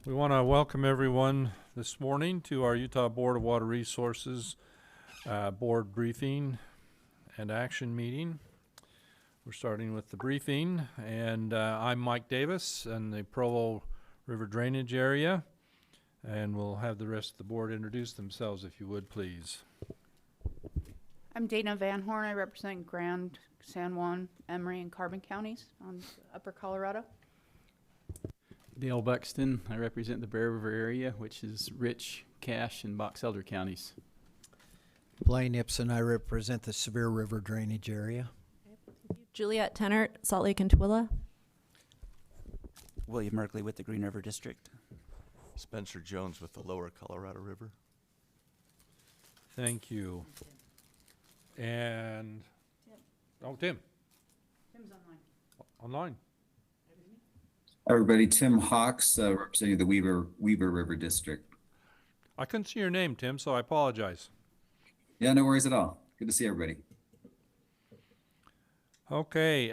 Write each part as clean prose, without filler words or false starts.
We want to welcome everyone this morning to our Utah Board of Water Resources board briefing and action meeting. We're starting with the briefing, and I'm Mike Davis in the Provo River Drainage Area, and we'll have the rest of the board introduce themselves if you would, please. I'm Dana Van Horn. I represent Grand, San Juan, Emery, and Carbon counties on Upper Colorado. Dale Buxton. I represent the Bear River area, which is Rich, Cache, and Box Elder counties. Blaine Ibsen. I represent the Severe River Drainage Area. Juliet Tennert, Salt Lake and Tooele. William Merkley with the Green River District. Spencer Jones with the Lower Colorado River. Thank you. And Tim. Tim's online. Online. Hi everybody, Tim Hawks, representing the Weber River District. I couldn't see your name, Tim, so I apologize. Yeah, no worries at all. Good to see everybody. Okay,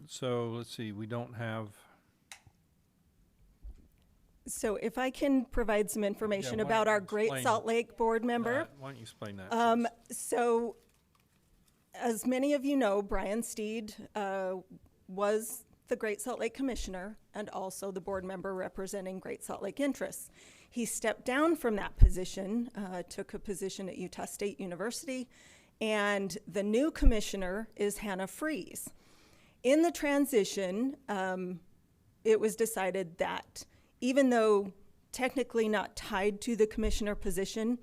so let's see, we don't have... So if I can provide some information about our Great Salt Lake board member. why don't you explain that? So as many of you know, Brian Steed was the Great Salt Lake Commissioner and also the board member representing Great Salt Lake interests. He stepped down from that position, took a position at Utah State University, and the new commissioner is Hannah Freeze. In the transition, it was decided that even though technically not tied to the commissioner position,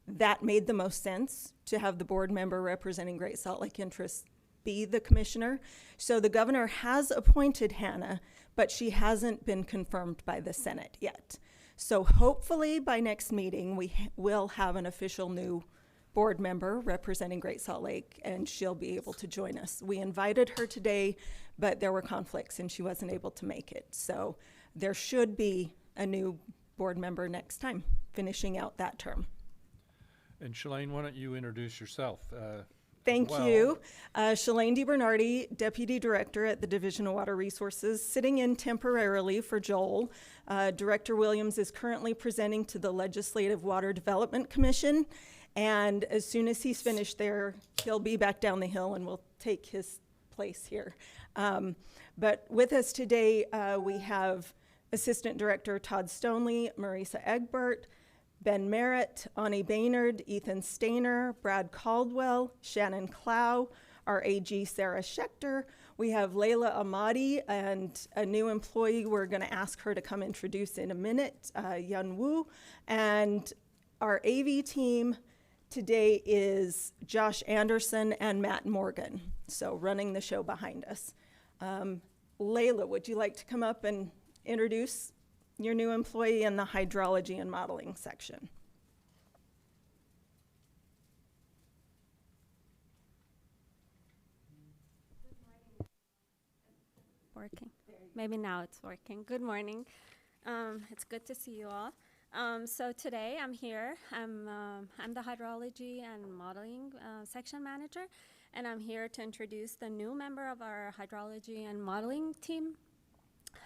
that made the most sense to have the board member representing Great Salt Lake interests be the commissioner. So the governor has appointed Hannah, but she hasn't been confirmed by the Senate yet. So hopefully by next meeting, we will have an official new board member representing Great Salt Lake, and she'll be able to join us. We invited her today, but there were conflicts and she wasn't able to make it. So there should be a new board member next time, finishing out that term. And Shalane, why don't you introduce yourself? Thank you. Shalane DiBernardi, Deputy Director at the Division of Water Resources, sitting in temporarily for Joel. Director Williams is currently presenting to the Legislative Water Development Commission, and as soon as he's finished there, he'll be back down the hill and we'll take his place here. But with us today, we have Assistant Director Todd Stoneley, Marisa Egbert, Ben Marett, Ani Baynard, Ethan Stayner, Brad Caldwell, Shannon Clow, our AG Sarah Schechter. We have Layla Ahmadi and a new employee we're going to ask her to come introduce in a minute, Yun Wu. And our AV team today is Josh Anderson and Matt Morgan, so running the show behind us. Layla, would you like to come up and introduce your new employee in the hydrology and modeling section? Working. Maybe now it's working. Good morning. It's good to see you all. So today I'm here. I'm the hydrology and modeling section manager, and I'm here to introduce the new member of our hydrology and modeling team,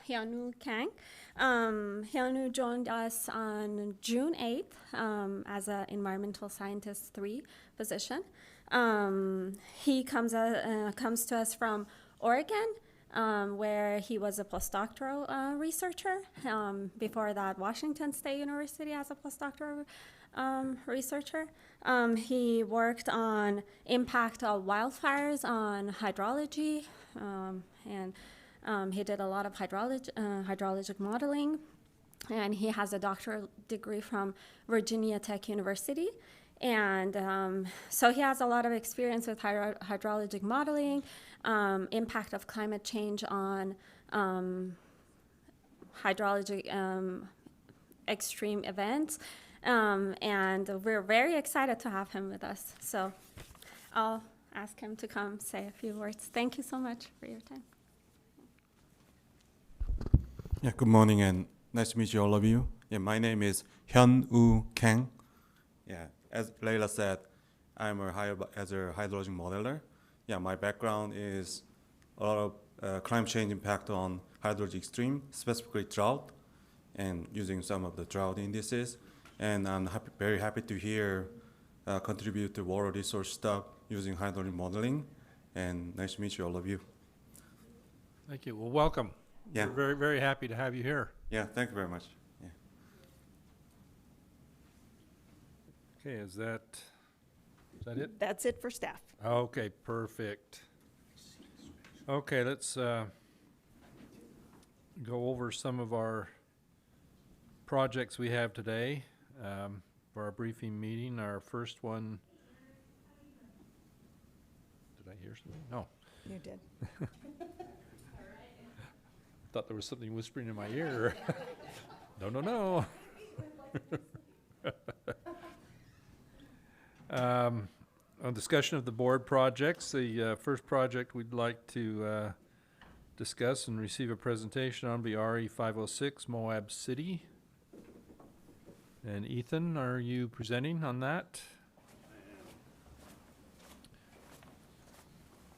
Hyunwoo Kang. Hyunwoo joined us on June 8th as an environmental scientist 3 position. He comes to us from Oregon, where he was a postdoctoral researcher. Before that, Washington State University as a postdoctoral researcher. He worked on impact of wildfires on hydrology, and he did a lot of hydrologic modeling, and he has a doctoral degree from Virginia Tech University. And so he has a lot of experience with hydrologic modeling, impact of climate change on hydrologic extreme events, and we're very excited to have him with us. So I'll ask him to come say a few words. Thank you so much for your time. Yeah, good morning and nice to meet you, all of you. Yeah, my name is Hyunwoo Kang. Yeah, as Layla said, I'm as a hydrologic modeler. Yeah, my background is a lot of climate change impact on hydrologic extreme, specifically drought. and using some of the drought indices. And I'm very happy to hear contribute to water resource stuff using hydraulic modeling. And nice to meet you, all of you. Thank you. Well, welcome. Yeah. We're very, very happy to have you here. Yeah, thank you very much. Yeah. Okay, is that it? That's it for staff. Okay, perfect. Okay, let's go over some of our projects we have today for our briefing meeting. Our first one. Did I hear something? No. You did. Thought there was something whispering in my ear. No, no, no. On discussion of the board projects, the first project we'd like to discuss and receive a presentation on be RE 506 Moab City. And Ethan, are you presenting on that?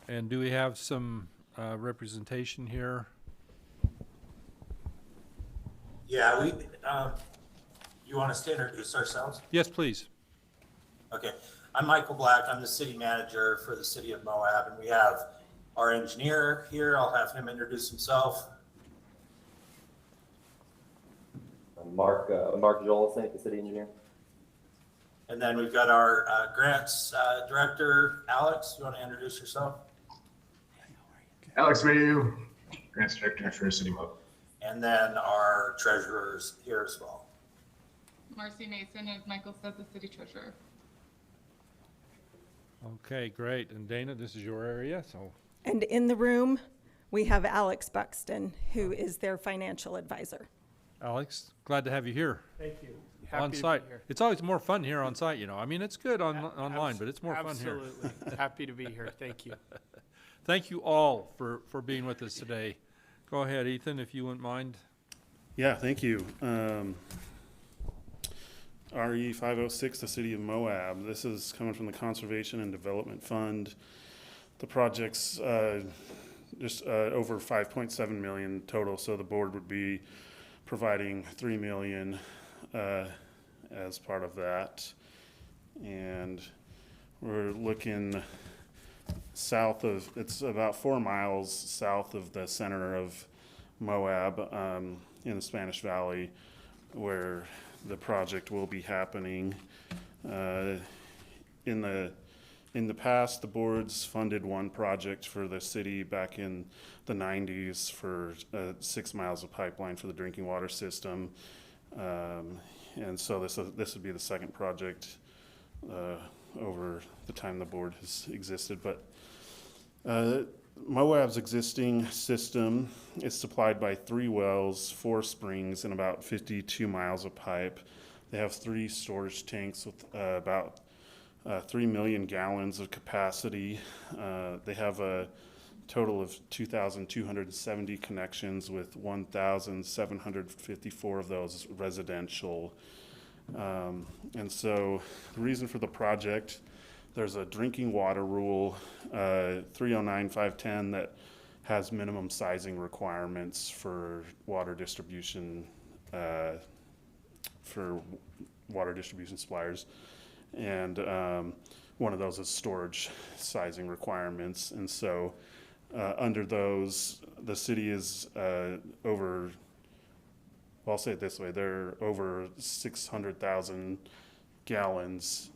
And do we have some representation here? Yeah, you want us to introduce ourselves? Yes, please. Okay, I'm Michael Black. I'm the city manager for the city of Moab, and we have our engineer here. I'll have him introduce himself. I'm Mark Jolison, the city engineer. And then we've got our grants director, Alex. You want to introduce yourself? Alex Mayu, grants director for City Moab. And then our treasurer's here as well. Marcy Mason, as Michael said, the city treasurer. Okay, great. And Dana, this is your area, so. And in the room, we have Alex Buxton, who is their financial advisor. Alex, glad to have you here. Thank you. On site. It's always more fun here on site, you know. I mean, it's good online, but it's more fun here. Absolutely. Happy to be here. Thank you. Thank you all for being with us today. Go ahead, Ethan, if you wouldn't mind. Yeah, thank you. RE 506, the city of Moab. This is coming from the Conservation and Development Fund. The project's just over 5.7 million total, so the board would be providing 3 million as part of that. And we're looking south of, it's about 4 miles south of the center of Moab in the Spanish Valley, where the project will be happening. In the past, the boards funded one project for the city back in the 90s for 6 miles of pipeline for the drinking water system. And so this would be the second project over the time the board has existed. But Moab's existing system is supplied by 3 wells, 4 springs, and about 52 miles of pipe. They have 3 storage tanks with about 3 million gallons of capacity. They have a total of 2,270 connections, with 1,754 of those residential. And so the reason for the project, there's a drinking water rule, 309-510, that has minimum sizing requirements for water distribution, suppliers. And one of those is storage sizing requirements. And so under those, the city is over, well, I'll say it this way, they're over 600,000 gallons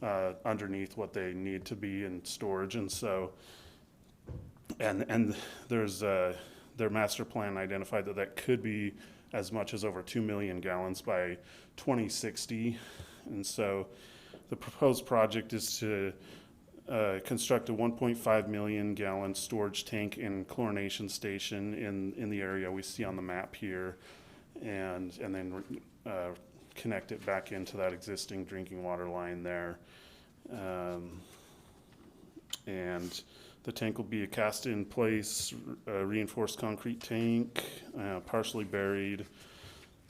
underneath what they need to be in storage. And so, and there's their master plan identified that could be as much as over 2 million gallons by 2060. And so the proposed project is to construct a 1.5 million gallon storage tank and chlorination station in the area we see on the map here, and then connect it back into that existing drinking water line there. And the tank will be a cast in place, reinforced concrete tank, partially buried.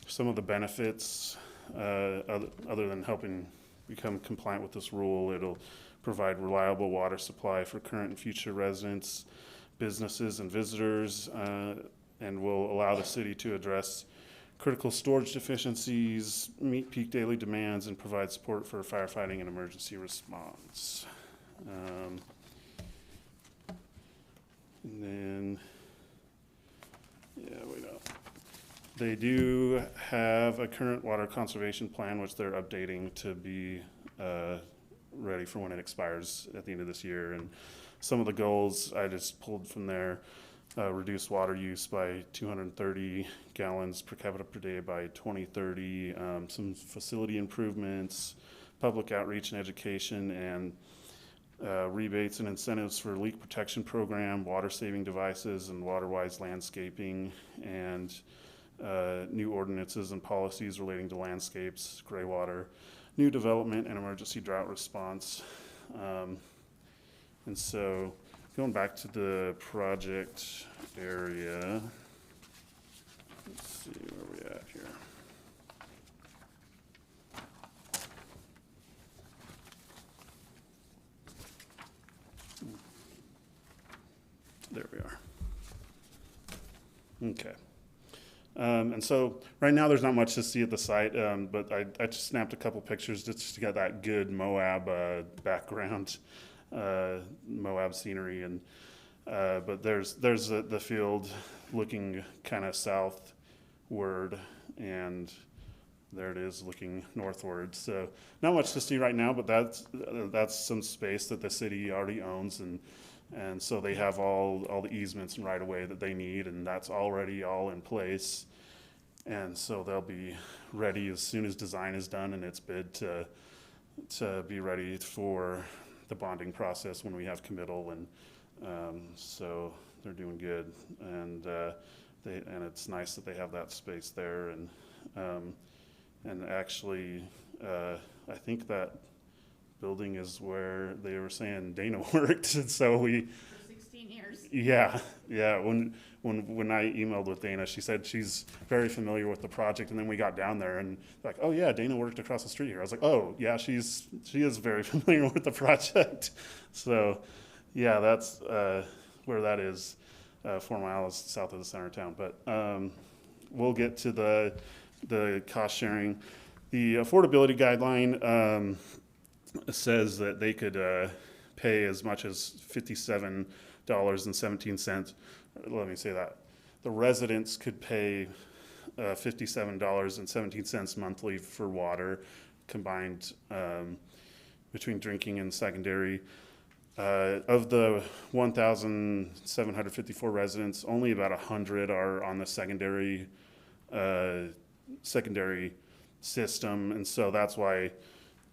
Some of the benefits, other than helping become compliant with this rule, it'll provide reliable water supply for current and future residents, businesses, and visitors, and will allow the city to address critical storage deficiencies, meet peak daily demands, and provide support for firefighting and emergency response. And then, they do have a current water conservation plan, which they're updating to be ready for when it expires at the end of this year. And some of the goals I just pulled from there: reduce water use by 230 gallons per capita per day by 2030, some facility improvements, public outreach and education, and rebates and incentives for leak protection program, water saving devices, and water-wise landscaping, and new ordinances and policies relating to landscapes, gray water, new development, and emergency drought response. And so going back to the project area, let's see where we at here. There we are. Okay. And so right now there's not much to see at the site, but I just snapped a couple pictures just to get that good Moab background, Moab scenery, and but there's the field looking kind of southward, and there it is looking northward. So not much to see right now, but that's some space that the city already owns, and so they have all the easements and right of way that they need, and that's already all in place. And so they'll be ready as soon as design is done and it's bid to be ready for the bonding process when we have committal. And so they're doing good, and it's nice that they have that space there. And actually, I think that building is where they were saying Dana worked, and so we. For 16 years. Yeah. When I emailed with Dana, she said she's very familiar with the project, and then we got down there and like, oh yeah, Dana worked across the street here. I was like, oh yeah, she is very familiar with the project. So, yeah, that's where that is, 4 miles south of the center of town. But we'll get to the cost sharing. The affordability guideline says that they could pay as much as $57.17. Let me say that. The residents could pay $57.17 monthly for water combined between drinking and secondary. Of the 1,754 residents, only about 100 are on the secondary system, and so that's why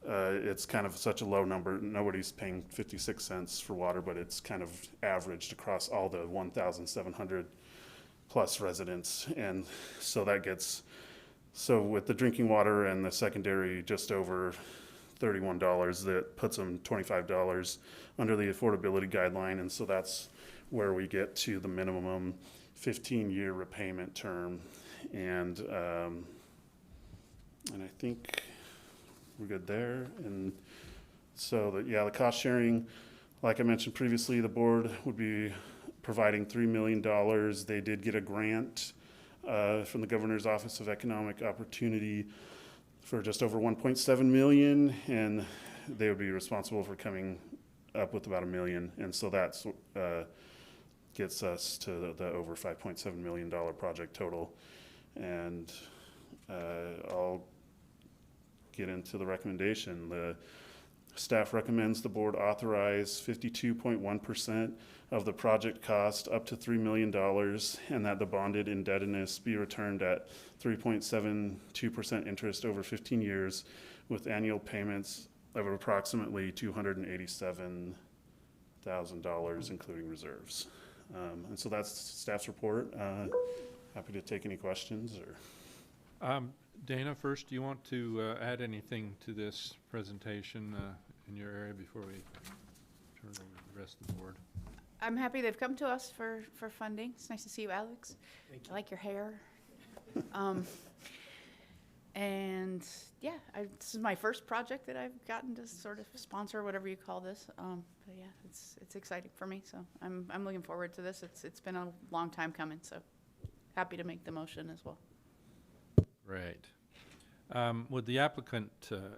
it's kind of such a low number. Nobody's paying 56 cents for water, but it's kind of averaged across all the 1,700 plus residents. And so that gets, so with the drinking water and the secondary just over $31, that puts them $25 under the affordability guideline. And so that's where we get to the minimum 15-year repayment term. And I think we're good there. And so the cost sharing, like I mentioned previously, the board would be providing $3 million. They did get a grant from the Governor's Office of Economic Opportunity for just over $1.7 million, and they would be responsible for coming up with about $1 million. And so that's gets us to the over $5.7 million project total. And I'll get into the recommendation. The staff recommends the board authorize 52.1% of the project cost up to $3 million, and that the bonded indebtedness be returned at 3.72% interest over 15 years with annual payments of approximately $287,000, including reserves. And so that's staff's report. Happy to take any questions. Or Dana, first, do you want to add anything to this presentation in your area before we turn it over to the rest of the board? I'm happy they've come to us for funding. It's nice to see you, Alex. Thank you. I like your hair. And yeah, this is my first project that I've gotten to sort of sponsor, whatever you call this. But yeah, it's exciting for me. So I'm looking forward to this. It's been a long time coming. So happy to make the motion as well. Great. Would the applicant,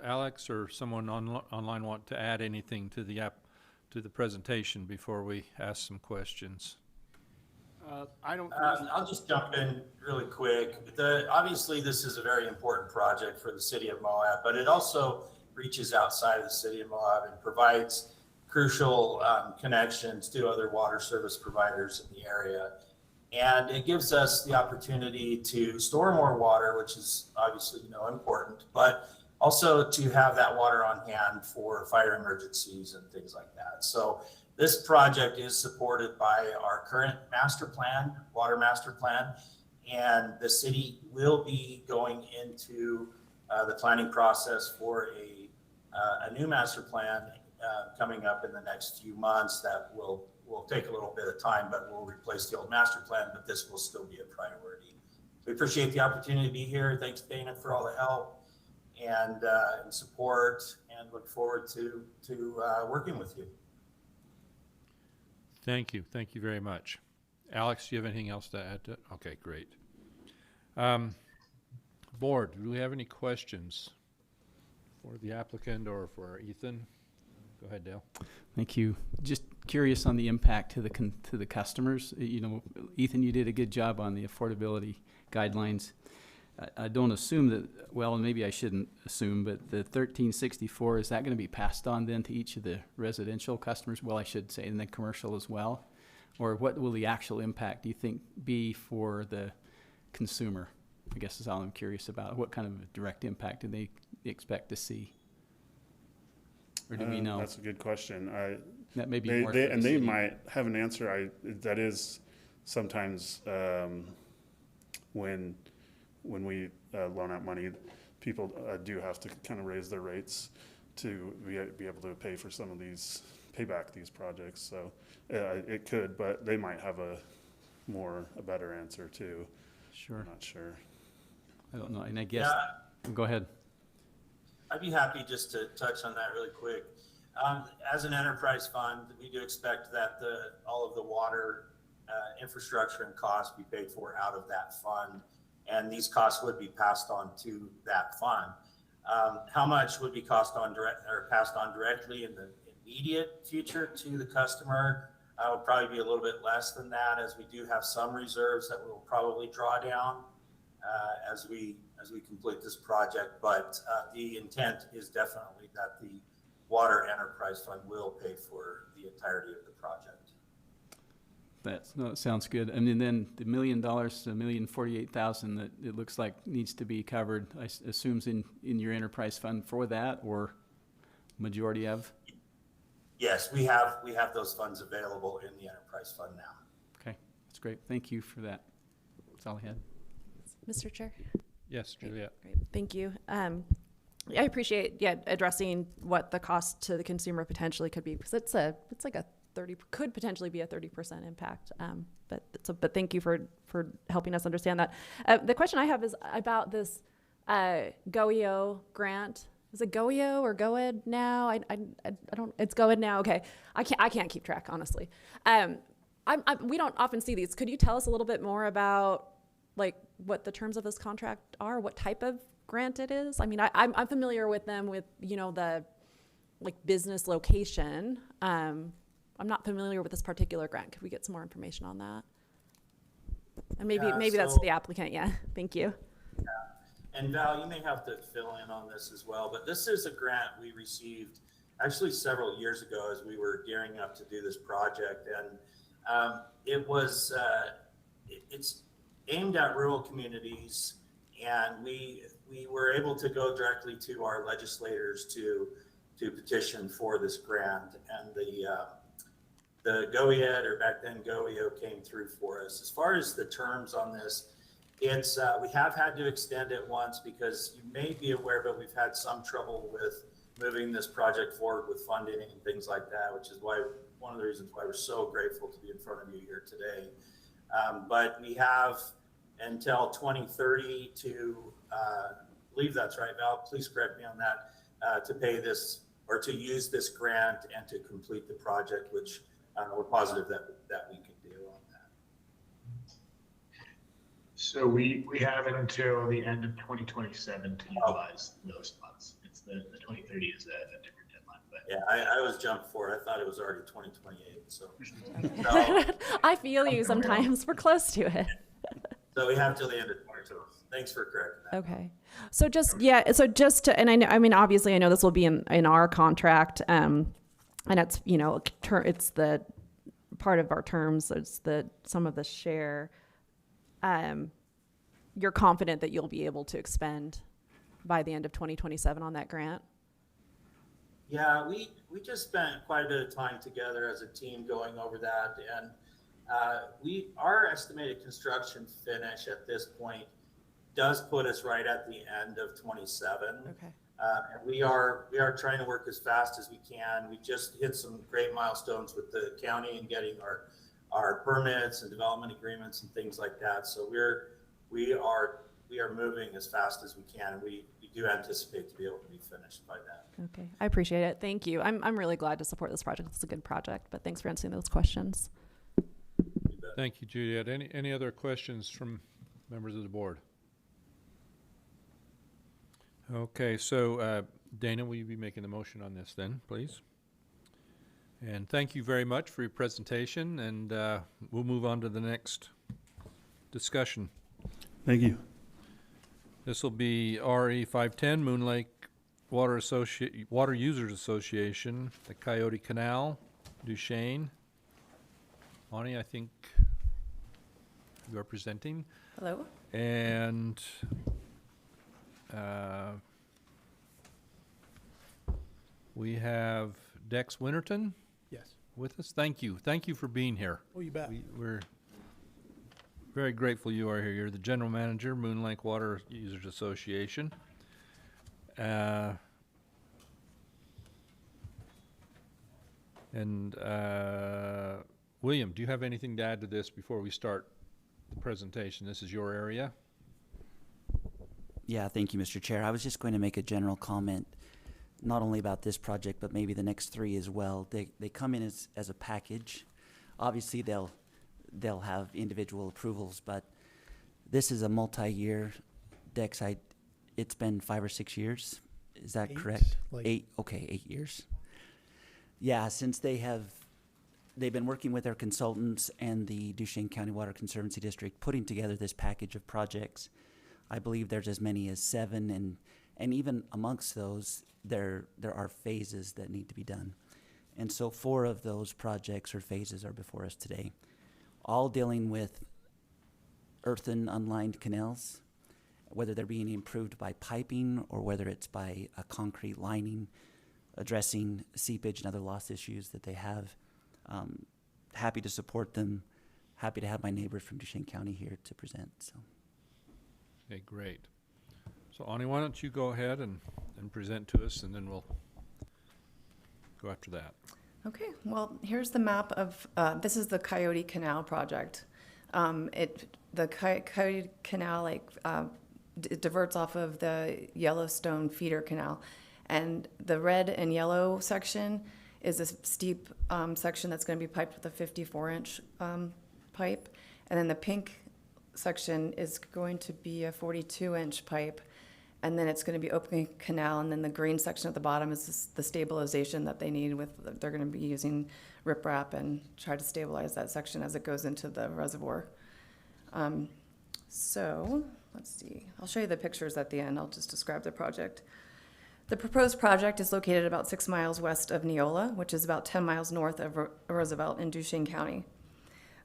Alex, or someone online want to add anything to the presentation before we ask some questions? I don't. I'll just jump in really quick. Obviously, this is a very important project for the city of Moab, but it also reaches outside of the city of Moab and provides crucial connections to other water service providers in the area. And it gives us the opportunity to store more water, which is obviously, important, but also to have that water on hand for fire emergencies and things like that. So this project is supported by our current master plan, water master plan, and the city will be going into the planning process for a new master plan coming up in the next few months that will take a little bit of time, but will replace the old master plan, but this will still be a priority. We appreciate the opportunity to be here. Thanks, Dana, for all the help and support, and look forward to working with you. Thank you. Thank you very much. Alex, do you have anything else to add to it? Okay, great. Board, do we have any questions for the applicant or for Ethan? Go ahead, Dale. Thank you. Just curious on the impact to the customers. Ethan, you did a good job on the affordability guidelines. I don't assume that, well, maybe I shouldn't assume, but the 1364, is that going to be passed on then to each of the residential customers? Well, I should say, and then commercial as well? Or what will the actual impact, do you think, be for the consumer? I guess is all I'm curious about. What kind of a direct impact do they expect to see? Or do we know? That's a good question. That may be they might have an answer. That is sometimes when we loan out money, people do have to kind of raise their rates to be able to pay for some of these, pay back these projects. So it could, but they might have a better answer too. Sure. I'm not sure. I don't know. And I guess, go ahead. I'd be happy just to touch on that really quick. As an enterprise fund, we do expect that all of the water infrastructure and costs be paid for out of that fund, and these costs would be passed on to that fund. How much would be passed on directly in the immediate future to the customer would probably be a little bit less than that, as we do have some reserves that we'll probably draw down as we complete this project. But the intent is definitely that the Water Enterprise Fund will pay for the entirety of the project. That sounds good. And then the $1 million, $1,048,000 that it looks like needs to be covered, I assumes in your enterprise fund for that, or majority of? Yes, we have those funds available in the enterprise fund now. Okay, that's great. Thank you for that. That's all I had. Mr. Chair? Yes, Juliet. Great. Thank you. I appreciate addressing what the cost to the consumer potentially could be, because it's like a 30, could potentially be a 30% impact. But thank you for helping us understand that. The question I have is about this GOEO grant. Is it GOEO or GOED now? I don't. It's GOED now. Okay. I can't keep track, honestly. We don't often see these. Could you tell us a little bit more about like what the terms of this contract are? What type of grant it is? I mean, I'm familiar with them with the like business location. I'm not familiar with this particular grant. Could we get some more information on that? And maybe that's the applicant. Yeah. Thank you. Yeah. And Val, you may have to fill in on this as well, but this is a grant we received actually several years ago as we were gearing up to do this project. And it's aimed at rural communities, and we were able to go directly to our legislators to petition for this grant. And the GOED, or back then GOEO, came through for us. As far as the terms on this, it's we have had to extend it once, because you may be aware, but we've had some trouble with moving this project forward with funding and things like that, which is one of the reasons why we're so grateful to be in front of you here today. But we have until 2030 to, I believe that's right, Val, please correct me on that, to pay this or to use this grant and to complete the project, which we're positive that we can do on that. So we have until the end of 2027 to utilize those funds. It's the 2030 is a different deadline, but. Yeah, I was jumped forward. I thought it was already 2028, so. I feel you sometimes. We're close to it. So we have till the end of 2022. Thanks for correcting that. Okay. So just to, and I mean, obviously I know this will be in our contract, and it's, you know, it's the part of our terms, it's some of the share. You're confident that you'll be able to expend by the end of 2027 on that grant? Yeah, we just spent quite a bit of time together as a team going over that, and our estimated construction finish at this point does put us right at the end of 27. Okay. And we are trying to work as fast as we can. We just hit some great milestones with the county and getting our permits and development agreements and things like that. So we are moving as fast as we can. We do anticipate to be able to be finished by then. Okay, I appreciate it. Thank you. I'm really glad to support this project. It's a good project, but thanks for answering those questions. Thank you, Juliet. Any other questions from members of the board? Okay, so Dana, will you be making the motion on this then, please? And thank you very much for your presentation, and we'll move on to the next discussion. Thank you. This will be RE 510, Moon Lake Water Users Association, the Coyote Canal, Duchesne. Bonnie, I think you are presenting. Hello. And we have Dex Winterton. Yes. With us. Thank you. Thank you for being here. Oh, you bet. We're very grateful you are here. You're the general manager, Moon Lake Water Users Association. William, do you have anything to add to this before we start the presentation? This is your area. Yeah, thank you, Mr. Chair. I was just going to make a general comment, not only about this project, but maybe the next three as well. They come in as a package. Obviously, they'll have individual approvals, but this is a multi-year. Dex, it's been 5 or 6 years. Is that correct? 8. Okay, 8 years. Yeah, since they've been working with their consultants and the Duchesne County Water Conservancy District, putting together this package of projects. I believe there's as many as 7, and even amongst those, there are phases that need to be done. And so 4 of those projects or phases are before us today, all dealing with earthen unlined canals, whether they're being improved by piping or whether it's by a concrete lining, addressing seepage and other loss issues that they have. Happy to support them. Happy to have my neighbors from Duchesne County here to present. So. Okay, great. So Ani, why don't you go ahead and present to us, and then we'll go after that. Okay, well, here's the map of, this is the Coyote Canal project. The Coyote Canal it diverts off of the Yellowstone feeder canal. And the red and yellow section is a steep section that's going to be piped with a 54-inch pipe. And then the pink section is going to be a 42-inch pipe. And then it's going to be open canal. And then the green section at the bottom is the stabilization that they need they're going to be using riprap and try to stabilize that section as it goes into the reservoir. So let's see. I'll show you the pictures at the end. I'll just describe the project. The proposed project is located about 6 miles west of Neola, which is about 10 miles north of Roosevelt in Duchesne County.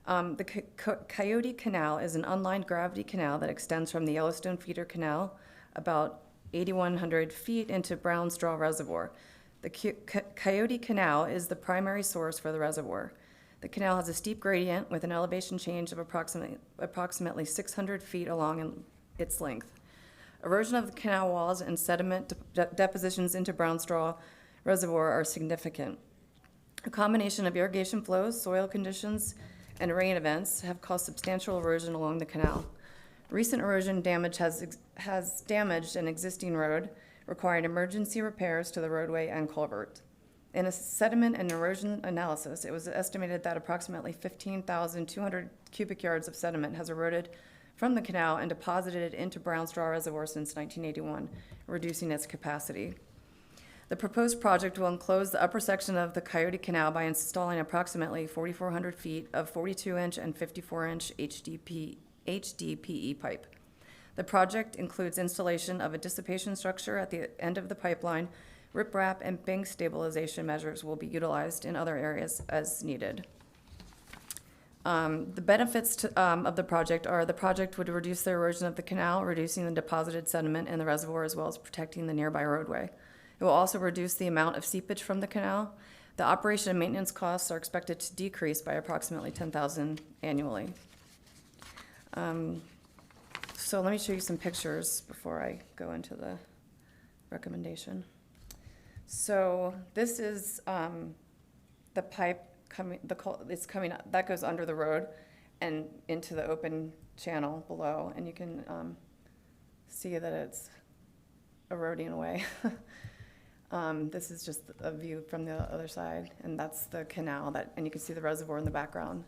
The Coyote Canal is an unlined gravity canal that extends from the Yellowstone feeder canal about 8,100 feet into Brown Straw Reservoir. The Coyote Canal is the primary source for the reservoir. The canal has a steep gradient with an elevation change of approximately 600 feet along its length. Erosion of the canal walls and sediment depositions into Brown Straw Reservoir are significant. A combination of irrigation flows, soil conditions, and rain events have caused substantial erosion along the canal. Recent erosion damage has damaged an existing road, requiring emergency repairs to the roadway and culvert. In a sediment and erosion analysis, it was estimated that approximately 15,200 cubic yards of sediment has eroded from the canal and deposited it into Brown Straw Reservoir since 1981, reducing its capacity. The proposed project will enclose the upper section of the Coyote Canal by installing approximately 4,400 feet of 42-inch and 54-inch HDPE pipe. The project includes installation of a dissipation structure at the end of the pipeline. Riprap and bank stabilization measures will be utilized in other areas as needed. The benefits of the project are the project would reduce the erosion of the canal, reducing the deposited sediment in the reservoir as well as protecting the nearby roadway. It will also reduce the amount of seepage from the canal. The operation and maintenance costs are expected to decrease by approximately $10,000 annually. So let me show you some pictures before I go into the recommendation. So this is the pipe coming, it's coming up, that goes under the road and into the open channel below, and you can see that it's eroding away. This is just a view from the other side, and that's the canal, and you can see the reservoir in the background.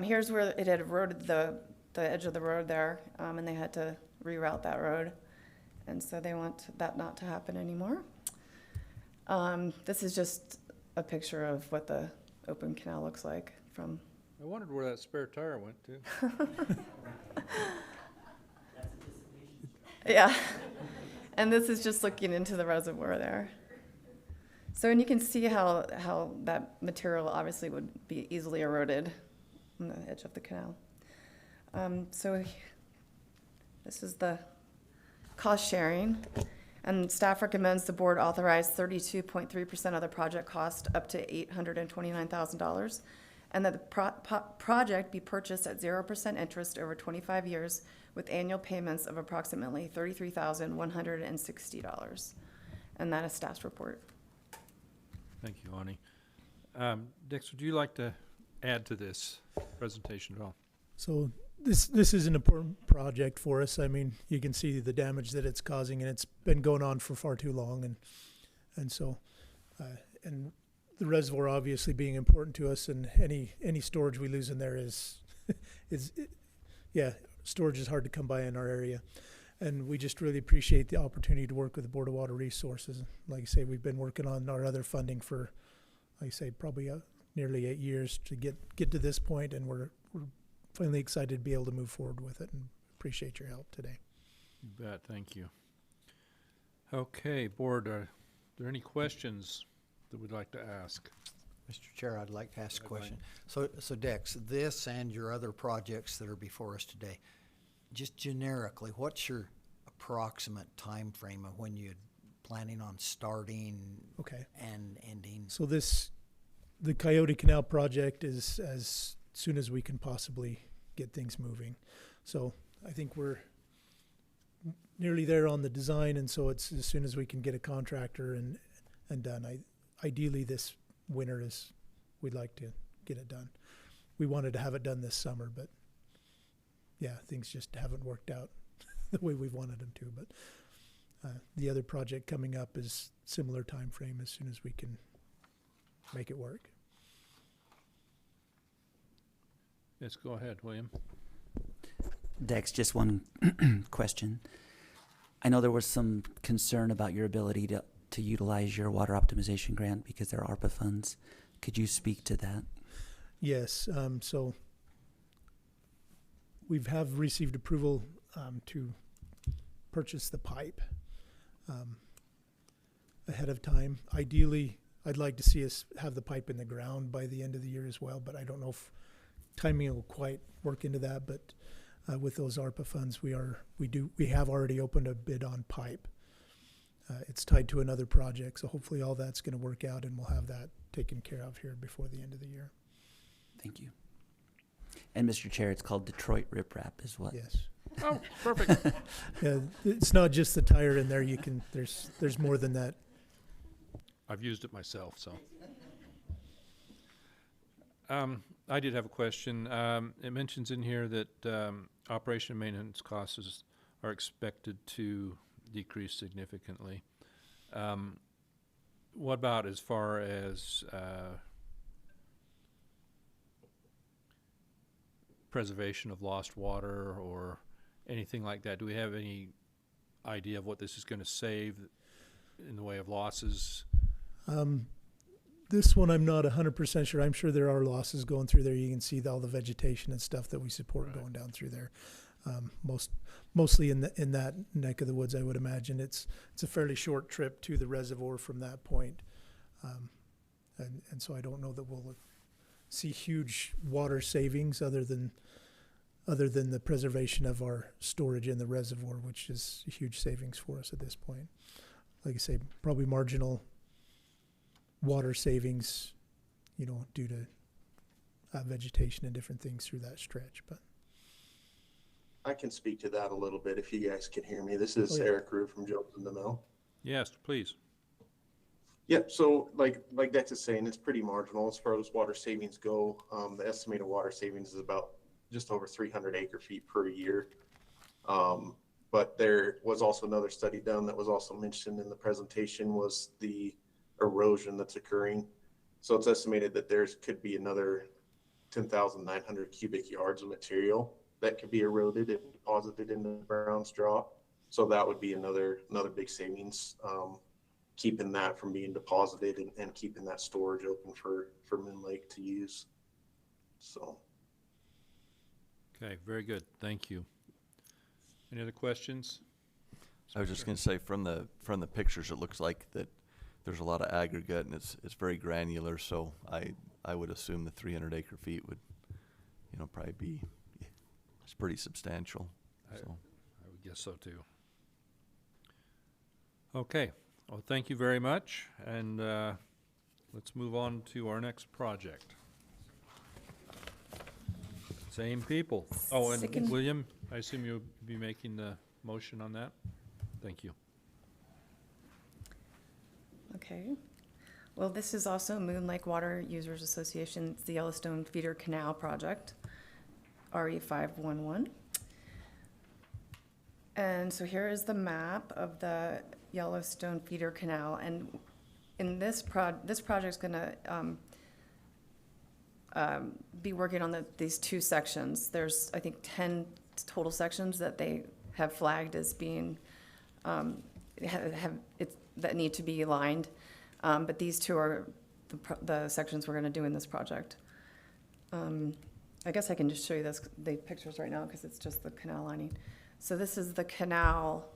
Here's where it had eroded the edge of the road there, and they had to reroute that road. And so they want that not to happen anymore. This is just a picture of what the open canal looks like from. I wondered where that spare tire went to. Yeah. And this is just looking into the reservoir there. So, and you can see how that material obviously would be easily eroded on the edge of the canal. So this is the cost sharing, and staff recommends the board authorize 32.3% of the project cost up to $829,000, and that the project be purchased at 0% interest over 25 years with annual payments of approximately $33,160. And that is staff's report. Thank you, Ani. Dix, would you like to add to this presentation at all? So this is an important project for us. I mean, you can see the damage that it's causing, and it's been going on for far too long. And so and the reservoir obviously being important to us, and any storage we lose in there is storage is hard to come by in our area. And we just really appreciate the opportunity to work with the Board of Water Resources. Like I say, we've been working on our other funding for, like I say, probably nearly 8 years to get to this point, and we're finally excited to be able to move forward with it, and appreciate your help today. You bet, thank you. Okay, board, are there any questions that we'd like to ask? Mr. Chair, I'd like to ask a question. So Dex, this and your other projects that are before us today, just generically, what's your approximate time frame of when you're planning on starting and ending? So the Coyote Canal project is as soon as we can possibly get things moving. So I think we're nearly there on the design, and so it's as soon as we can get a contractor and done. Ideally this winter we'd like to get it done. We wanted to have it done this summer, but yeah, things just haven't worked out the way we've wanted them to. But the other project coming up is similar time frame, as soon as we can make it work. Yes, go ahead, William. Dex, just one question. I know there was some concern about your ability to utilize your water optimization grant because they're ARPA funds. Could you speak to that? Yes, so we have received approval to purchase the pipe ahead of time. Ideally, I'd like to see us have the pipe in the ground by the end of the year as well, but I don't know if timing will quite work into that. But with those ARPA funds, we have already opened a bid on pipe. It's tied to another project, so hopefully all that's going to work out, and we'll have that taken care of here before the end of the year. Thank you. And Mr. Chair, it's called Detroit Riprap is what? Yes. Oh, perfect. Yeah, it's not just the tire in there. There's more than that. I've used it myself, so. I did have a question. It mentions in here that operation and maintenance costs are expected to decrease significantly. What about as far as preservation of lost water or anything like that? Do we have any idea of what this is going to save in the way of losses? This one I'm not 100% sure. I'm sure there are losses going through there. You can see all the vegetation and stuff that we support going down through there. Mostly in that neck of the woods, I would imagine. It's a fairly short trip to the reservoir from that point. And so I don't know that we'll see huge water savings other than the preservation of our storage in the reservoir, which is a huge savings for us at this point. Like I say, probably marginal water savings, due to vegetation and different things through that stretch. But I can speak to that a little bit if you guys can hear me. This is Eric Rue from Jones in the Mill. Yes, please. Yep. So like Dex is saying, it's pretty marginal as far as water savings go. The estimated water savings is about just over 300 acre feet per year. But there was also another study done that was also mentioned in the presentation, was the erosion that's occurring. So it's estimated that there could be another 10,900 cubic yards of material that could be eroded and deposited in the brown straw. So that would be another big savings, keeping that from being deposited and keeping that storage open for Moon Lake to use. So. Okay, very good. Thank you. Any other questions? I was just going to say, from the pictures, it looks like that there's a lot of aggregate and it's very granular. So I would assume the 300 acre feet would, probably be, it's pretty substantial. I would guess so too. Okay. Well, thank you very much. And let's move on to our next project. Same people. Oh, and William, I assume you'll be making the motion on that? Thank you. Okay. Well, this is also Moon Lake Water Users Association. It's the Yellowstone Feeder Canal Project, RE 511. And so here is the map of the Yellowstone Feeder Canal. And in this project's gonna be working on these two sections. There's, I think, 10 total sections that they have flagged as being, that need to be lined. But these two are the sections we're gonna do in this project. I guess I can just show you the pictures right now because it's just the canal lining. So this is the canal.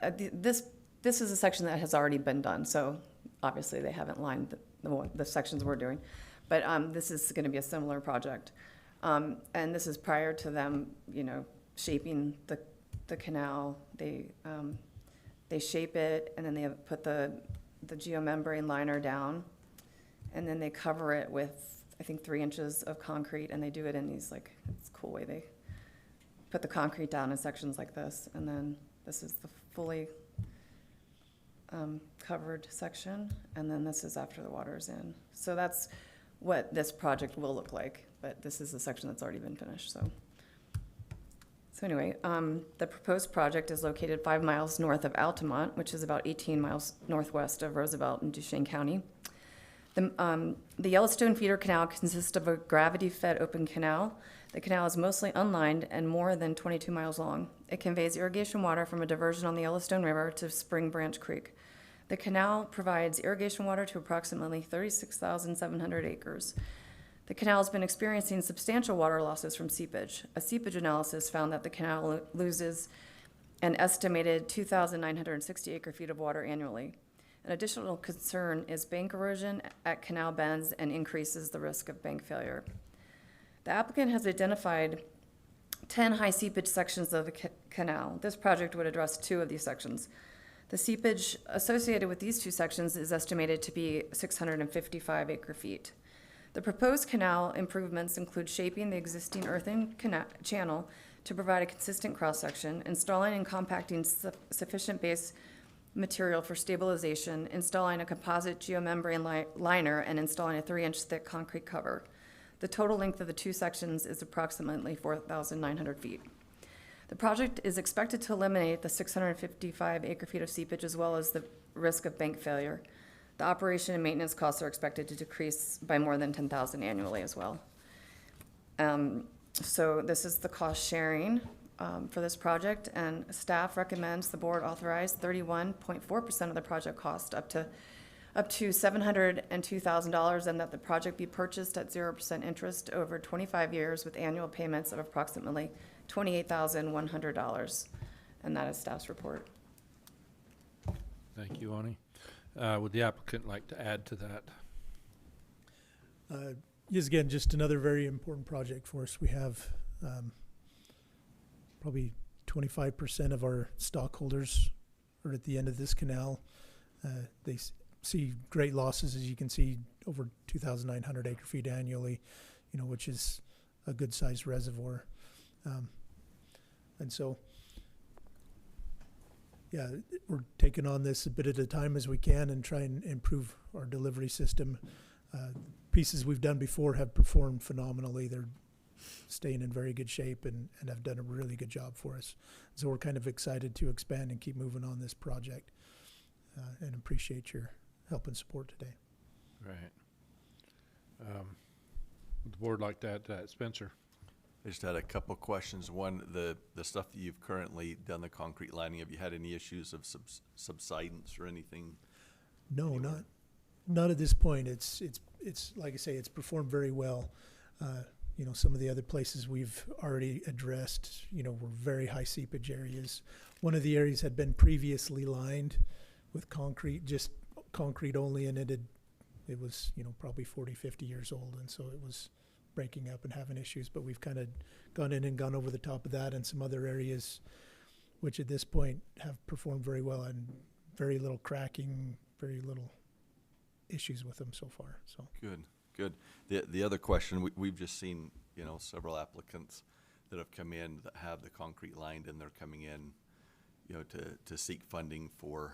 This is a section that has already been done. So obviously they haven't lined the sections we're doing. But this is going to be a similar project. And this is prior to them, shaping the canal. They shape it, and then they put the geomembrane liner down, and then they cover it with, I think, 3 inches of concrete, and they do it in these, it's a cool way. They put the concrete down in sections like this, and then this is the fully covered section, and then this is after the water's in. So that's what this project will look like, but this is the section that's already been finished. So anyway, the proposed project is located 5 miles north of Altamont, which is about 18 miles northwest of Roosevelt in Duchesne County. The Yellowstone Feeder Canal consists of a gravity-fed open canal. The canal is mostly unlined and more than 22 miles long. It conveys irrigation water from a diversion on the Yellowstone River to Spring Branch Creek. The canal provides irrigation water to approximately 36,700 acres. The canal has been experiencing substantial water losses from seepage. A seepage analysis found that the canal loses an estimated 2,960 acre feet of water annually. An additional concern is bank erosion at canal bends and increases the risk of bank failure. The applicant has identified 10 high seepage sections of the canal. This project would address 2 of these sections. The seepage associated with these 2 sections is estimated to be 655 acre feet. The proposed canal improvements include shaping the existing earthen channel to provide a consistent cross-section, installing and compacting sufficient base material for stabilization, installing a composite geomembrane liner, and installing a 3-inch thick concrete cover. The total length of the 2 sections is approximately 4,900 feet. The project is expected to eliminate the 655 acre feet of seepage as well as the risk of bank failure. The operation and maintenance costs are expected to decrease by more than $10,000 annually as well. So this is the cost sharing for this project, and staff recommends the board authorize 31.4% of the project cost up to $702,000, and that the project be purchased at 0% interest over 25 years with annual payments of approximately $28,100. And that is staff's report. Thank you, Ani. Would the applicant like to add to that? Yes, again, just another very important project for us. We have probably 25% of our stockholders are at the end of this canal. They see great losses, as you can see, over 2,900 acre feet annually, which is a good sized reservoir. And so, yeah, we're taking on this a bit at a time as we can and try and improve our delivery system. Pieces we've done before have performed phenomenally. They're staying in very good shape and have done a really good job for us. So we're kind of excited to expand and keep moving on this project, and appreciate your help and support today. Right. Would the board like to add to that? Spencer? I just had a couple questions. One, the stuff that you've currently done, the concrete lining, have you had any issues of subsidence or anything? No, not at this point. It's like I say, it's performed very well. Some of the other places we've already addressed, were very high seepage areas. One of the areas had been previously lined with concrete, just concrete only, and it was, probably 40, 50 years old. And so it was breaking up and having issues, but we've kind of gone in and gone over the top of that, and some other areas which at this point have performed very well, and very little cracking, very little issues with them so far. So good. The other question, we've just seen, several applicants that have come in that have the concrete lined, and they're coming in, to seek funding for,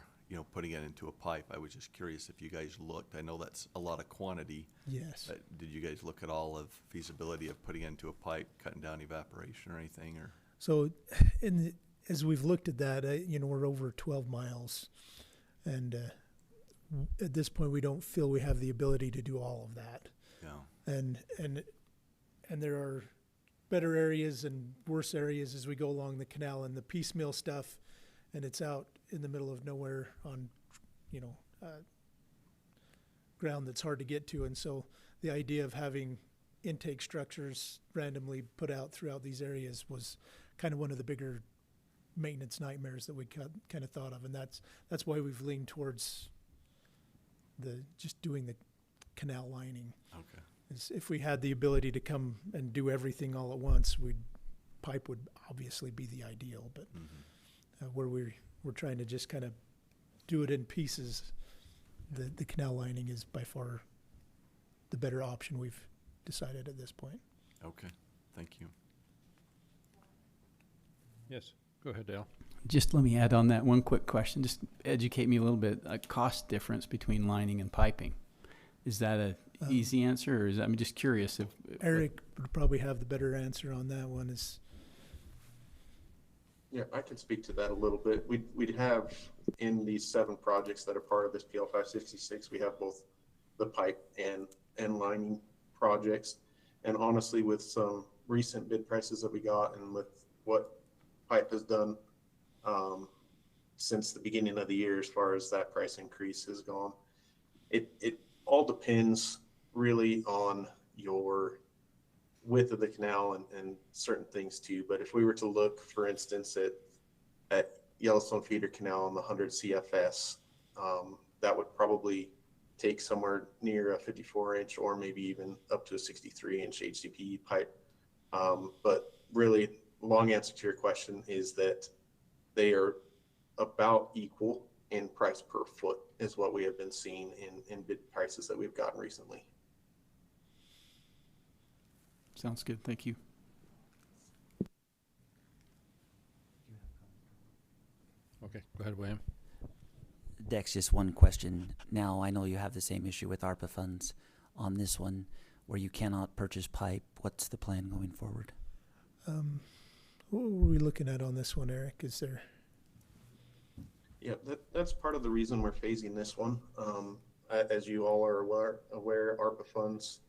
putting it into a pipe. I was just curious if you guys looked. I know that's a lot of quantity. Yes. Did you guys look at all of feasibility of putting it into a pipe, cutting down evaporation or anything? Or so, as we've looked at that, we're over 12 miles, and at this point, we don't feel we have the ability to do all of that. Yeah. And there are better areas and worse areas as we go along the canal, and the piecemeal stuff, and it's out in the middle of nowhere on, ground that's hard to get to. And so the idea of having intake structures randomly put out throughout these areas was kind of one of the bigger maintenance nightmares that we kind of thought of. And that's why we've leaned towards just doing the canal lining. Okay. If we had the ability to come and do everything all at once, pipe would obviously be the ideal, but where we're trying to just kind of do it in pieces, the canal lining is by far the better option we've decided at this point. Okay, thank you. Yes, go ahead, Dale. Just let me add on that one quick question. Just educate me a little bit. A cost difference between lining and piping. Is that a easy answer, or I'm just curious if Eric would probably have the better answer on that one. Yeah, I can speak to that a little bit. We'd have in these 7 projects that are part of this PL 566, we have both the pipe and lining projects. And honestly, with some recent bid prices that we got, and with what pipe has done since the beginning of the year, as far as that price increase has gone, it all depends really on your width of the canal and certain things too. But if we were to look, for instance, at Yellowstone Feeder Canal on the 100 CFS, that would probably take somewhere near a 54-inch or maybe even up to a 63-inch HDPE pipe. But really, long answer to your question is that they are about equal in price per foot is what we have been seeing in bid prices that we've gotten recently. Sounds good. Thank you. Okay, go ahead, William. Dex, just one question. Now, I know you have the same issue with ARPA funds on this one where you cannot purchase pipe. What's the plan going forward? What were we looking at on this one, Eric? Is there? Yeah, that's part of the reason we're phasing this one. As you all are aware, ARPA funds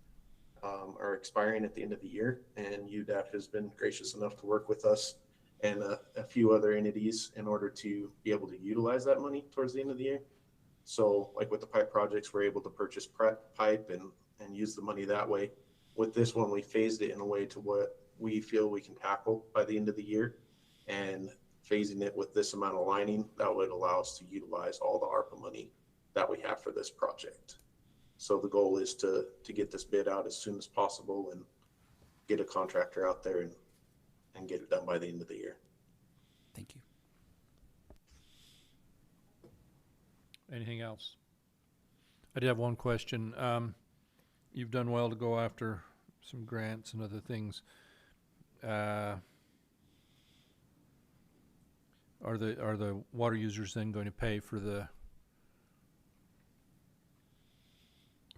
are expiring at the end of the year, and UDAP has been gracious enough to work with us and a few other entities in order to be able to utilize that money towards the end of the year. So like with the pipe projects, we're able to purchase pipe and use the money that way. With this one, we phased it in a way to what we feel we can tackle by the end of the year, and phasing it with this amount of lining, that would allow us to utilize all the ARPA money that we have for this project. So the goal is to get this bid out as soon as possible and get a contractor out there and get it done by the end of the year. Thank you. Anything else? I did have one question. You've done well to go after some grants and other things. Are the water users then going to pay for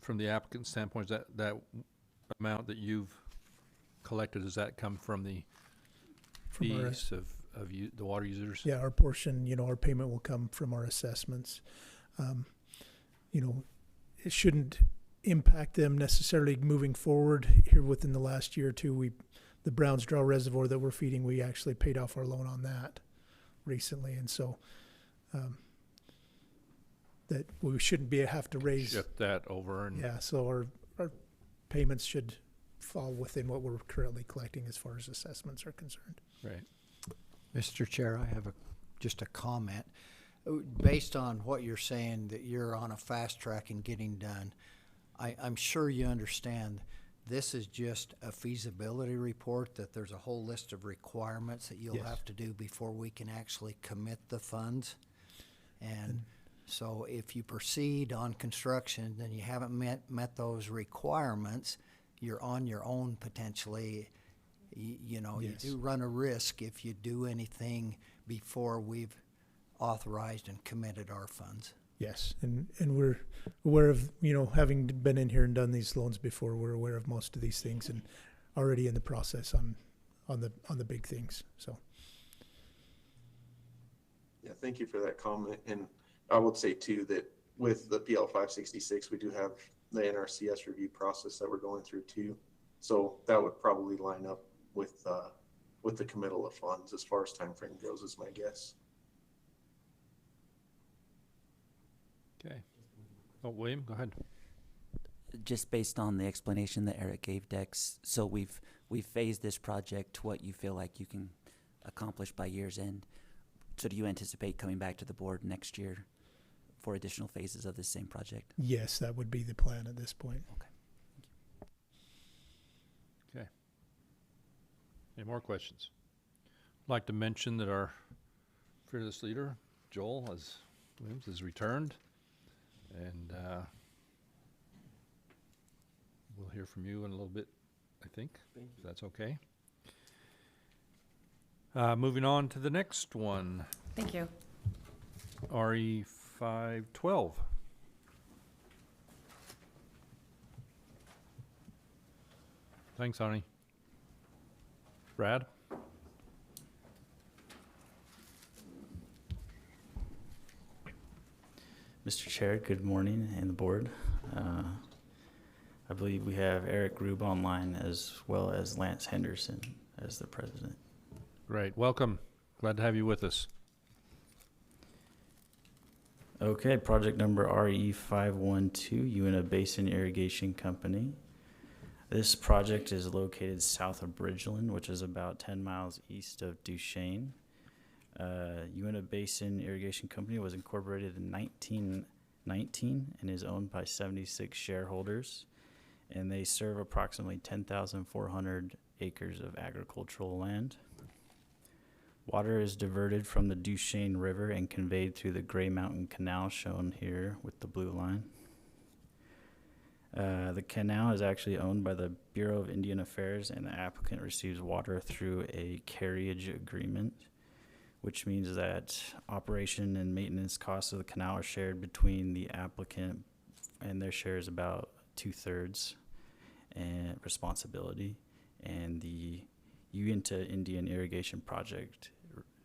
from the applicant standpoint, is that amount that you've collected, does that come from the fees of the water users? Yeah, our portion, our payment will come from our assessments. It shouldn't impact them necessarily moving forward here within the last year or two. The Browns Draw Reservoir that we're feeding, we actually paid off our loan on that recently, and so that we shouldn't have to raise shift that over. And yeah, so our payments should fall within what we're currently collecting as far as assessments are concerned. Right. Mr. Chair, I have just a comment. Based on what you're saying, that you're on a fast track in getting done, I'm sure you understand this is just a feasibility report, that there's a whole list of requirements that you'll have to do before we can actually commit the funds. And so if you proceed on construction and you haven't met those requirements, you're on your own potentially. You do run a risk if you do anything before we've authorized and committed our funds. Yes, and we're aware of, having been in here and done these loans before, we're aware of most of these things and already in the process on the big things. So yeah, thank you for that comment. And I would say too that with the PL 566, we do have the NRCS review process that we're going through too. So that would probably line up with the committal of funds as far as time frame goes, is my guess. Okay. Oh, William, go ahead. Just based on the explanation that Eric gave, Dex, so we've phased this project to what you feel like you can accomplish by year's end. So do you anticipate coming back to the board next year for additional phases of this same project? Yes, that would be the plan at this point. Okay. Okay. Any more questions? I'd like to mention that our fearless leader, Joel Williams, has returned. And we'll hear from you in a little bit, I think, if that's okay. Moving on to the next one. Thank you. RE 512. Thanks, Arnie. Brad? Mr. Chair, good morning, and the board. I believe we have Eric Grube online as well as Lance Henderson as the president. Great. Welcome. Glad to have you with us. Okay, project number RE512, Uintah Basin Irrigation Company. This project is located south of Bridgeland, which is about 10 miles east of Duchesne. Uintah Basin Irrigation Company was incorporated in 1919 and is owned by 76 shareholders, and they serve approximately 10,400 acres of agricultural land. Water is diverted from the Duchesne River and conveyed through the Gray Mountain Canal, shown here with the blue line. The canal is actually owned by the Bureau of Indian Affairs, and the applicant receives water through a carriage agreement, which means that operation and maintenance costs of the canal are shared between the applicant, and their share is about 2/3 and responsibility, and the Uintah Indian Irrigation Project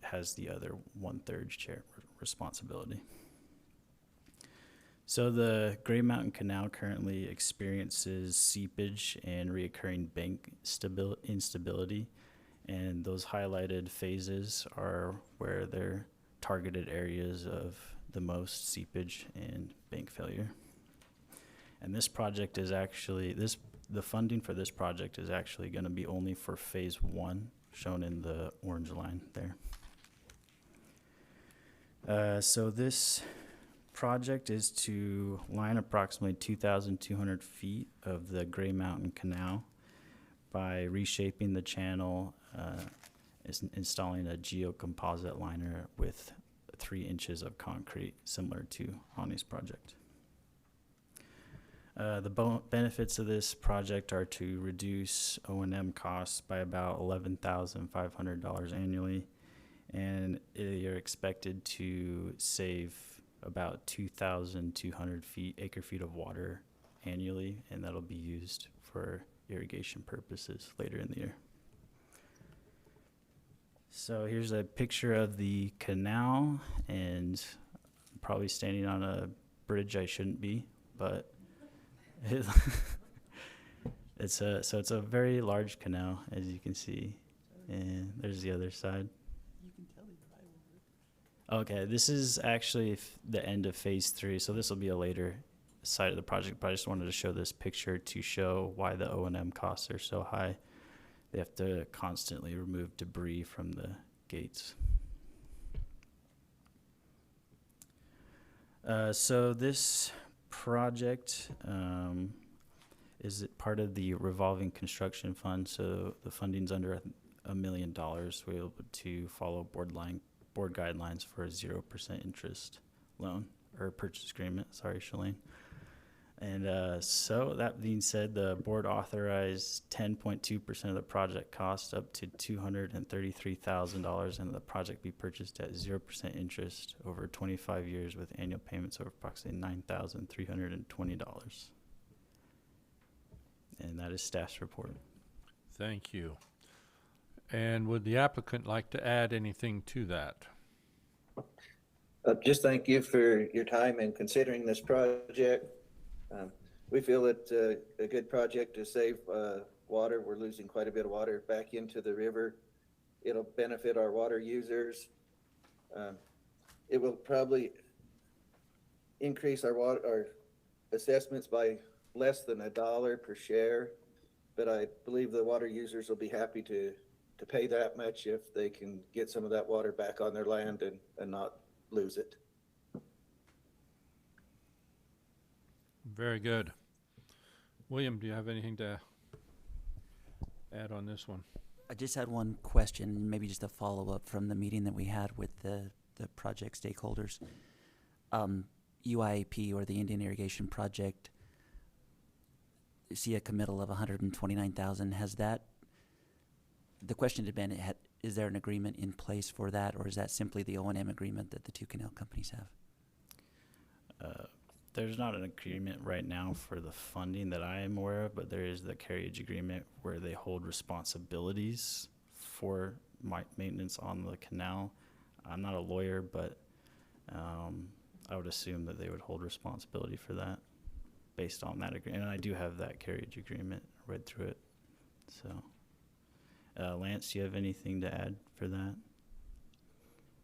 has the other 1/3 share responsibility. So the Gray Mountain Canal currently experiences seepage and reoccurring bank instability, and those highlighted phases are where they're targeted areas of the most seepage and bank failure. And this project is actually, the funding for this project is actually going to be only for phase 1, shown in the orange line there. So this project is to line approximately 2,200 feet of the Gray Mountain Canal by reshaping the channel, installing a geocomposite liner with 3 inches of concrete, similar to Hani's project. The benefits of this project are to reduce O&M costs by about $11,500 annually, and you're expected to save about 2,200 acre feet of water annually, and that'll be used for irrigation purposes later in the year. So here's a picture of the canal, and I'm probably standing on a bridge I shouldn't be, but it's a very large canal, as you can see, and there's the other side. Okay, this is actually the end of phase 3, so this will be a later side of the project, but I just wanted to show this picture to show why the O&M costs are so high. They have to constantly remove debris from the gates. So this project is part of the revolving construction fund, so the funding's under $1 million. We're able to follow board guidelines for a 0% interest loan, or purchase agreement, sorry, Shalane. And so that being said, the board authorized 10.2% of the project cost up to $233,000, and the project be purchased at 0% interest over 25 years with annual payments of approximately $9,320. And that is staff's report. Thank you. And would the applicant like to add anything to that? Just thank you for your time in considering this project. We feel it's a good project to save water. We're losing quite a bit of water back into the river. It'll benefit our water users. It will probably increase our assessments by less than $1 per share, but I believe the water users will be happy to pay that much if they can get some of that water back on their land and not lose it. Very good. William, do you have anything to add on this one? I just had one question, maybe just a follow-up from the meeting that we had with the project stakeholders. UIP, or the Indian Irrigation Project, see a committal of $129,000. Has that, the question had been, is there an agreement in place for that, or is that simply the O&M agreement that the 2 canal companies have? There's not an agreement right now for the funding that I am aware of, but there is the carriage agreement where they hold responsibilities for maintenance on the canal. I'm not a lawyer, but I would assume that they would hold responsibility for that based on that agreement. And I do have that carriage agreement, read through it. So, Lance, do you have anything to add for that?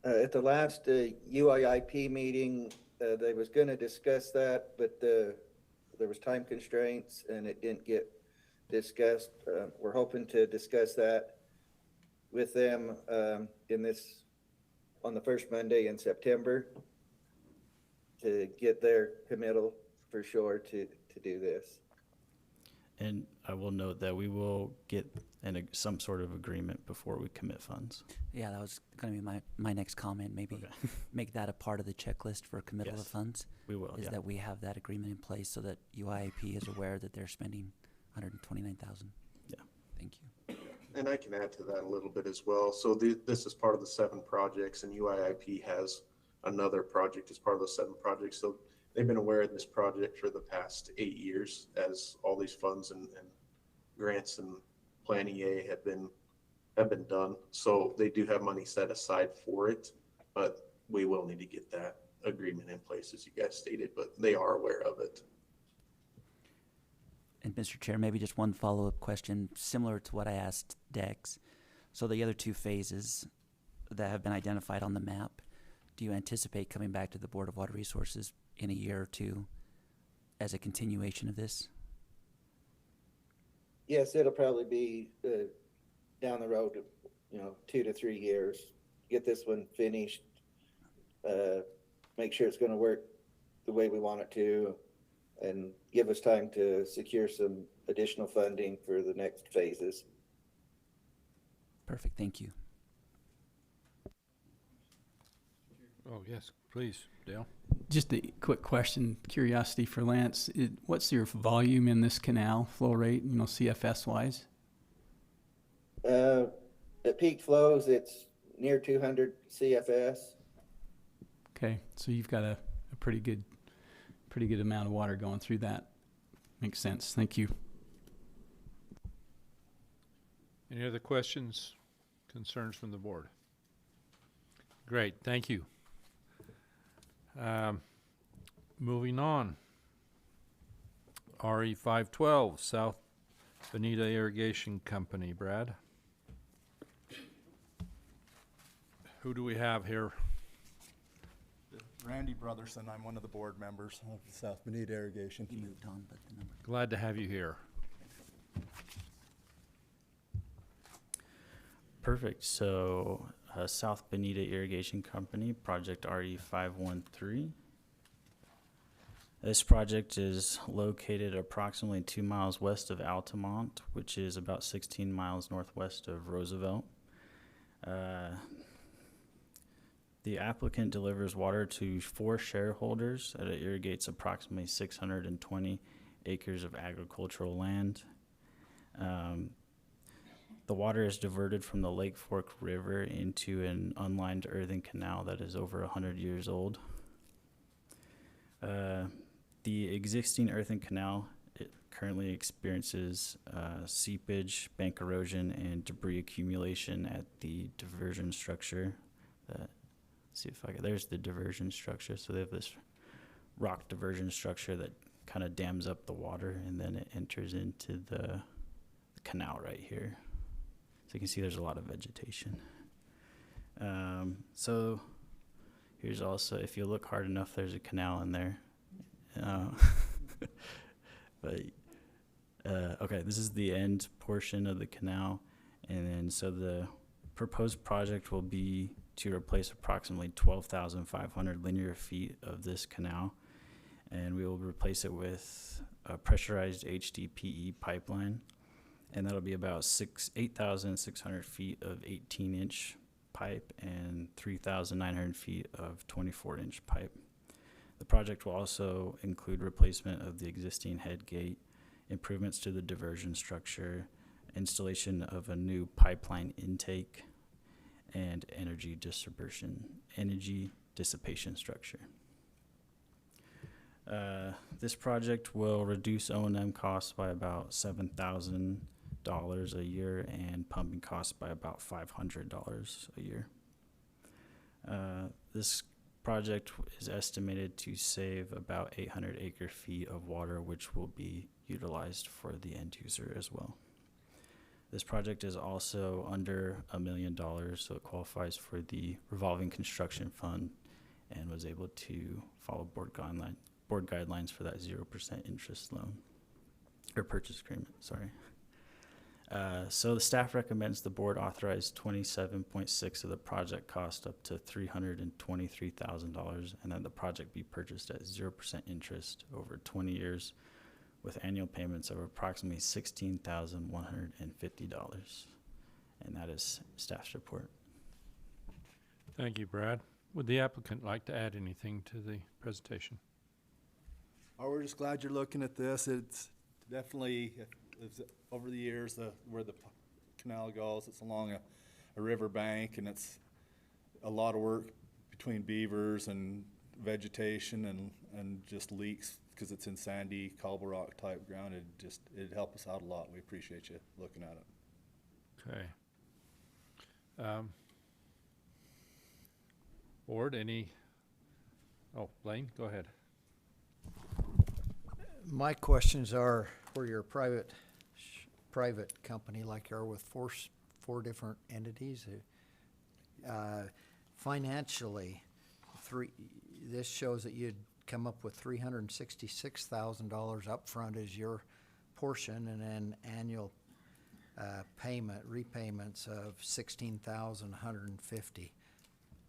At the last UIP meeting, they was going to discuss that, but there was time constraints and it didn't get discussed. We're hoping to discuss that with them on the first Monday in September to get their committal for sure to do this. And I will note that we will get some sort of agreement before we commit funds. Yeah, that was going to be my next comment. Maybe make that a part of the checklist for committal of funds. We will, is that we have that agreement in place so that UIP is aware that they're spending $129,000. Yeah. Thank you. And I can add to that a little bit as well. So this is part of the 7 projects, and UIP has another project as part of those 7 projects. So they've been aware of this project for the past 8 years as all these funds and grants and Plan EA have been done. So they do have money set aside for it, but we will need to get that agreement in place, as you guys stated, but they are aware of it. And Mr. Chair, maybe just one follow-up question, similar to what I asked Dex. So the other two phases that have been identified on the map, do you anticipate coming back to the Board of Water Resources in a year or two as a continuation of this? Yes, it'll probably be down the road, 2 to 3 years. Get this one finished, make sure it's going to work the way we want it to, and give us time to secure some additional funding for the next phases. Perfect, thank you. Oh, yes, please, Dale. Just a quick question, curiosity for Lance. What's your volume in this canal, flow rate, CFS wise? At peak flows, it's near 200 CFS. Okay, so you've got a pretty good amount of water going through that. Makes sense. Thank you. Any other questions, concerns from the board? Great, thank you. Moving on. RE 512, South Boneta Irrigation Company. Brad? Who do we have here? Randy Brotherson. I'm one of the board members of the South Boneta Irrigation. He moved on, but the number. Glad to have you here. Perfect. So South Boneta Irrigation Company, project RE 513. This project is located approximately 2 miles west of Altamont, which is about 16 miles northwest of Roosevelt. The applicant delivers water to 4 shareholders and it irrigates approximately 620 acres of agricultural land. The water is diverted from the Lake Fork River into an unlined earthen canal that is over 100 years old. The existing earthen canal currently experiences seepage, bank erosion, and debris accumulation at the diversion structure. There's the diversion structure. So they have this rock diversion structure that kind of dams up the water, and then it enters into the canal right here. So you can see there's a lot of vegetation. So here's also, if you look hard enough, there's a canal in there. Okay, this is the end portion of the canal. And then so the proposed project will be to replace approximately 12,500 linear feet of this canal. And we will replace it with a pressurized HDPE pipeline. And that'll be about 8,600 feet of 18-inch pipe and 3,900 feet of 24-inch pipe. The project will also include replacement of the existing head gate, improvements to the diversion structure, installation of a new pipeline intake, and energy dissipation structure. This project will reduce O&M costs by about $7,000 a year and pumping costs by about $500 a year. This project is estimated to save about 800 acre feet of water, which will be utilized for the end user as well. This project is also under $1 million, so it qualifies for the revolving construction fund and was able to follow board guidelines for that 0% interest loan or purchase agreement, sorry. So the staff recommends the board authorize 27.6 of the project cost up to $323,000, and that the project be purchased at 0% interest over 20 years with annual payments of approximately $16,150. And that is staff's report. Thank you, Brad. Would the applicant like to add anything to the presentation? Oh, we're just glad you're looking at this. It's definitely, over the years, where the canal goes, it's along a river bank, and it's a lot of work between beavers and vegetation and just leaks because it's in sandy cobble rock type ground. It'd help us out a lot. We appreciate you looking at it. Okay. Board, any Oh, Blaine, go ahead. My questions are, where you're a private company like you are with four different entities, financially, this shows that you'd come up with $366,000 upfront as your portion, and then annual repayments of $16,150.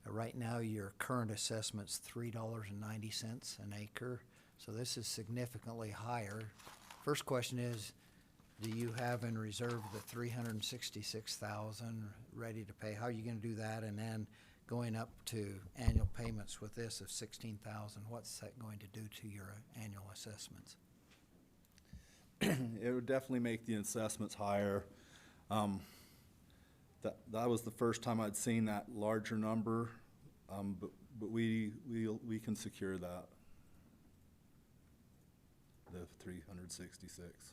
Right now, your current assessment's $3.90 an acre, so this is significantly higher. First question is, do you have in reserve the $366,000 ready to pay? How are you going to do that? And then going up to annual payments with this of $16,000, what's that going to do to your annual assessments? It would definitely make the assessments higher. That was the first time I'd seen that larger number, but we can secure that, the 366.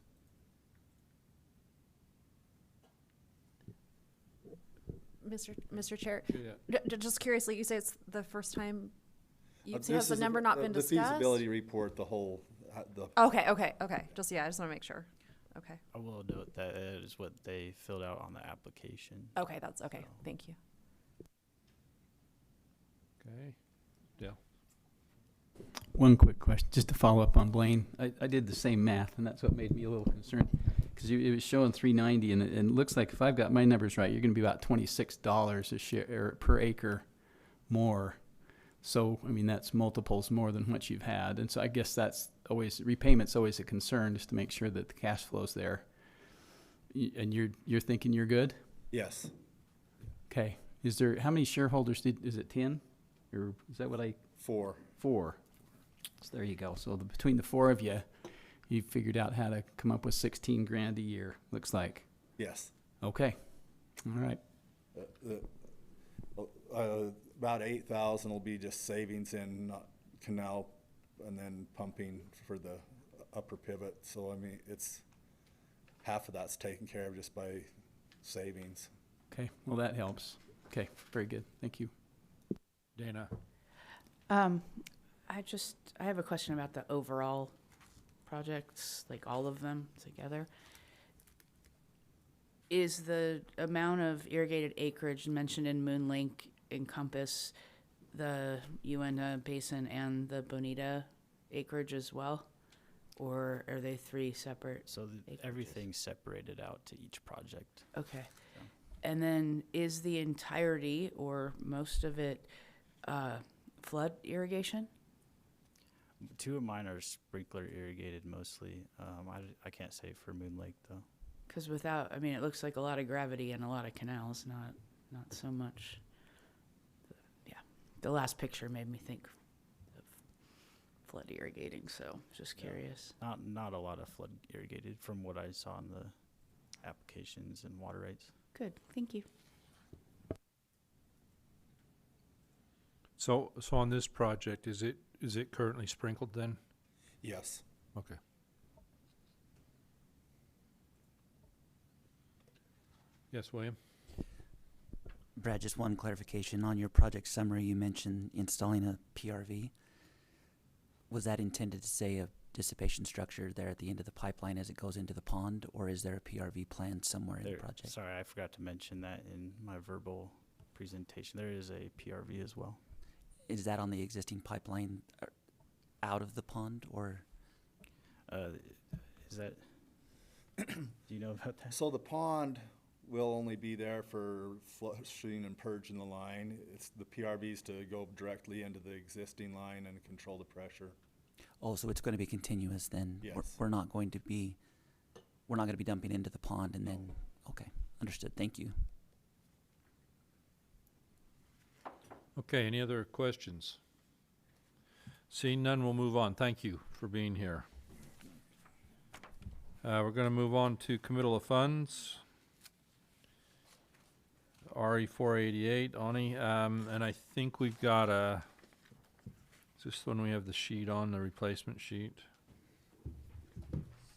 Mr. Chair, Yeah. just curiously, you say it's the first time. Has This the is number not been the discussed? feasibility report, the whole, the. Okay. Just I just want to make sure. Okay. I will note that is what they filled out on the application. Okay, that's okay. So- Thank you. Okay. Dale. One quick question, just to follow up on Blaine. I did the same math, and that's what made me a little concerned. Because it was showing 390, and it looks like if I've got my numbers right, you're going to be about $26 a share or per acre more. So, I mean, that's multiples more than what you've had. And so I guess that's always, repayment's always a concern, just to make sure that the cash flow's there. And you're thinking you're good? Yes. Okay. How many shareholders is it 10? Or is that what 4. So there you go. So between the 4 of you, you figured out how to come up with $16,000 a year, looks like. Yes. Okay. All right. About 8,000 will be just savings in canal and then pumping for the upper pivot. So, I mean, it's half of that's taken care of just by savings. Okay. Well, that helps. Okay. Very good. Thank you. Dana. I have a question about the overall projects, like all of them together. Is the amount of irrigated acreage mentioned in Moonlink encompass the Uintah Basin and the Boneta acreage as well? Or are they 3 separate? So everything's separated out to each project. Okay. And then is the entirety or most of it flood irrigation? 2 of mine are sprinkler irrigated mostly. I can't say for Moon Lake though. Because without, I mean, it looks like a lot of gravity and a lot of canals, not so much. Yeah, the last picture made me think of flood irrigating, so just curious. Not a lot of flood irrigated from what I saw in the applications and water rights. Good, thank you. So on this project, is it currently sprinkled then? Yes. Okay. Yes, William? Brad, just one clarification. On your project summary, you mentioned installing a PRV. Was that intended to say a dissipation structure there at the end of the pipeline as it goes into the pond, or is there a PRV planned somewhere in the project? Sorry, I forgot to mention that in my verbal presentation. There is a PRV as well. Is that on the existing pipeline out of the pond, or? Is that, do you know about that? So the pond will only be there for flushing and purging the line. It's the PRVs to go directly into the existing line and control the pressure. Oh, so it's going to be continuous then? Yes. We're not going to be dumping into the pond and then, okay, understood. Thank you. Okay, any other questions? Seeing none, we'll move on. Thank you for being here. We're going to move on to committal of funds. RE 488, Ani, and I think we've got is this when we have the sheet on, the replacement sheet?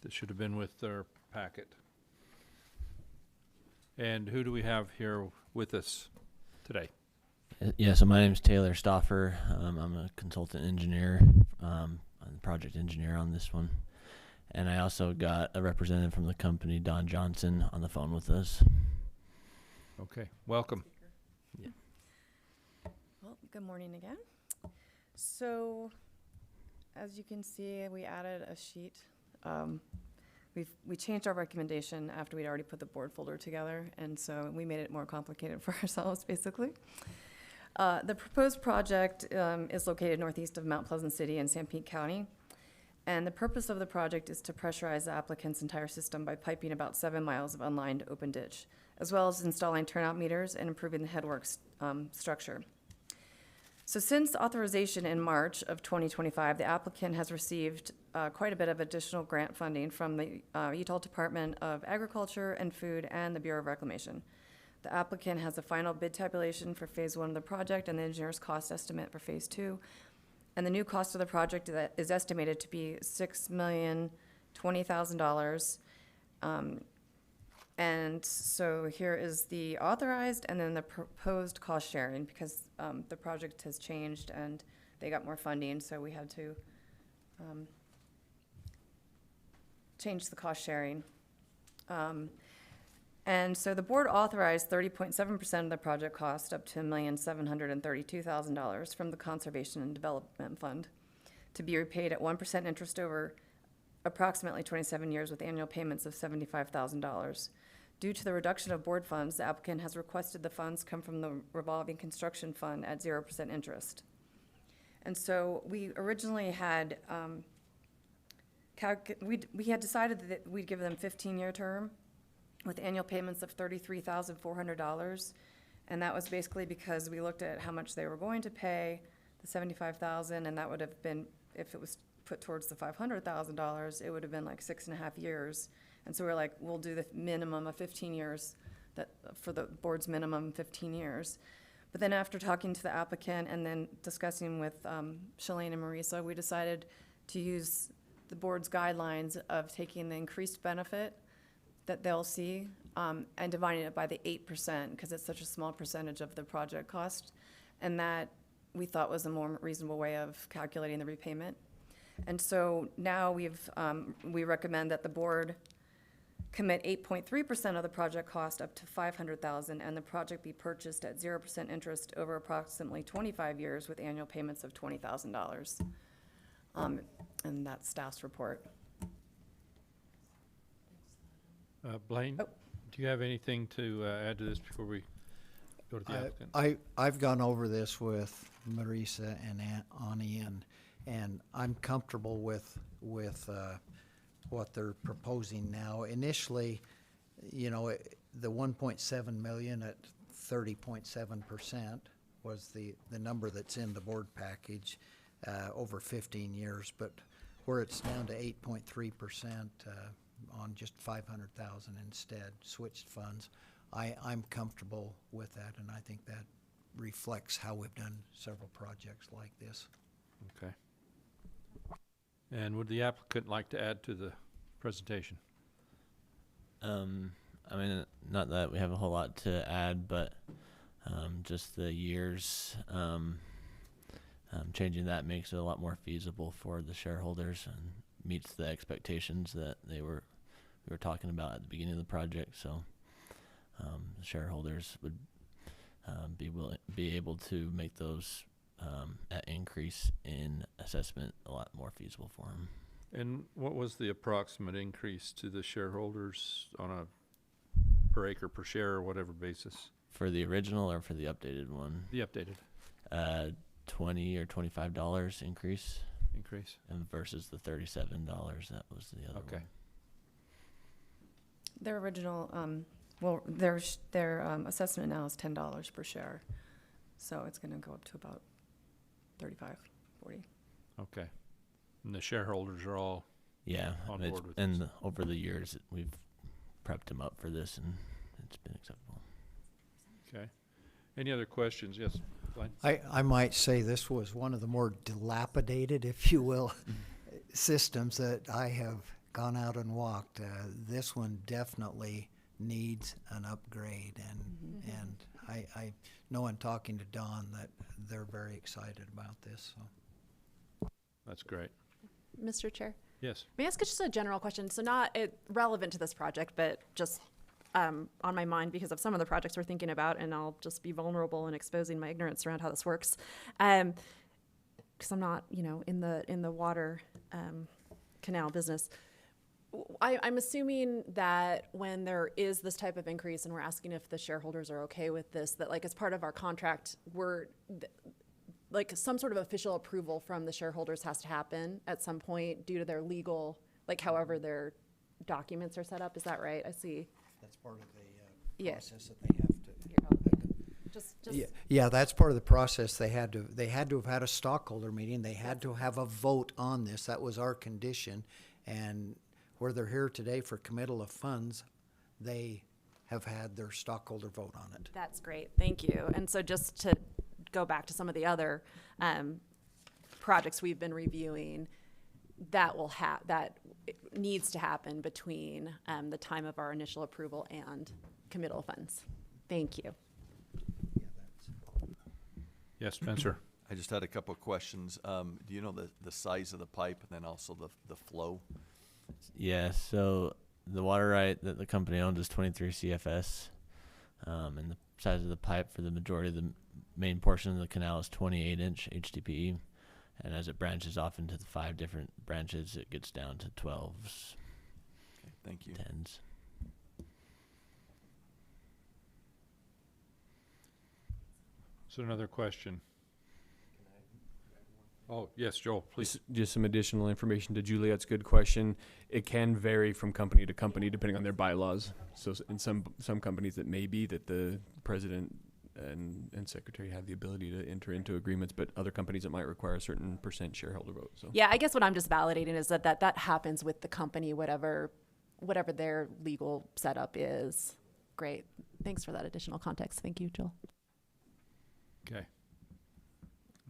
That should have been with our packet. And who do we have here with us today? Yeah, so my name is Taylor Stoffer. I'm a consultant engineer, I'm the project engineer on this one. And I also got a representative from the company, Don Johnson, on the phone with us. Okay, welcome. Yeah. Well, good morning again. So, as you can see, we added a sheet. We changed our recommendation after we'd already put the board folder together, and so we made it more complicated for ourselves, basically. The proposed project is located northeast of Mount Pleasant City in Sanpete County, and the purpose of the project is to pressurize the applicant's entire system by piping about 7 miles of unlined open ditch, as well as installing turnout meters and improving the headworks structure. So since authorization in March of 2025, the applicant has received quite a bit of additional grant funding from the Utah Department of Agriculture and Food and the Bureau of Reclamation. The applicant has a final bid tabulation for phase 1 of the project and the engineer's cost estimate for phase 2. And the new cost of the project is estimated to be $6,020,000. And so here is the authorized and then the proposed cost sharing, because the project has changed and they got more funding, so we had to change the cost sharing. And so the board authorized 30.7% of the project cost up to $1,732,000 from the Conservation and Development Fund to be repaid at 1% interest over approximately 27 years with annual payments of $75,000. Due to the reduction of board funds, the applicant has requested the funds come from the revolving construction fund at 0% interest. And so we originally had we had decided that we'd give them 15-year term with annual payments of $33,400, and that was basically because we looked at how much they were going to pay, the $75,000, and that would have been, if it was put towards the $500,000, it would have been like 6.5 years. And so we're like, we'll do the minimum of 15 years, that for the board's minimum 15 years. But then after talking to the applicant and then discussing with Shalane and Marisa, we decided to use the board's guidelines of taking the increased benefit that they'll see and dividing it by the 8%, because it's such a small percentage of the project cost. And that we thought was a more reasonable way of calculating the repayment. And so now we recommend that the board commit 8.3% of the project cost up to $500,000, and the project be purchased at 0% interest over approximately 25 years with annual payments of $20,000. And that's staff's report. Blaine, do you have anything to add to this before we go to the applicant? I've gone over this with Marisa and Ani, and I'm comfortable with what they're proposing now. Initially, you know, the 1.7 million at 30.7% was the number that's in the board package over 15 years, but where it's down to 8.3% on just 500,000 instead, switched funds. I'm comfortable with that, and I think that reflects how we've done several projects like this. Okay. And would the applicant like to add to the presentation? I mean, not that we have a whole lot to add, but just the years, changing that makes it a lot more feasible for the shareholders and meets the expectations that we were talking about at the beginning of the project. So the shareholders would be able to make those at increase in assessment a lot more feasible for them. And what was the approximate increase to the shareholders on a per acre per share or whatever basis? For the original or for the updated one? The updated. $20 or $25 increase. And versus the $37 that was the other one. Their original, well, their assessment now is $10 per share, so it's going to go up to about 35, 40. Okay. And the shareholders are all on board with and this. Over the years, we've prepped them up for this, and it's been acceptable. Okay. Any other questions? Yes, Blaine? I might say this was one of the more dilapidated, if you will, systems that I have gone out and walked. This one definitely needs an upgrade, and I know in talking to Don that they're very excited about this, so. That's great. Mr. Chair? Yes. May I ask just a general question? So not relevant to this project, but just on my mind because of some of the projects we're thinking about, and I'll just be vulnerable in exposing my ignorance around how this works. Because I'm not, in the water canal business. I'm assuming that when there is this type of increase and we're asking if the shareholders are okay with this, that like as part of our contract, like some sort of official approval from the shareholders has to happen at some point due to their legal, like however their documents are set up. Is that right? I see. That's part of the process that they have to. Just Yeah, that's part of the process. They had to have had a stockholder meeting. They had to have a vote on this. That was our condition. And where they're here today for committal of funds, they have had their stockholder vote on it. That's great. Thank you. And so just to go back to some of the other projects we've been reviewing, that needs to happen between the time of our initial approval and committal funds. Thank you. Yes, Spencer. I just had a couple of questions. Do you know the size of the pipe and then also the flow? Yeah, so the water right that the company owns is 23 CFS, and the size of the pipe for the majority of the main portion of the canal is 28-inch HDPE, and as it branches off into the 5 different branches, it gets down to 12s. Okay, thank you. 10s. So another question. Oh, yes, Joel, please. Just some additional information to Juliet's good question. It can vary from company to company depending on their bylaws. So in some companies it may be that the president and secretary have the ability to enter into agreements, but other companies it might require a certain % shareholder vote. So Yeah, I guess what I'm just validating is that happens with the company, whatever their legal setup is. Great. Thanks for that additional context. Thank you, Joel. Okay.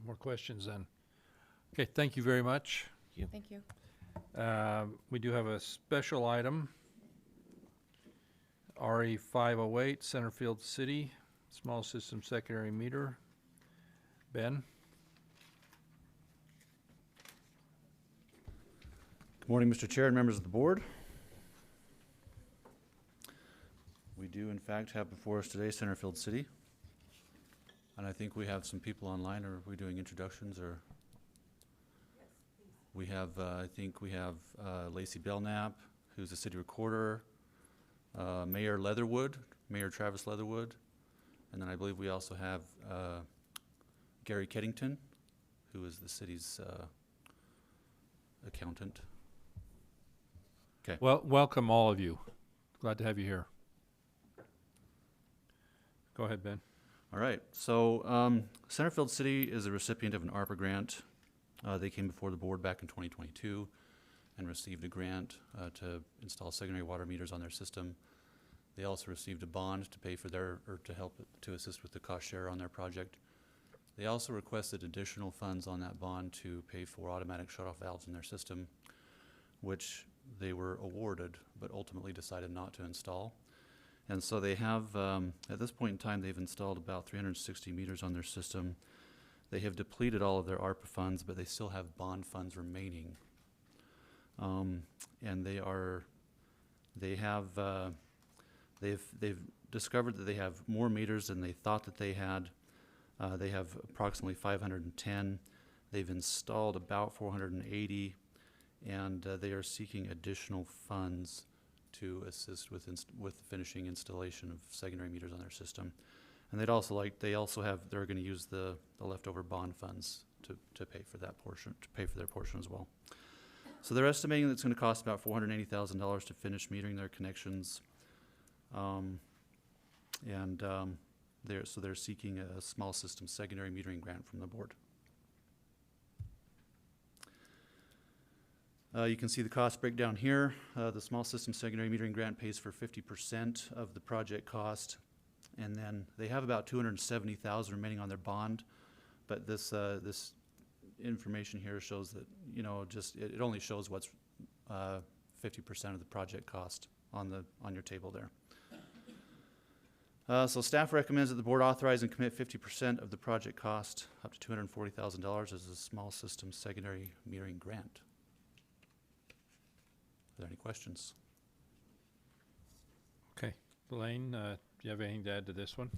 More questions then? Okay, thank you very much. Thank you. We do have a special item. RE 508, Centerfield City, small system secondary meter. Ben? Good morning, Mr. Chair and members of the board. We do, in fact, have before us today Centerfield City. And I think we have some people online. Are we doing introductions or? We have, I think we have Lacey Belknap, who's the city recorder, Mayor Travis Leatherwood, and then I believe we also have Gary Keddington, who is the city's accountant. Okay. Well, welcome all of you. Glad to have you here. Go ahead, Ben. All right. So Centerfield City is a recipient of an ARPA grant. They came before the board back in 2022 and received a grant to install secondary water meters on their system. They also received a bond to pay for to assist with the cost share on their project. They also requested additional funds on that bond to pay for automatic shutoff valves in their system, which they were awarded, but ultimately decided not to install. And so they have, at this point in time, they've installed about 360 meters on their system. They have depleted all of their ARPA funds, but they still have bond funds remaining. And they've discovered that they have more meters than they thought that they had. They have approximately 510. They've installed about 480, and they are seeking additional funds to assist with the finishing installation of secondary meters on their system. And they're going to use the leftover bond funds to pay for that portion, to pay for their portion as well. So they're estimating that it's going to cost about $480,000 to finish metering their connections. They're seeking a small system secondary metering grant from the board. You can see the cost breakdown here. The small system secondary metering grant pays for 50% of the project cost. And then they have about $270,000 remaining on their bond, but this information here shows that it only shows what's 50% of the project cost on your table there. So staff recommends that the board authorize and commit 50% of the project cost, up to $240,000, as a small system secondary metering grant. Are there any questions? Okay. Blaine, do you have anything to add to this one?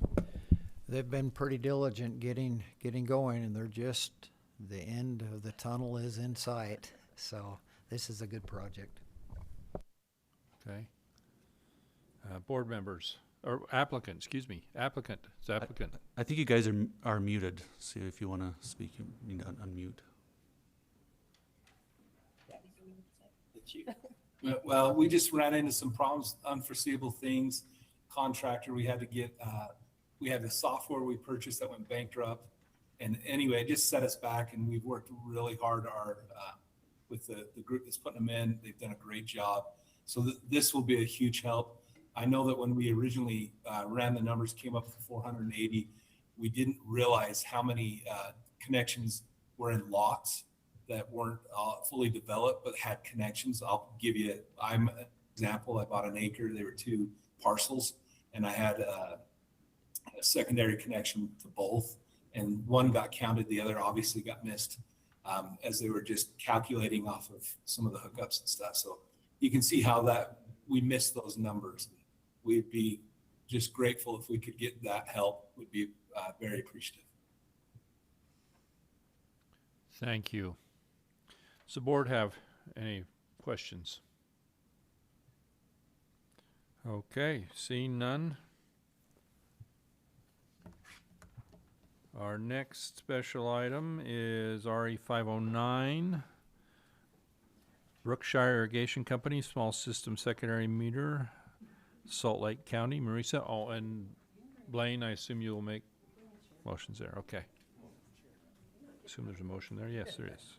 They've been pretty diligent getting going, and they're just, the end of the tunnel is in sight. So this is a good project. Okay. Board members, or applicant, excuse me, applicant, it's applicant. I think you guys are muted, so if you want to speak, you need to unmute. Well, we just ran into some problems, unforeseeable things. Contractor, we had to get, we had the software we purchased that went bankrupt. And anyway, it just set us back, and we've worked really hard with the group that's putting them in. They've done a great job. So this will be a huge help. I know that when we originally ran the numbers, came up to 480, we didn't realize how many connections were in lots that weren't fully developed but had connections. I'll give you, I'm an example. I bought an acre. There were 2 parcels, and I had a secondary connection to both, and one got counted, the other obviously got missed as they were just calculating off of some of the hookups and stuff. So you can see how that we missed those numbers. We'd be just grateful if we could get that help. Would be very appreciative. Thank you. Does the board have any questions? Okay, seeing none. Our next special item is RE 509. Brookshire Irrigation Company, small system secondary meter, Salt Lake County, Marisa. Oh, and Blaine, I assume you will make motions there. Okay. Assume there's a motion there. Yes, there is.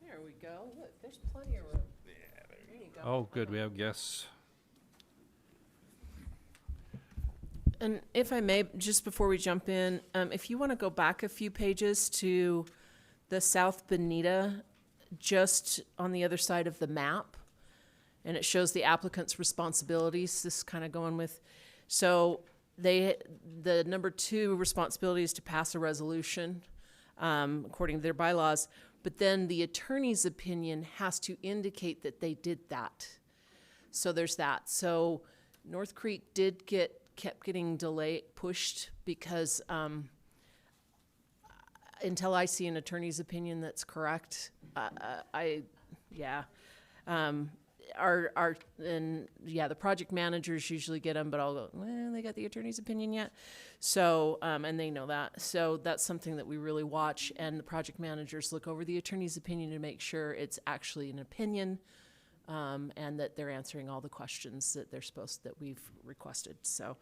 There we go. Look, there's plenty of room. Yeah, there you go. Oh, good. We have guests. And if I may, just before we jump in, if you want to go back a few pages to the South Boneta, just on the other side of the map, and it shows the applicant's responsibilities. This is kind of going with, so the number 2 responsibility is to pass a resolution according to their bylaws, but then the attorney's opinion has to indicate that they did that. So there's that. So North Creek kept getting delayed, pushed, because until I see an attorney's opinion that's correct, the project managers usually get them, but I'll go, well, they got the attorney's opinion yet? So, and they know that. So that's something that we really watch, and the project managers look over the attorney's opinion to make sure it's actually an opinion, and that they're answering all the questions that we've requested. So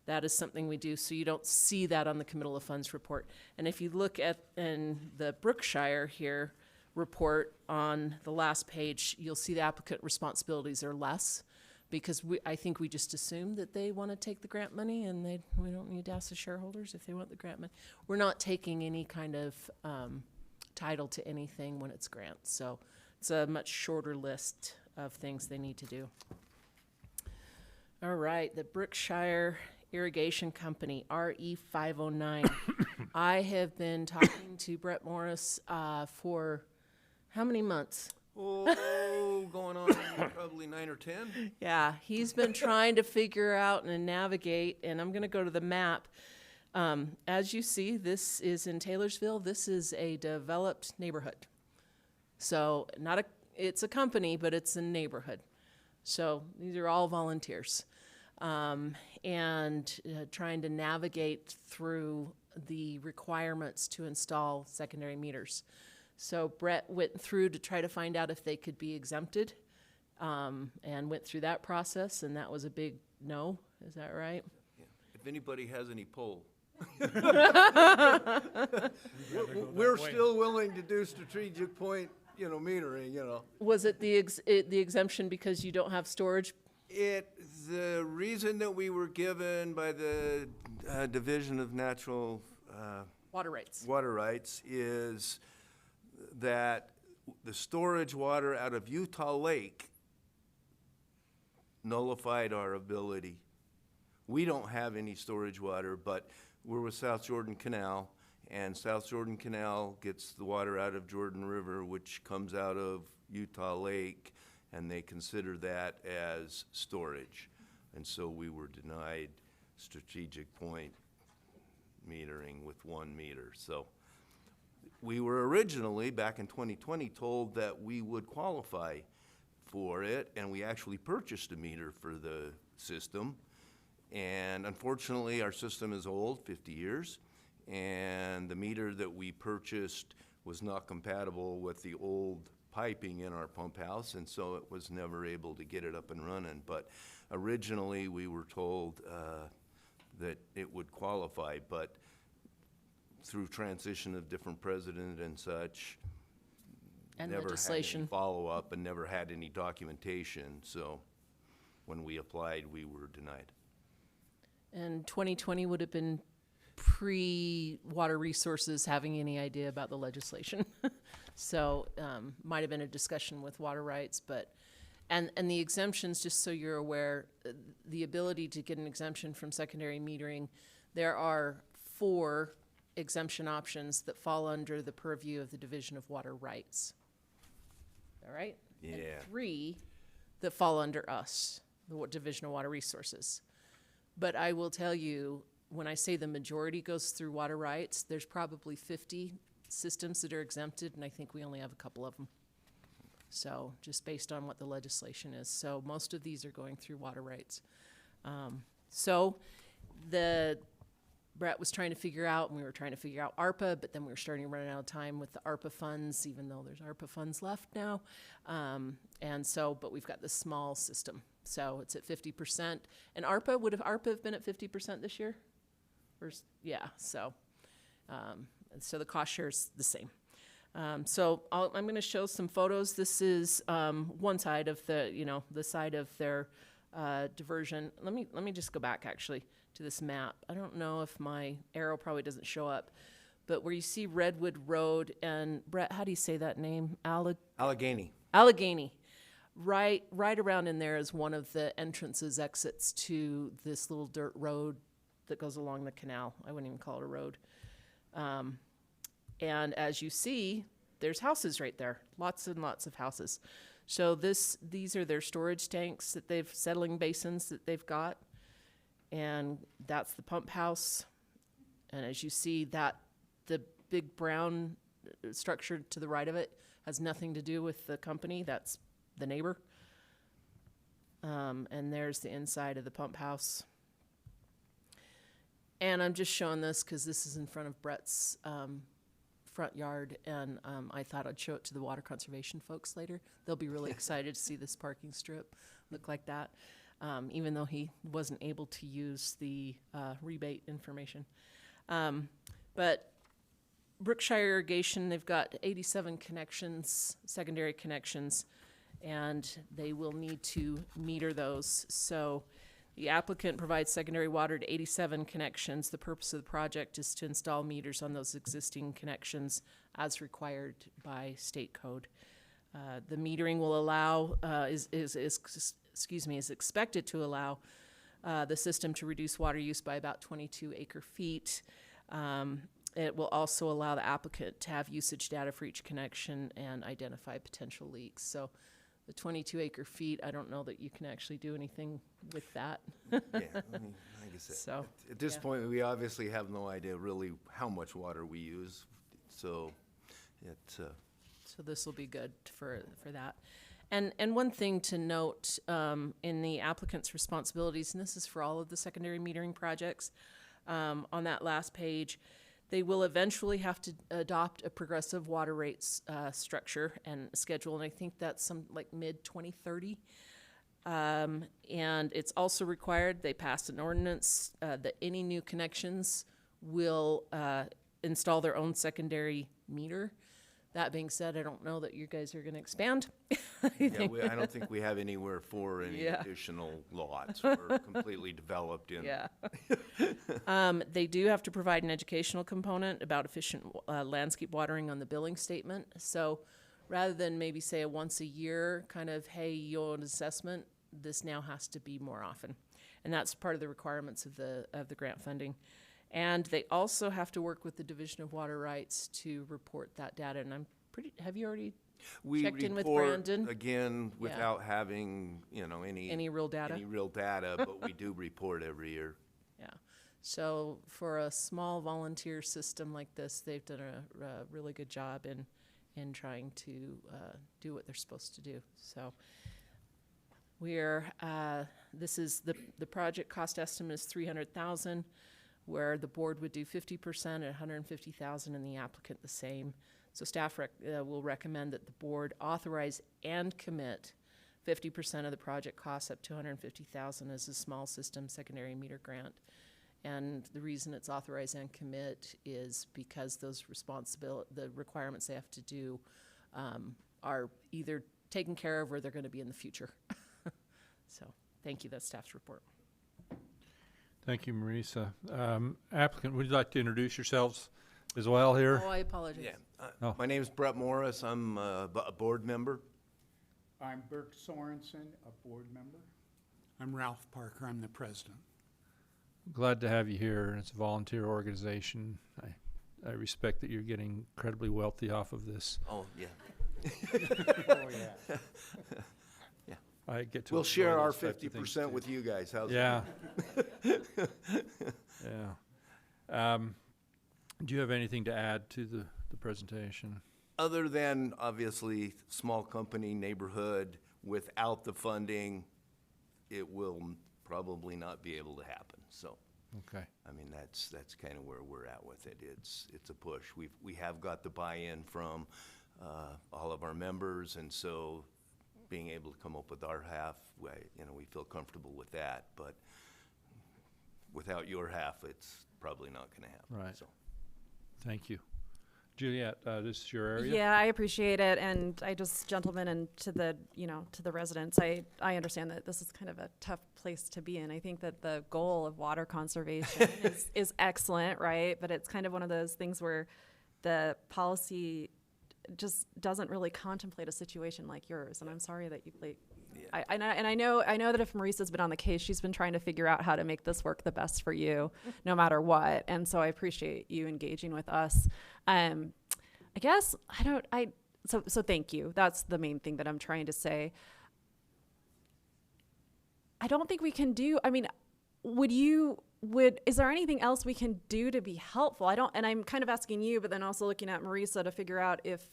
that is something we do. So you don't see that on the committal of funds report. And if you look at in the Brookshire here report on the last page, you'll see the applicant responsibilities are less, because I think we just assume that they want to take the grant money, and we don't need to ask the shareholders if they want the grant money. We're not taking any kind of title to anything when it's grants. So it's a much shorter list of things they need to do. All right, the Brookshire Irrigation Company, RE 509. I have been talking to Brett Morris for how many months? Oh, going on probably 9 or 10. Yeah, he's been trying to figure out and navigate, and I'm going to go to the map. As you see, this is in Taylorsville. This is a developed neighborhood. So it's a company, but it's a neighborhood. So these are all volunteers. And trying to navigate through the requirements to install secondary meters. So Brett went through to try to find out if they could be exempted, and went through that process, and that was a big no. Is that right? Yeah. If anybody has any pull. We're still willing to do strategic point, metering, Was it the exemption because you don't have storage? The reason that we were given by the Division of Natural Water Rights is that the storage water out of Utah Lake nullified our ability. We don't have any storage water, but we're with South Jordan Canal, and South Jordan Canal gets the water out of Jordan River, which comes out of Utah Lake, and they consider that as storage. And so we were denied strategic point metering with 1 meter. So we were originally, back in 2020, told that we would qualify for it, and we actually purchased a meter for the system. And unfortunately, our system is old, 50 years, and the meter that we purchased was not compatible with the old piping in our pump house, and so it was never able to get it up and running. But originally, we were told that it would qualify, but through transition of different president and such, And never legislation. had any follow-up and never had any documentation. So when we applied, we were denied. And 2020 would have been pre-Water Resources having any idea about the legislation. So might have been a discussion with water rights, but, and the exemptions, just so you're aware, the ability to get an exemption from secondary metering, there are 4 exemption options that fall under the purview of the Division of Water Rights. All right? Yeah. And 3 that fall under us, the Division of Water Resources. But I will tell you, when I say the majority goes through water rights, there's probably 50 systems that are exempted, and I think we only have a couple of them. So just based on what the legislation is. So most of these are going through water rights. So Brett was trying to figure out, and we were trying to figure out ARPA, but then we were starting to run out of time with the ARPA funds, even though there's ARPA funds left now. And so, but we've got this small system. So it's at 50%. And ARPA, would have ARPA been at 50% this year? Yeah, so the cost share is the same. So I'm going to show some photos. This is one side of the side of their diversion. Let me just go back actually to this map. I don't know if my arrow probably doesn't show up, but where you see Redwood Road and Brett, how do you say that name? Allegheny. Allegheny. Right around in there is one of the entrances, exits to this little dirt road that goes along the canal. I wouldn't even call it a road. And as you see, there's houses right there, lots and lots of houses. So these are their storage tanks settling basins that they've got. And that's the pump house. And as you see, the big brown structure to the right of it has nothing to do with the company. That's the neighbor. And there's the inside of the pump house. And I'm just showing this because this is in front of Brett's front yard, and I thought I'd show it to the water conservation folks later. They'll be really excited to see this parking strip look like that, even though he wasn't able to use the rebate information. But Brookshire Irrigation, they've got 87 connections, secondary connections, and they will need to meter those. So the applicant provides secondary water to 87 connections. The purpose of the project is to install meters on those existing connections as required by state code. The metering will allow, is expected to allow the system to reduce water use by about 22 acre feet. It will also allow the applicant to have usage data for each connection and identify potential leaks. So the 22 acre feet, I don't know that you can actually do anything with that. Yeah, I mean, like I said, So, at this point, we obviously have no idea really how much water we use. So So this will be good for that. And one thing to note in the applicant's responsibilities, and this is for all of the secondary metering projects, on that last page, they will eventually have to adopt a progressive water rates structure and schedule, and I think that's some like mid-2030. And it's also required they pass an ordinance that any new connections will install their own secondary meter. That being said, I don't know that you guys are going to expand. yeah, I don't think we have anywhere for any additional lots. We're completely developed in. Yeah. They do have to provide an educational component about efficient landscape watering on the billing statement. So rather than maybe say a once a year kind of, hey, you owe an assessment, this now has to be more often. And that's part of the requirements of the grant funding. And they also have to work with the Division of Water Rights to report that data. And have you already checked in with Brandon? Again, Yeah. without having, any real data? Any real data, but we do report every year. Yeah. So for a small volunteer system like this, they've done a really good job in trying to do what they're supposed to do. So this is the project cost estimate is $300,000, where the board would do 50% at $150,000 and the applicant the same. So staff will recommend that the board authorize and commit 50% of the project costs up to $250,000 as a small system secondary meter grant. And the reason it's authorize and commit is because the requirements they have to do are either taken care of or they're going to be in the future. So thank you. That's staff's report. Thank you, Marisa. Applicant, would you like to introduce yourselves as well here? Oh, I apologize. Yeah. My name is Brett Morris. I'm a board member. I'm Bert Sorensen, a board member. I'm Ralph Parker. I'm the president. Glad to have you here. It's a volunteer organization. I respect that you're getting incredibly wealthy off of this. Oh, yeah. Oh, yeah. Yeah. I get to We'll enjoy share our those types of things 50% too. with you guys. How's Yeah. that? Yeah. Do you have anything to add to the presentation? Other than, obviously, small company, neighborhood, without the funding, it will probably not be able to happen. So, Okay. I mean, that's kind of where we're at with it. It's a push. We have got the buy-in from all of our members, and so being able to come up with our half, we feel comfortable with that. But without your half, it's probably not going to happen. Right. So. Thank you. Juliet, this is your area? Yeah, I appreciate it, and gentlemen, and to the residents, I understand that this is kind of a tough place to be in. I think that the goal of water conservation is excellent, right? But it's kind of one of those things where the policy just doesn't really contemplate a situation like yours, and I'm sorry that you like. Yeah. I know that if Marisa's been on the case, she's been trying to figure out how to make this work the best for you, no matter what. And so I appreciate you engaging with us. So thank you. That's the main thing that I'm trying to say. I don't think we can do, is there anything else we can do to be helpful? And I'm kind of asking you, but then also looking at Marisa to figure out if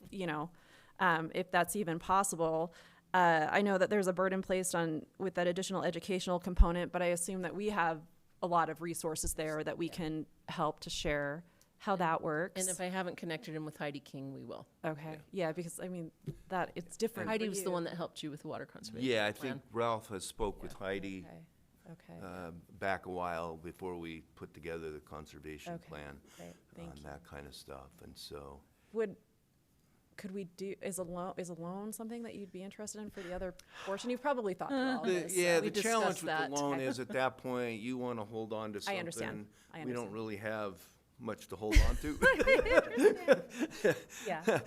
that's even possible. I know that there's a burden placed with that additional educational component, but I assume that we have a lot of resources there that we can help to share how that works. And if I haven't connected him with Heidi King, we will. Okay. Yeah, because that it's different. Heidi for was you. the one that helped you with the water conservation Yeah, I plan. think Ralph has spoke with Heidi Okay. back a while before we put together the conservation Okay, plan great. Thank on you. that kind of stuff. And so, Could we do, is a loan something that you'd be interested in for the other portion? You've probably thought through all this. the challenge with the loan is at that point, you want to hold on to something. I understand. We don't really have much to hold on to. Yeah.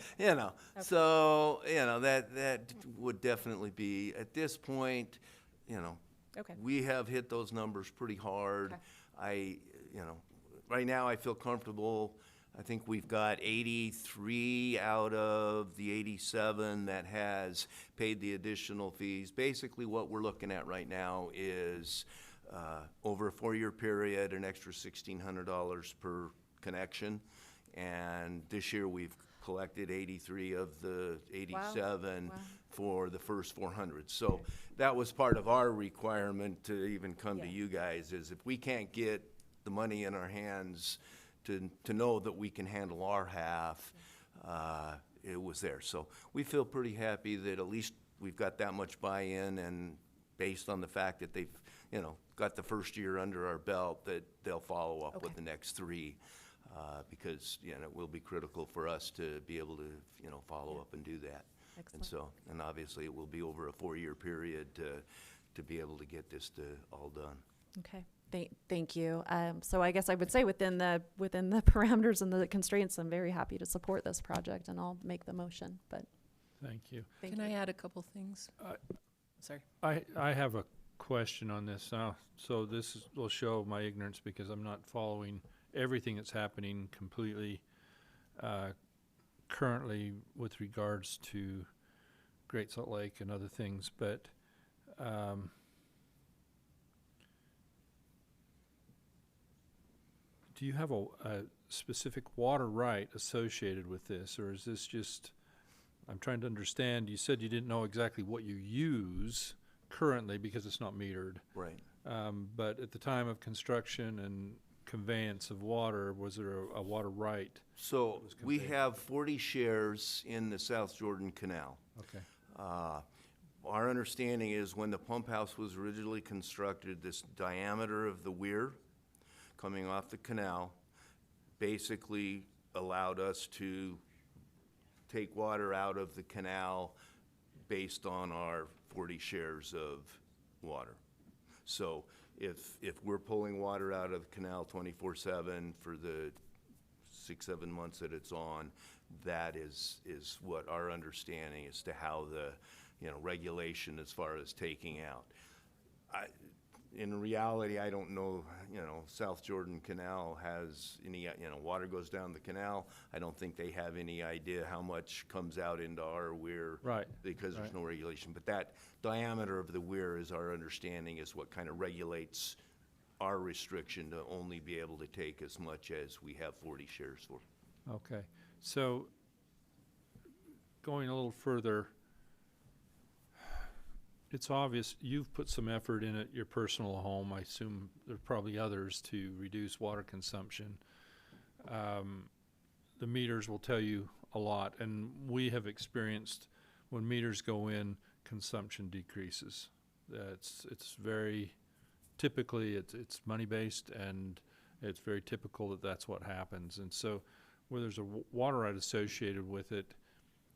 So, that would definitely be, at this point, Okay. we have hit those numbers pretty hard. Okay. Right now I feel comfortable. I think we've got 83 out of the 87 that has paid the additional fees. Basically, what we're looking at right now is over a 4-year period, an extra $1,600 per connection. And this year we've collected 83 of the 87 for the first 400. So that was part of our requirement to even come to you guys, is if we can't get the money in our hands to know that we can handle our half, it was there. So we feel pretty happy that at least we've got that much buy-in, and based on the fact that they've, got the first year under our belt, that they'll follow up with the next 3, because, it will be critical for us to be able to, follow up and do that. Excellent. And so, and obviously it will be over a 4-year period to be able to get this all done. Okay. Thank you. So I guess I would say within the parameters and the constraints, I'm very happy to support this project, and I'll make the motion. But Thank you. Can I add a couple things? Sorry. I have a question on this now. So will show my ignorance because I'm not following everything that's happening completely currently with regards to Great Salt Lake and other things. But do you have a specific water right associated with this, or is this just, I'm trying to understand, you said you didn't know exactly what you use currently because it's not metered. Right. But at the time of construction and conveyance of water, was there a water right? So we have 40 shares in the South Jordan Canal. Okay. Our understanding is when the pump house was originally constructed, this diameter of the weir coming off the canal basically allowed us to take water out of the canal based on our 40 shares of water. So if we're pulling water out of the canal 24/7 for the 6-7 months that it's on, that is what our understanding as to how the regulation as far as taking out. In reality, I don't know, South Jordan Canal has any, water goes down the canal. I don't think they have any idea how much comes out into our weir. Right. Because there's no regulation. But that diameter of the weir is our understanding is what kind of regulates our restriction to only be able to take as much as we have 40 shares for. Okay. So going a little further, it's obvious you've put some effort in at your personal home. I assume there's probably others to reduce water consumption. The meters will tell you a lot, and we have experienced when meters go in, consumption decreases. It's very typically it's money based, and it's very typical that that's what happens. And so, where there's a water right associated with it,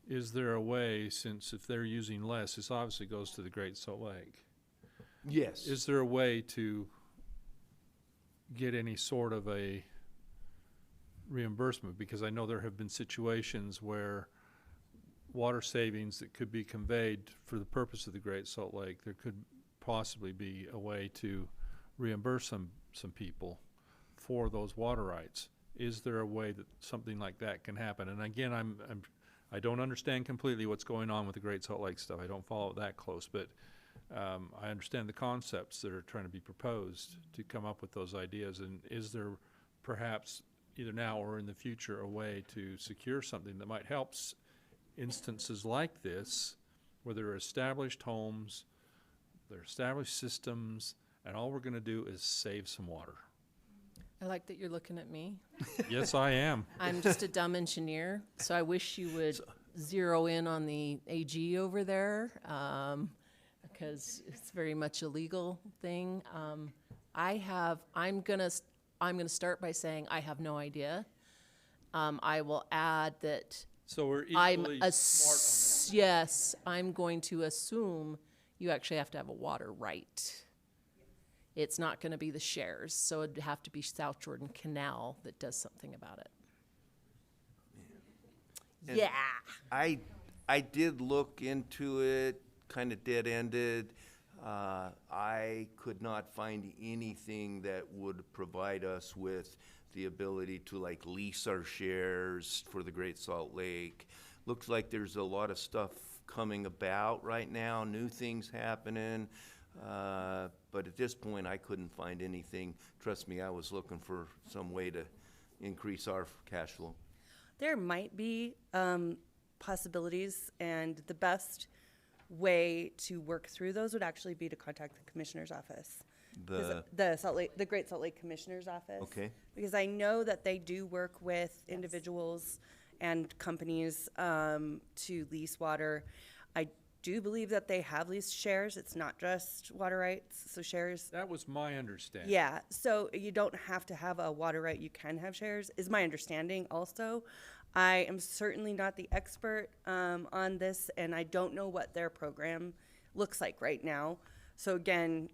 is there a way, since if they're using less, this obviously goes to the Great Salt Lake. Yes. Is there a way to get any sort of a reimbursement? Because I know there have been situations where water savings that could be conveyed for the purpose of the Great Salt Lake, there could possibly be a way to reimburse some people for those water rights. Is there a way that something like that can happen? And again, I don't understand completely what's going on with the Great Salt Lake stuff. I don't follow it that close, but I understand the concepts that are trying to be proposed to come up with those ideas. And is there perhaps either now or in the future a way to secure something that might help instances like this, where there are established homes, there are established systems, and all we're going to do is save some water? I like that you're looking at me. Yes, I am. I'm just a dumb engineer, so I wish you would zero in on the AG over there, because it's very much a legal thing. I'm gonna start by saying I have no idea. I will add that. So we're equally smart on that. Yes, I'm going to assume you actually have to have a water right. It's not going to be the shares, so it'd have to be South Jordan Canal that does something about it. And yeah. I did look into it, kind of dead-ended. I could not find anything that would provide us with the ability to lease our shares for the Great Salt Lake. Looks like there's a lot of stuff coming about right now, new things happening. But at this point, I couldn't find anything. Trust me, I was looking for some way to increase our cash flow. There might be possibilities, and the best way to work through those would actually be to contact the commissioner's office. The Great Salt Lake Commissioner's Office. Okay. Because I know that they do work with individuals and companies to lease water. I do believe that they have leased shares. It's not just water rights, so shares. That was my understanding. Yeah, so you don't have to have a water right. You can have shares, is my understanding also. I am certainly not the expert on this, and I don't know what their program looks like right now. So again,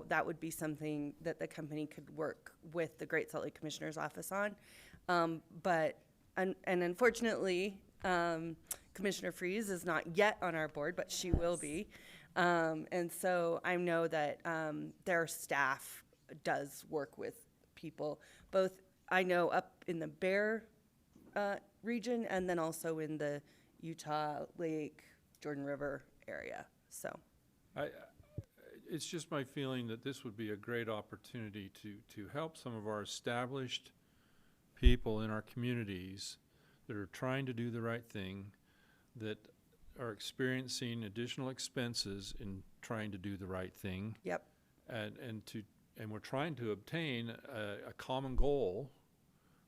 that would be something that the company could work with the Great Salt Lake Commissioner's Office on. But unfortunately, Commissioner Freeze is not yet on our board, but she will be. And so I know that their staff does work with people, both I know up in the Bear region and then also in the Utah Lake, Jordan River area. So It's just my feeling that this would be a great opportunity to help some of our established people in our communities that are trying to do the right thing, that are experiencing additional expenses in trying to do the right thing. Yep. And we're trying to obtain a common goal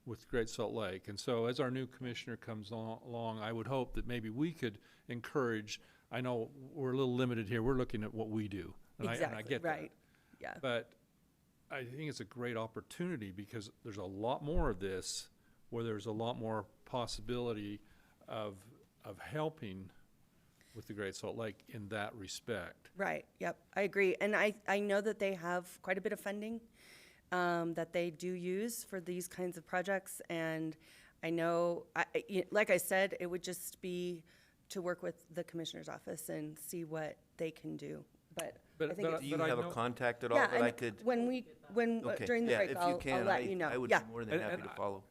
with Great Salt Lake. And so as our new commissioner comes along, I would hope that maybe we could encourage, I know we're a little limited here, we're looking at what we do. And exactly, I get right. that. Yeah. But I think it's a great opportunity because there's a lot more of this where there's a lot more possibility of helping with the Great Salt Lake in that respect. Right, yep, I agree. And I know that they have quite a bit of funding that they do use for these kinds of projects. And I know, like I said, it would just be to work with the commissioner's office and see what they can do. But I think Do you have a contact at all yeah, that I could? Okay. During the Yeah, break, if you I'll can, let you know. I would Yeah. be more than happy to follow.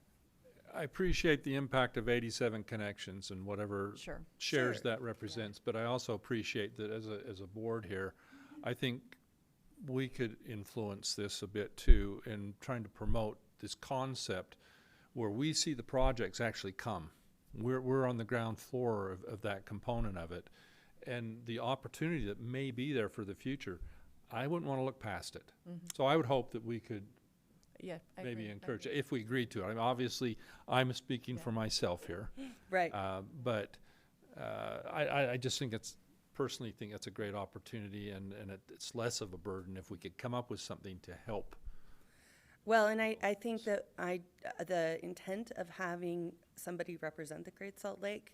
I appreciate the impact of 87 connections and whatever shares that represents, but I also appreciate that as a board here, I think we could influence this a bit too in trying to promote this concept where we see the projects actually come. We're on the ground floor of that component of it, and the opportunity that may be there for the future, I wouldn't want to look past it. So I would hope that we could maybe encourage it if we agreed to it. I mean, obviously, I'm speaking for myself here. Right. But I just think personally think that's a great opportunity, and it's less of a burden if we could come up with something to help. Well, and I think that the intent of having somebody represent the Great Salt Lake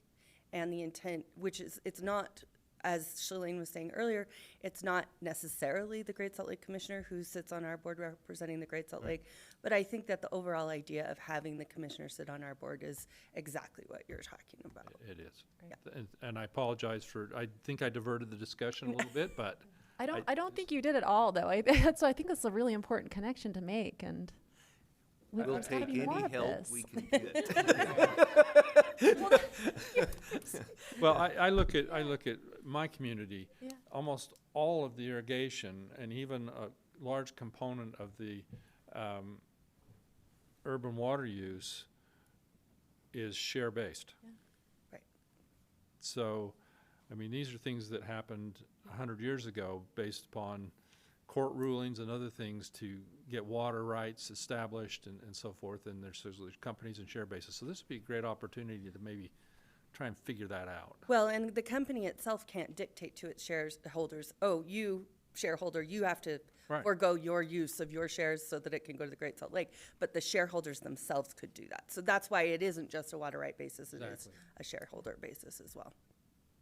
and the intent, which is, it's not, as Shalane was saying earlier, it's not necessarily the Great Salt Lake Commissioner who sits on our board representing the Great Salt Lake, but I think that the overall idea of having the commissioner sit on our board is exactly what you're talking about. It is. Yeah. And I apologize I think I diverted the discussion a little bit, but. I don't think you did at all, though. So I think that's a really important connection to make, and We'll take any help we can get. Well, I look at my community. Yeah. Almost all of the irrigation and even a large component of the urban water use is share-based. Yeah. Right. So, I mean, these are things that happened 100 years ago based upon court rulings and other things to get water rights established and so forth, and there's companies and share bases. So this would be a great opportunity to maybe try and figure that out. Well, and the company itself can't dictate to its shareholders, oh, you shareholder, you have to forego your use of your shares so that it can go to the Great Salt Lake, but the shareholders themselves could do that. So that's why it isn't just a water right basis, it is a shareholder basis as well.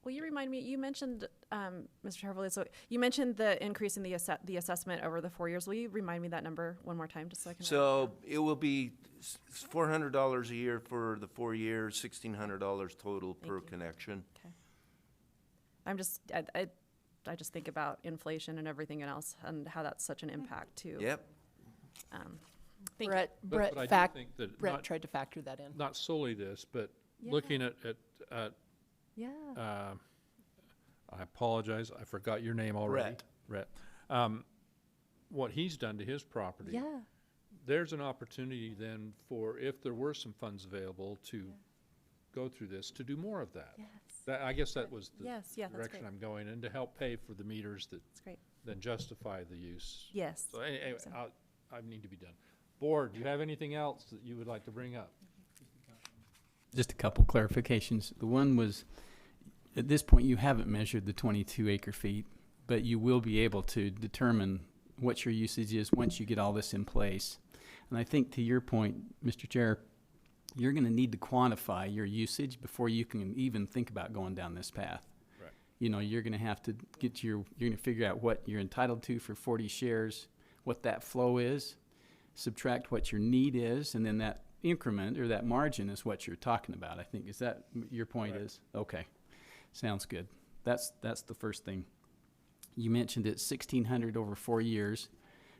Will you remind me, you mentioned, Mr. Harville, so you mentioned the increase in the assessment over the 4 years. Will you remind me that number one more time, just so I can? So it will be $400 a year for the 4 years, $1,600 total per connection. Okay. I'm just, I just think about inflation and everything else and how that's such an impact too. Yep. Brett tried to factor that in. Not solely this, but looking at yeah. I apologize, I forgot your name already. Rhett. What he's done to his property. Yeah. There's an opportunity then for, if there were some funds available to go through this, to do more of that. Yes. I guess that was the that's direction great. I'm going in, to help pay for the meters that then justify the use. Yes. So anyway, I need to be done. Board, do you have anything else that you would like to bring up? Just a couple clarifications. The one was, at this point, you haven't measured the 22 acre feet, but you will be able to determine what your usage is once you get all this in place. And I think to your point, Mr. Chair, you're going to need to quantify your usage before you can even think about going down this path. Right. You know, you're going to have to you're going to figure out what you're entitled to for 40 shares, what that flow is, subtract what your need is, and then that increment or that margin is what you're talking about. I think, is that your point? Is okay. Sounds good. That's the first thing. you mentioned it's 1,600 over 4 years.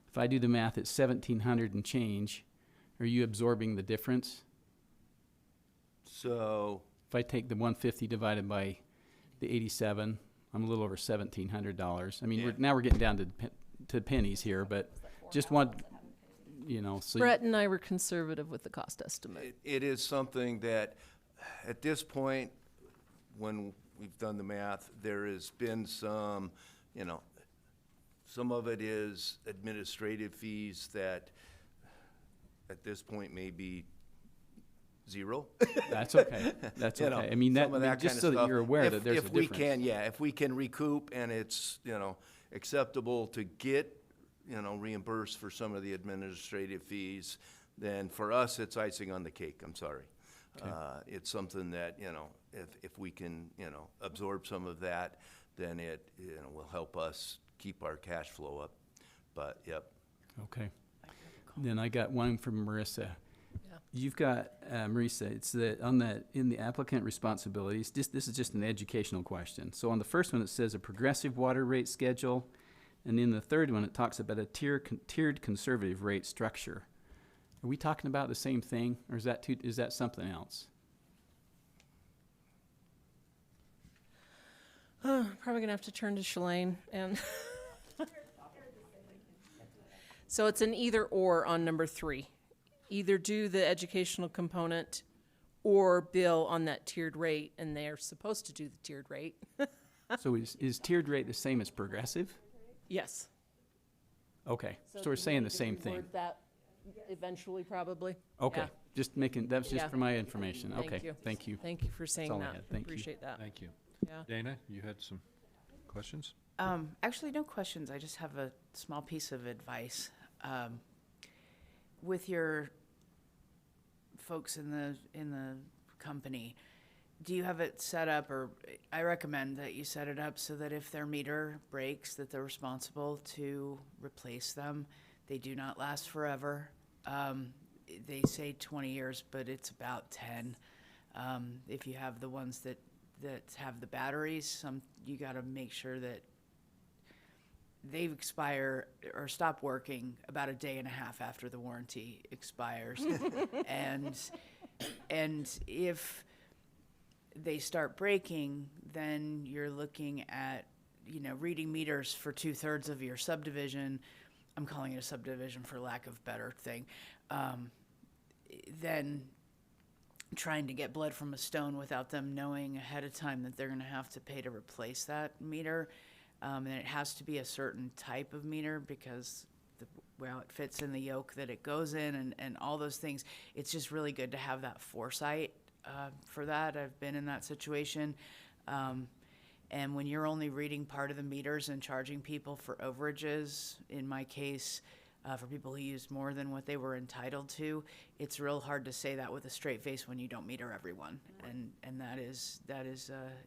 If I do the math, it's 1,700 and change. Are you absorbing the difference? So, If I take the 150 divided by the 87, I'm a little over $1,700. I mean, now we're getting down to pennies here, but just one, you know. So Brett and I were conservative with the cost estimate. it is something that, at this point, when we've done the math, there has been some, you know, some of it is administrative fees that, at this point, may be zero. That's okay. That's You know, okay. I mean, some of that just kind so of that stuff. you're aware that there's a If we difference. can, yeah, if we can recoup and it's, you know, acceptable to get, you know, reimbursed for some of the administrative fees, then for us, it's icing on the cake, I'm sorry. Okay. It's something that, you know, if we can, you know, absorb some of that, then it, you know, will help us keep our cash flow up. But, yep. Okay. Then I got one from Marisa. Yeah. You've got, Marisa, it's in the applicant responsibilities, this is just an educational question. So on the first one, it says a progressive water rate schedule, and in the third one, it talks about a tiered conservative rate structure. Are we talking about the same thing, or is that something else? Probably gonna have to turn to Shalane and. So it's an either or on number 3. Either do the educational component or bill on that tiered rate, and they're supposed to do the tiered rate. So is tiered rate the same as progressive? Yes. Okay, so do we're we saying need the to same reword thing. that eventually, probably. Okay, Yeah. just making, that was just Yeah. for my information. Thank Okay, you. thank you. Thank you for saying all I that. had. Thank you. Appreciate that. Thank you. Yeah. Dana, you had some questions? Actually, no questions. I just have a small piece of advice. With your folks in the company, do you have it set up, or I recommend that you set it up so that if their meter breaks, that they're responsible to replace them. They do not last forever. They say 20 years, but it's about 10. If you have the ones that have the batteries, you got to make sure that they expire or stop working about a day and a half after the warranty expires. and if they start breaking, then you're looking at, you know, reading meters for 2/3 of your subdivision. I'm calling it a subdivision for lack of better thing. Then trying to get blood from a stone without them knowing ahead of time that they're going to have to pay to replace that meter. And it has to be a certain type of meter because, it fits in the yoke that it goes in and all those things. It's just really good to have that foresight for that. I've been in that situation. And when you're only reading part of the meters and charging people for overages, in my case, for people who use more than what they were entitled to, it's real hard to say that with a straight face when you don't meter everyone. And that is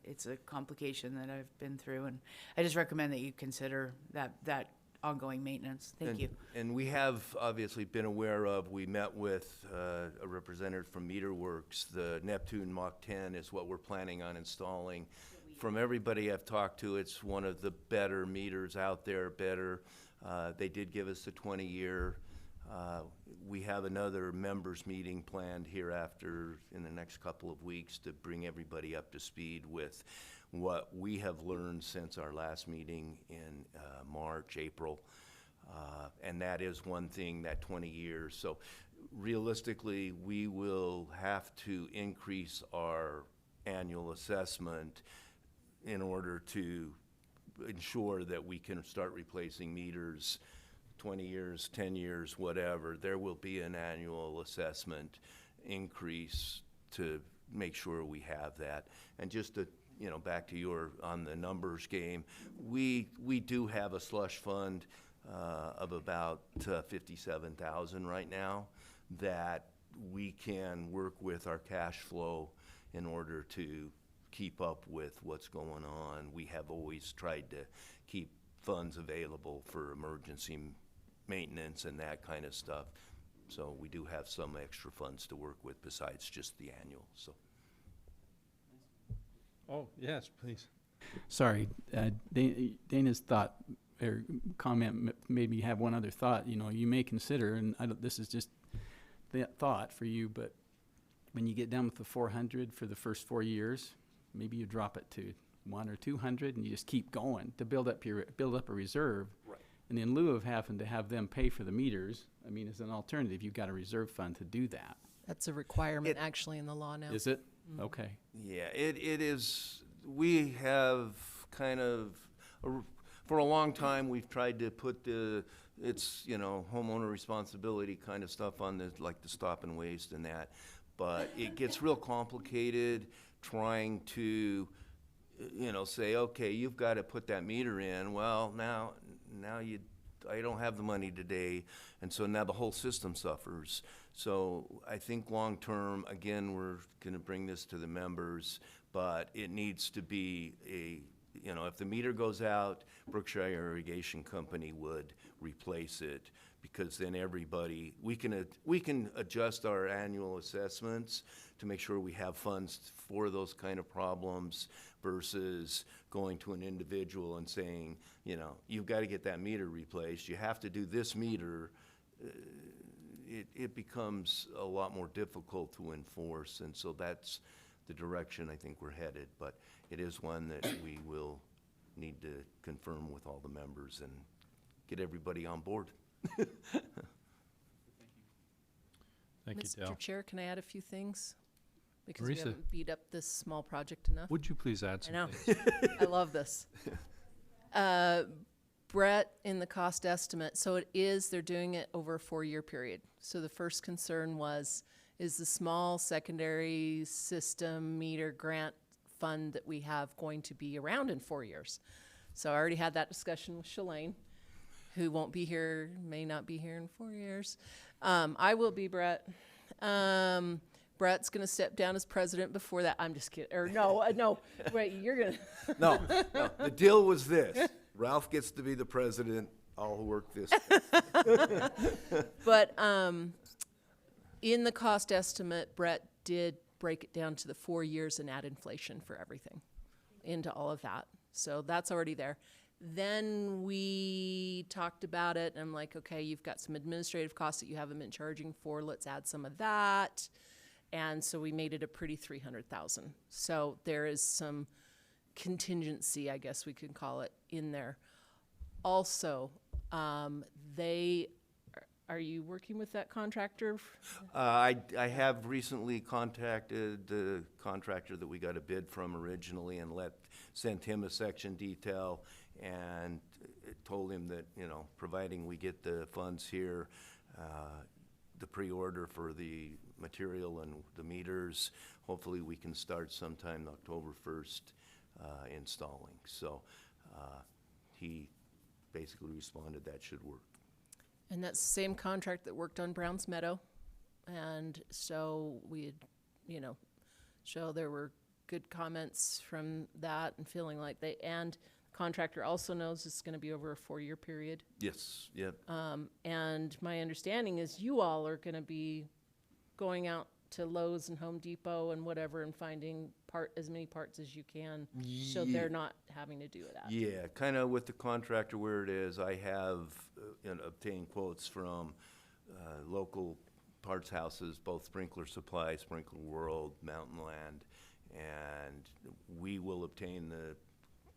it's a complication that I've been through, and I just recommend that you consider that ongoing maintenance. Thank you. And we have obviously been aware of, we met with a representative from MeterWorks. The Neptune Mach 10 is what we're planning on installing. From everybody I've talked to, it's one of the better meters out there, better. They did give us a 20-year. We have another members meeting planned hereafter in the next couple of weeks to bring everybody up to speed with what we have learned since our last meeting in March, April. And that is one thing, that 20 years. So realistically, we will have to increase our annual assessment in order to ensure that we can start replacing meters 20 years, 10 years, whatever. There will be an annual assessment increase to make sure we have that. And just to, back to your, on the numbers game, we do have a slush fund of about 57,000 right now that we can work with our cash flow in order to keep up with what's going on. We have always tried to keep funds available for emergency maintenance and that kind of stuff. So we do have some extra funds to work with besides just the annual. So. Oh, yes, please. Sorry, Dana's thought or comment made me have one other thought. You know, you may consider, and this is just the thought for you, but when you get done with the 400 for the first 4 years, maybe you drop it to 100 or 200, and you just keep going to build up a reserve. Right. And in lieu of having to have them pay for the meters, I mean, as an alternative, you've got a reserve fund to do that. That's a requirement actually in the law now. Is it? Mhm. Okay. Yeah, it is. We have kind of, for a long time, we've tried to put it's, you know, homeowner responsibility kind of stuff on the, like the stop and waste and that. But it gets real complicated trying to, you know, say, okay, you've got to put that meter in. Well, now I don't have the money today, and so now the whole system suffers. So I think long-term, again, we're going to bring this to the members, but it needs to be you know, if the meter goes out, Brookshire Irrigation Company would replace it, because then everybody, we can adjust our annual assessments to make sure we have funds for those kind of problems versus going to an individual and saying, you know, you've got to get that meter replaced, you have to do this meter. It becomes a lot more difficult to enforce, and so that's the direction I think we're headed. But it is one that we will need to confirm with all the members and get everybody on board. Thank you, Dale. Mr. Chair, can I add a few things? Because we Marisa. haven't beat up this small project enough. Would you please add some I know. things? I love this. Brett, in the cost estimate, so they're doing it over a 4-year period. So the first concern is the small secondary system meter grant fund that we have going to be around in 4 years? So I already had that discussion with Shalane, who won't be here, may not be here in 4 years. I will be, Brett. Brett's going to step down as president before that. I'm just kidding. Or no, wait, you're going to. No, the deal was this. Ralph gets to be the president, I'll work this. But in the cost estimate, Brett did break it down to the 4 years and add inflation for everything into all of that. So that's already there. Then we talked about it, and I'm like, okay, you've got some administrative costs that you haven't been charging for. Let's add some of that. And so we made it a pretty $300,000. So there is some contingency, I guess we could call it, in there. Also, are you working with that contractor? I have recently contacted the contractor that we got a bid from originally and sent him a section detail and told him that, you know, providing we get the funds here, the pre-order for the material and the meters, hopefully we can start sometime October 1st installing. So he basically responded that should work. And that's the same contract that worked on Browns Meadow. And so we had, you know, so there were good comments from that and feeling like and contractor also knows it's going to be over a 4-year period. Yes, yep. And my understanding is you all are going to be going out to Lowe's and Home Depot and whatever and finding as many parts as you can, so they're not having to do that. Yeah, kind of with the contractor where it is, I have obtained quotes from local parts houses, both Sprinkler Supply, Sprinkler World, Mountain Land, and we will obtain the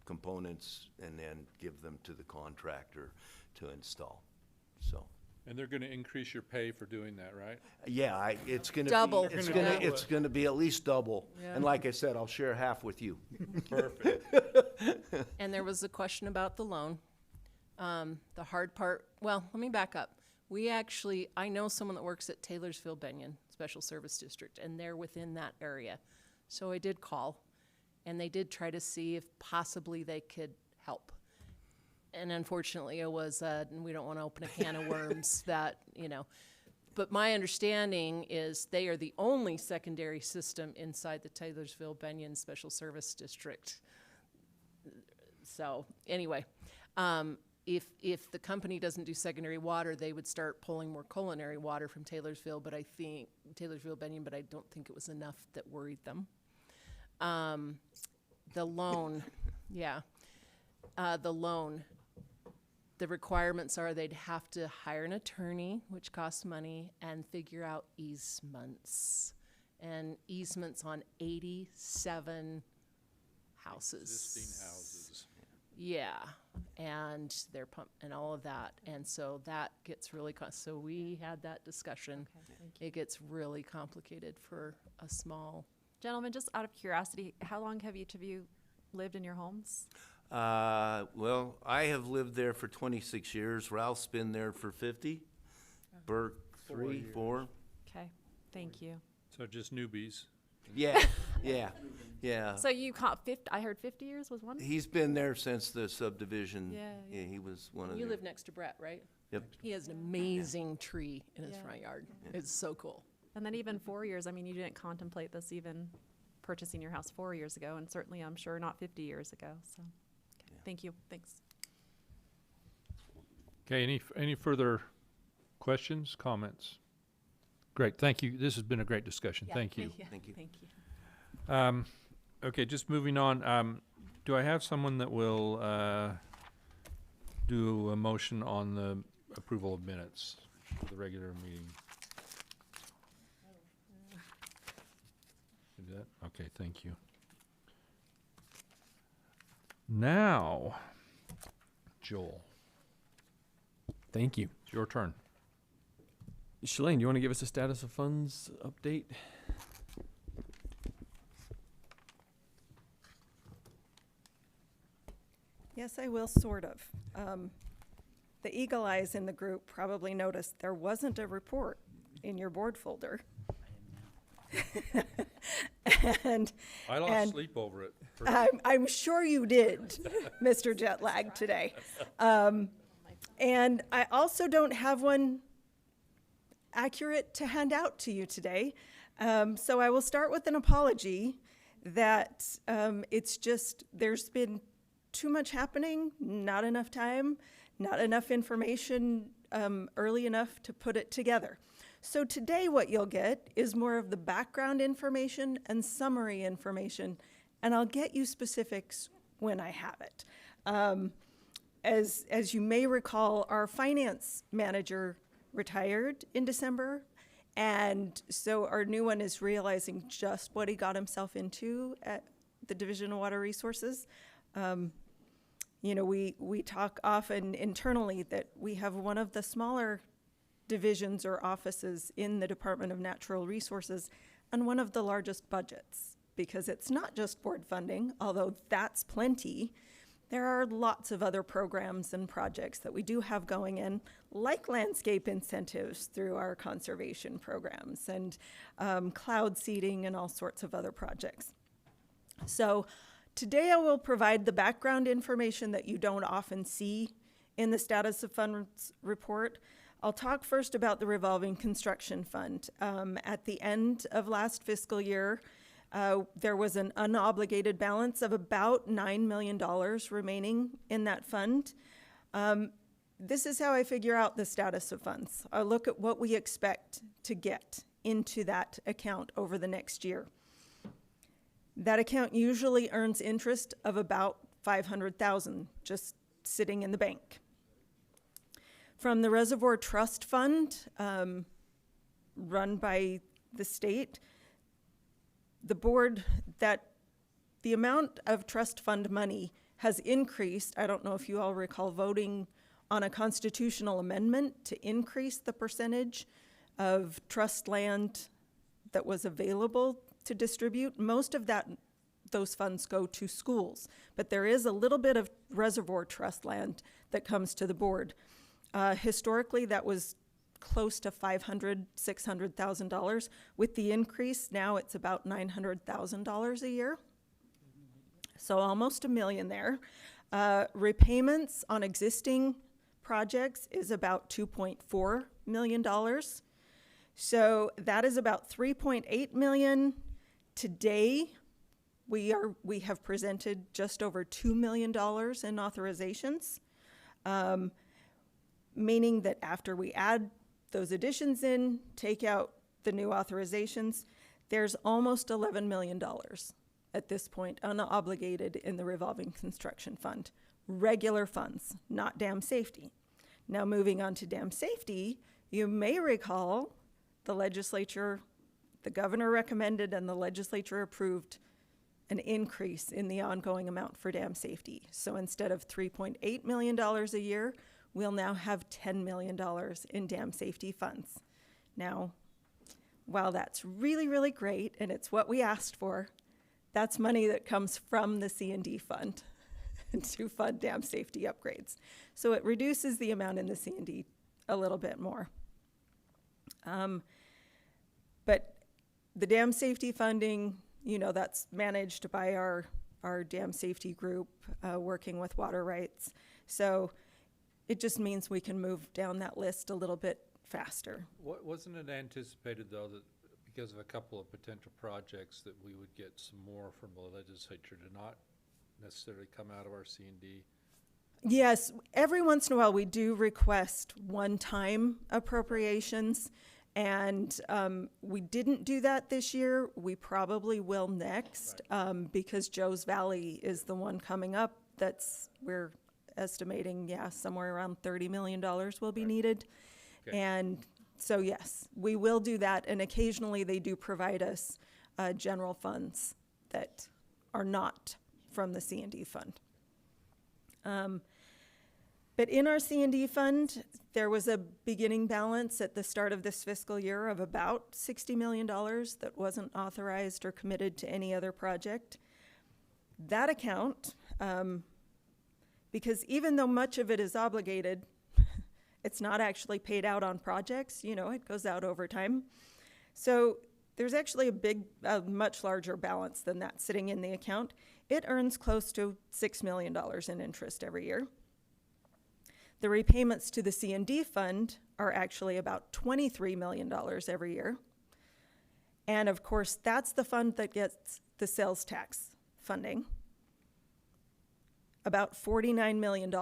components and then give them to the contractor to install. So. And they're going to increase your pay for doing that, right? Yeah, it's going to double. It's going to be at least double. Yeah. And like I said, I'll share half with you. Perfect. And there was a question about the loan. The hard part, well, let me back up. I know someone that works at Taylorsville Benyon Special Service District, and they're within that area. So I did call, and they did try to see if possibly they could help. And unfortunately, it was, we don't want to open a can of worms that, you know. But my understanding is they are the only secondary system inside the Taylorsville Benyon Special Service District. So anyway, if the company doesn't do secondary water, they would start pulling more culinary water from Taylorsville, but I think Taylorsville Benyon, but I don't think it was enough that worried them. The loan. Yeah. The loan, the requirements are they'd have to hire an attorney, which costs money, and figure out easements. And easements on 87 houses. Existing houses. Yeah, and their pump and all of that, and so that gets really so we had that discussion. Okay, thank you. It gets really complicated for a small. Gentlemen, just out of curiosity, how long have each of you lived in your homes? Well, I have lived there for 26 years. Ralph's been there for 50. Burke, 3, 4. Okay, thank you. So just newbies. Yeah, yeah, yeah. So you caught 50, I heard 50 years was one? He's been there since the subdivision. Yeah. He was one of You the. live next to Brett, right? Yep. He has an amazing tree in his Yeah. front yard. It's so cool. And then even 4 years, I mean, you didn't contemplate this even purchasing your house 4 years ago, and certainly, I'm sure, not 50 years ago, so. Okay. Thank you, thanks. Okay, any further questions, comments? Great, thank you. This has been a great discussion. Yeah, Thank you. Thank you. Thank you. Okay, just moving on. Do I have someone that will do a motion on the approval of minutes for the regular meeting? Do that? Okay, thank you. Now, Joel, Thank you. it's your turn. Shalane, do you want to give us a status of funds update? Yes, I will, sort of. The eagle eyes in the group probably noticed there wasn't a report in your board folder. and I lost and sleep over it. I'm sure you did, Mr. Jetlag, today. And I also don't have one accurate to hand out to you today. So I will start with an apology that it's just, there's been too much happening, not enough time, not enough information early enough to put it together. So today what you'll get is more of the background information and summary information, and I'll get you specifics when I have it. As you may recall, our finance manager retired in December, and so our new one is realizing just what he got himself into at the Division of Water Resources. You know, we talk often internally that we have one of the smaller divisions or offices in the Department of Natural Resources and one of the largest budgets, because it's not just board funding, although that's plenty. There are lots of other programs and projects that we do have going in, like landscape incentives through our conservation programs and cloud seeding and all sorts of other projects. So today I will provide the background information that you don't often see in the status of funds report. I'll talk first about the revolving construction fund. At the end of last fiscal year, there was an unobligated balance of about $9 million remaining in that fund. This is how I figure out the status of funds. I look at what we expect to get into that account over the next year. That account usually earns interest of about $500,000 just sitting in the bank. From the Reservoir Trust Fund, run by the state, the board, that the amount of trust fund money has increased. I don't know if you all recall voting on a constitutional amendment to increase the percentage of trust land that was available to distribute. Most of those funds go to schools, but there is a little bit of reservoir trust land that comes to the board. Historically, that was close to $500,000, $600,000. With the increase, now it's about $900,000 a year. So almost $1 million there. Repayments on existing projects is about $2.4 million. So that is about $3.8 million. Today, we have presented just over $2 million in authorizations, meaning that after we add those additions in, take out the new authorizations, there's almost $11 million at this point, unobligated in the revolving construction fund. Regular funds, not dam safety. Now moving on to dam safety, you may recall the legislature, the governor recommended and the legislature approved an increase in the ongoing amount for dam safety. So instead of $3.8 million a year, we'll now have $10 million in dam safety funds. Now, while that's really, really great, and it's what we asked for, that's money that comes from the C&D fund to fund dam safety upgrades. So it reduces the amount in the C&D a little bit more. But the dam safety funding, you know, that's managed by our dam safety group, working with water rights. So it just means we can move down that list a little bit faster. Wasn't it anticipated, though, that because of a couple of potential projects that we would get some more from the legislature to not necessarily come out of our C&D? Yes, every once in a while we do request one-time appropriations, and we didn't do that this year. We probably will next, because Joe's Valley is the one coming up we're estimating, somewhere around $30 million will be needed. Okay. And so yes, we will do that, and occasionally they do provide us general funds that are not from the C&D fund. But in our C&D fund, there was a beginning balance at the start of this fiscal year of about $60 million that wasn't authorized or committed to any other project. That account, because even though much of it is obligated, it's not actually paid out on projects, you know, it goes out over time. So there's actually a much larger balance than that sitting in the account. It earns close to $6 million in interest every year. The repayments to the C&D fund are actually about $23 million every year. And of course, that's the fund that gets the sales tax funding. About $49 million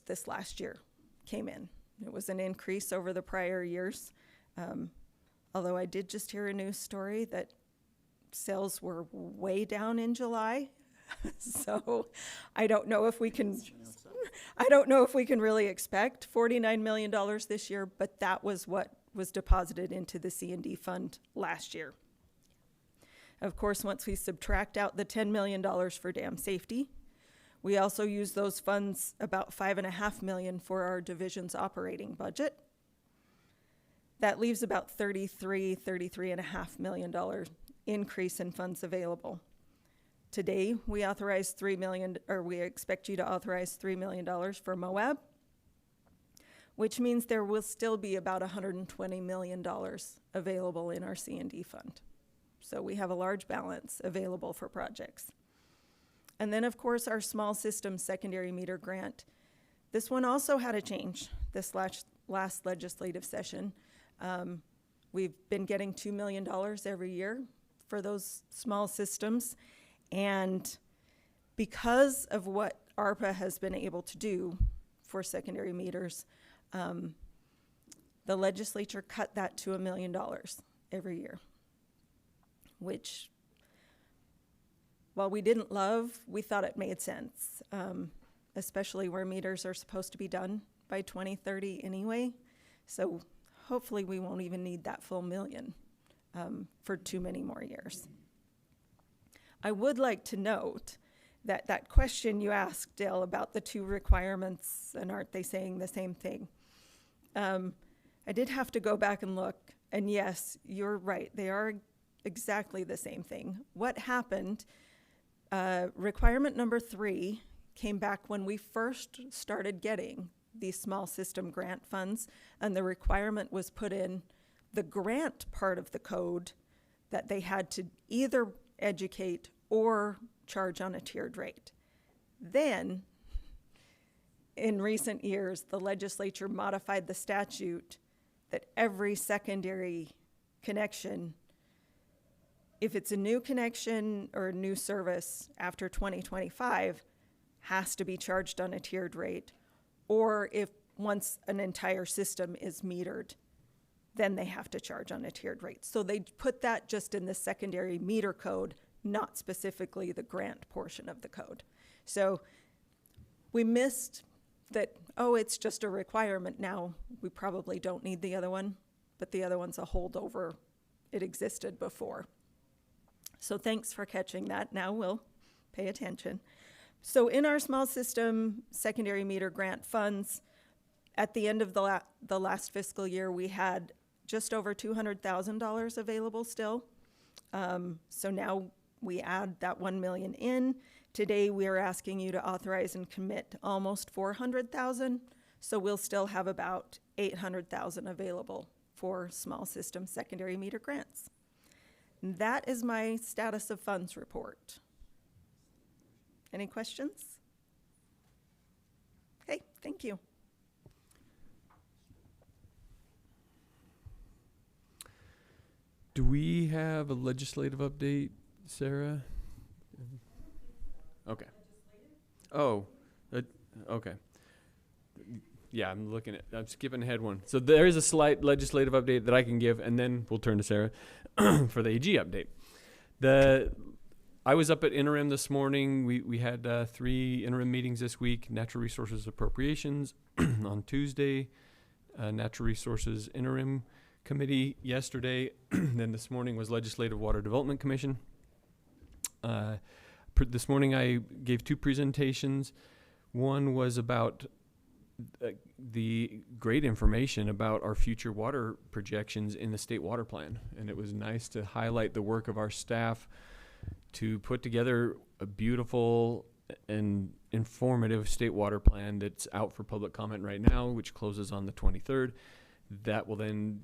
this last year came in. It was an increase over the prior years. Although I did just hear a news story that sales were way down in July. So I don't know if we can really expect $49 million this year, but that was what was deposited into the C&D fund last year. Of course, once we subtract out the $10 million for dam safety, we also use those funds, about $5.5 million, for our division's operating budget. That leaves about $33.5 million increase in funds available. Today, we authorize $3 million, or we expect you to authorize $3 million for Moab, which means there will still be about $120 million available in our C&D fund. So we have a large balance available for projects. And then, of course, our small system secondary meter grant. This one also had a change this last legislative session. We've been getting $2 million every year for those small systems. And because of what ARPA has been able to do for secondary meters, the legislature cut that to $1 million every year, which, while we didn't love, we thought it made sense, especially where meters are supposed to be done by 2030 anyway. So hopefully we won't even need that full $1 million for too many more years. I would like to note that that question you asked, Dale, about the two requirements, and aren't they saying the same thing? I did have to go back and look, and yes, you're right, they are exactly the same thing. What happened, requirement number 3 came back when we first started getting these small system grant funds, and the requirement was put in the grant part of the code that they had to either educate or charge on a tiered rate. Then, in recent years, the legislature modified the statute that every secondary connection, if it's a new connection or a new service after 2025, has to be charged on a tiered rate, or if once an entire system is metered, then they have to charge on a tiered rate. So they put that just in the secondary meter code, not specifically the grant portion of the code. So we missed that, oh, it's just a requirement now. We probably don't need the other one, but the other one's a holdover. It existed before. So thanks for catching that. Now we'll pay attention. So in our small system secondary meter grant funds, at the end of the last fiscal year, we had just over $200,000 available still. So now we add that 1 million in. Today we are asking you to authorize and commit almost 400,000. So we'll still have about 800,000 available for small system secondary meter grants. And that is my status of funds report. Any questions? Okay, thank you. Do we have a legislative update, Sarah? Okay. Oh, okay. Yeah, I'm skipping ahead one. So there is a slight legislative update that I can give, and then we'll turn to Sarah for the AG update. I was up at interim this morning. We had 3 interim meetings this week. Natural Resources Appropriations on Tuesday, Natural Resources Interim Committee yesterday, then this morning was Legislative Water Development Commission. This morning I gave 2 presentations. One was about the great information about our future water projections in the state water plan, and it was nice to highlight the work of our staff to put together a beautiful and informative state water plan that's out for public comment right now, which closes on the 23rd. That will then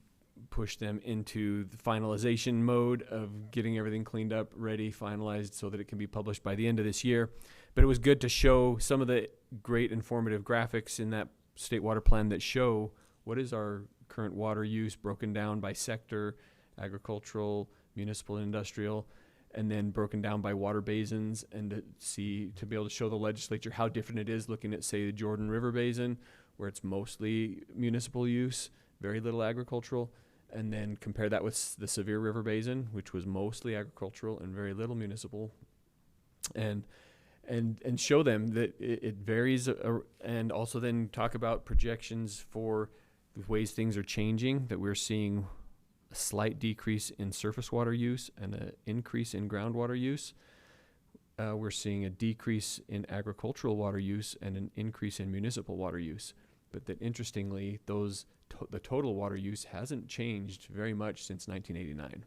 push them into the finalization mode of getting everything cleaned up, ready, finalized, so that it can be published by the end of this year. But it was good to show some of the great informative graphics in that state water plan that show what is our current water use broken down by sector, agricultural, municipal, and industrial, and then broken down by water basins, and to be able to show the legislature how different it is looking at, say, the Jordan River Basin, where it's mostly municipal use, very little agricultural, and then compare that with the Sevier River Basin, which was mostly agricultural and very little municipal, and show them that it varies, and also then talk about projections for the ways things are changing, that we're seeing a slight decrease in surface water use and an increase in groundwater use. We're seeing a decrease in agricultural water use and an increase in municipal water use. But that interestingly, the total water use hasn't changed very much since 1989.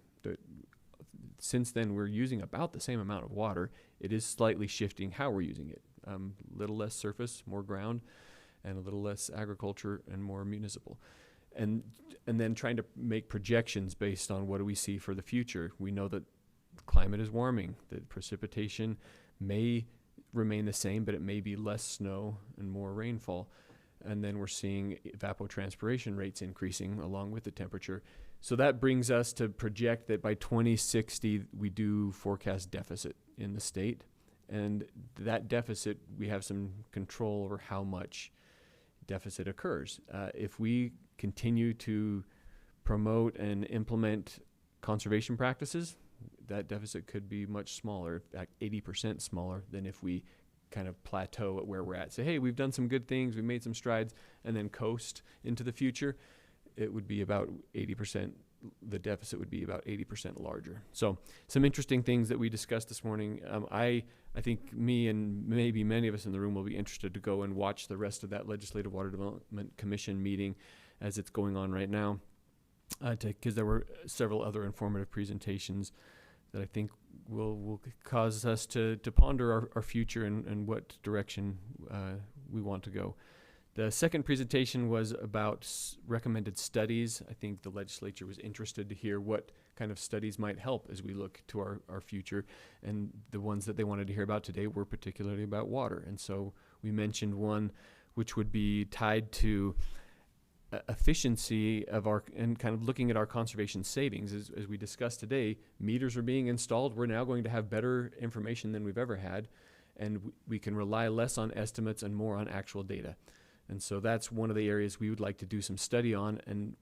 Since then, we're using about the same amount of water. It is slightly shifting how we're using it. A little less surface, more ground, and a little less agriculture and more municipal. And then trying to make projections based on what do we see for the future. We know that climate is warming, that precipitation may remain the same, but it may be less snow and more rainfall. And then we're seeing evapotranspiration rates increasing along with the temperature. So that brings us to project that by 2060, we do forecast deficit in the state. And that deficit, we have some control over how much deficit occurs. If we continue to promote and implement conservation practices, that deficit could be much smaller, in fact 80% smaller than if we kind of plateau at where we're at. Say, hey, we've done some good things, we've made some strides, and then coast into the future. It would be about 80%, the deficit would be about 80% larger. So some interesting things that we discussed this morning. I think me and maybe many of us in the room will be interested to go and watch the rest of that Legislative Water Development Commission meeting as it's going on right now, because there were several other informative presentations that I think will cause us to ponder our future and what direction we want to go. The second presentation was about recommended studies. I think the legislature was interested to hear what kind of studies might help as we look to our future. And the ones that they wanted to hear about today were particularly about water. And so we mentioned one which would be tied to efficiency of and kind of looking at our conservation savings. As we discussed today, meters are being installed. We're now going to have better information than we've ever had, and we can rely less on estimates and more on actual data. And so that's one of the areas we would like to do some study on, and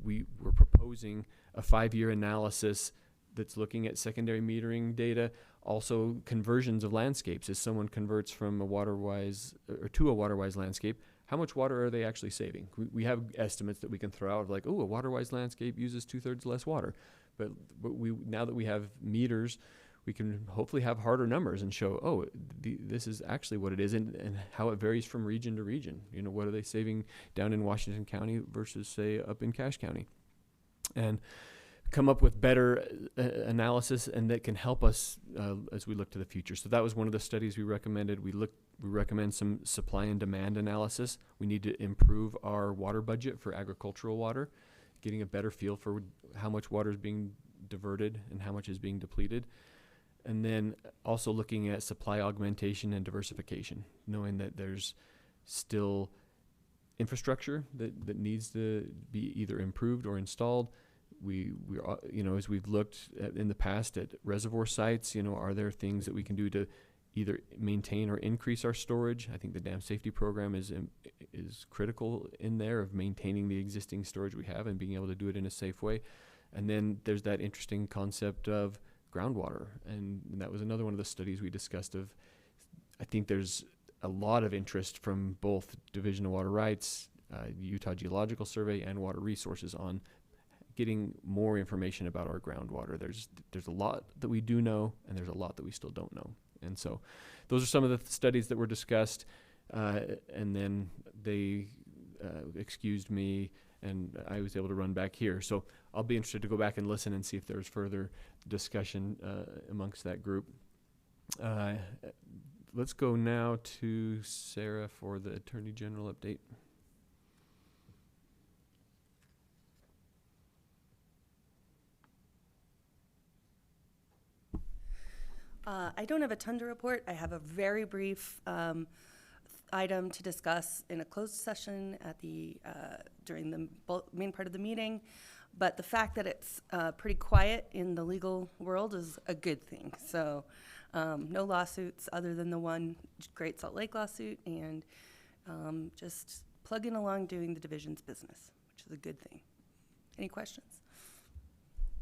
we were proposing a 5-year analysis that's looking at secondary metering data. Also, conversions of landscapes. As someone converts from a water-wise or to a water-wise landscape, how much water are they actually saving? We have estimates that we can throw out of like, oh, a water-wise landscape uses 2/3 less water. But we now that we have meters, we can hopefully have harder numbers and show, oh, this is actually what it is, and how it varies from region to region. You know, what are they saving down in Washington County versus, say, up in Cache County? And come up with better analysis, and that can help us as we look to the future. So that was one of the studies we recommended. We recommend some supply and demand analysis. We need to improve our water budget for agricultural water, getting a better feel for how much water is being diverted and how much is being depleted. And then also looking at supply augmentation and diversification, knowing that there's still infrastructure that needs to be either improved or installed. We you know, as we've looked at in the past at reservoir sites, you know, are there things that we can do to either maintain or increase our storage? I think the dam safety program is critical in there, of maintaining the existing storage we have and being able to do it in a safe way. And then there's that interesting concept of groundwater, and that was another one of the studies we discussed. Of, I think there's a lot of interest from both Division of Water Rights, Utah Geological Survey, and Water Resources on getting more information about our groundwater. There's a lot that we do know, and there's a lot that we still don't know. And so those are some of the studies that were discussed, and then they excused me, and I was able to run back here. So I'll be interested to go back and listen and see if there's further discussion amongst that group. Let's go now to Sarah for the Attorney General update. I don't have a ton to report. I have a very brief item to discuss in a closed session at the during the main part of the meeting. But the fact that it's pretty quiet in the legal world is a good thing. So no lawsuits other than the one Great Salt Lake lawsuit, and just plugging along doing the division's business, which is a good thing. Any questions?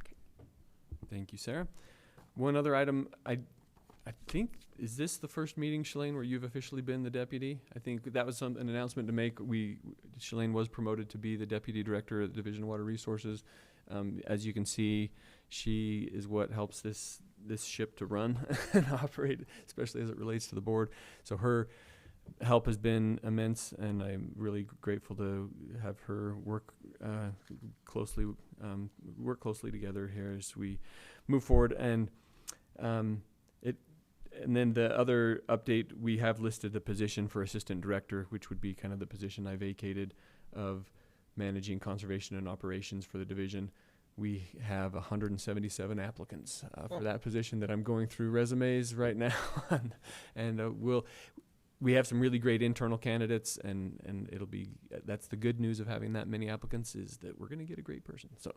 Okay. Thank you, Sarah. One other item, I think, is this the first meeting, Shalane, where you've officially been the deputy? I think that was an announcement to make. Shalane was promoted to be the deputy director at the Division of Water Resources. As you can see, she is what helps this ship to run and operate, especially as it relates to the board. So her help has been immense, and I'm really grateful to have her work closely together here as we move forward. And and then the other update, we have listed the position for assistant director, which would be kind of the position I vacated, of managing conservation and operations for the division. We have 177 applicants for that position that I'm going through resumes right now. And we have some really great internal candidates, and it'll be, that's the good news of having that many applicants, is that we're going to get a great person. So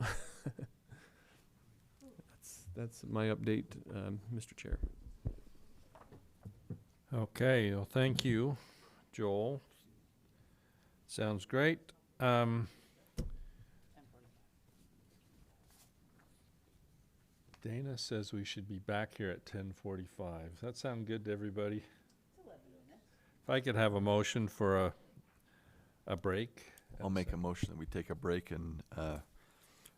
that's my update, Mr. Chair. Okay, well, thank you, Joel. Sounds great. Dana says we should be back here at 10:45. Does that sound good to everybody? If I could have a motion for a break. I'll make a motion that we take a break and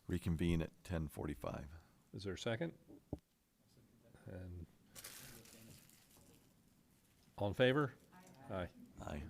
reconvene at 10:45. Is there a second? And all in favor? Aye. Aye.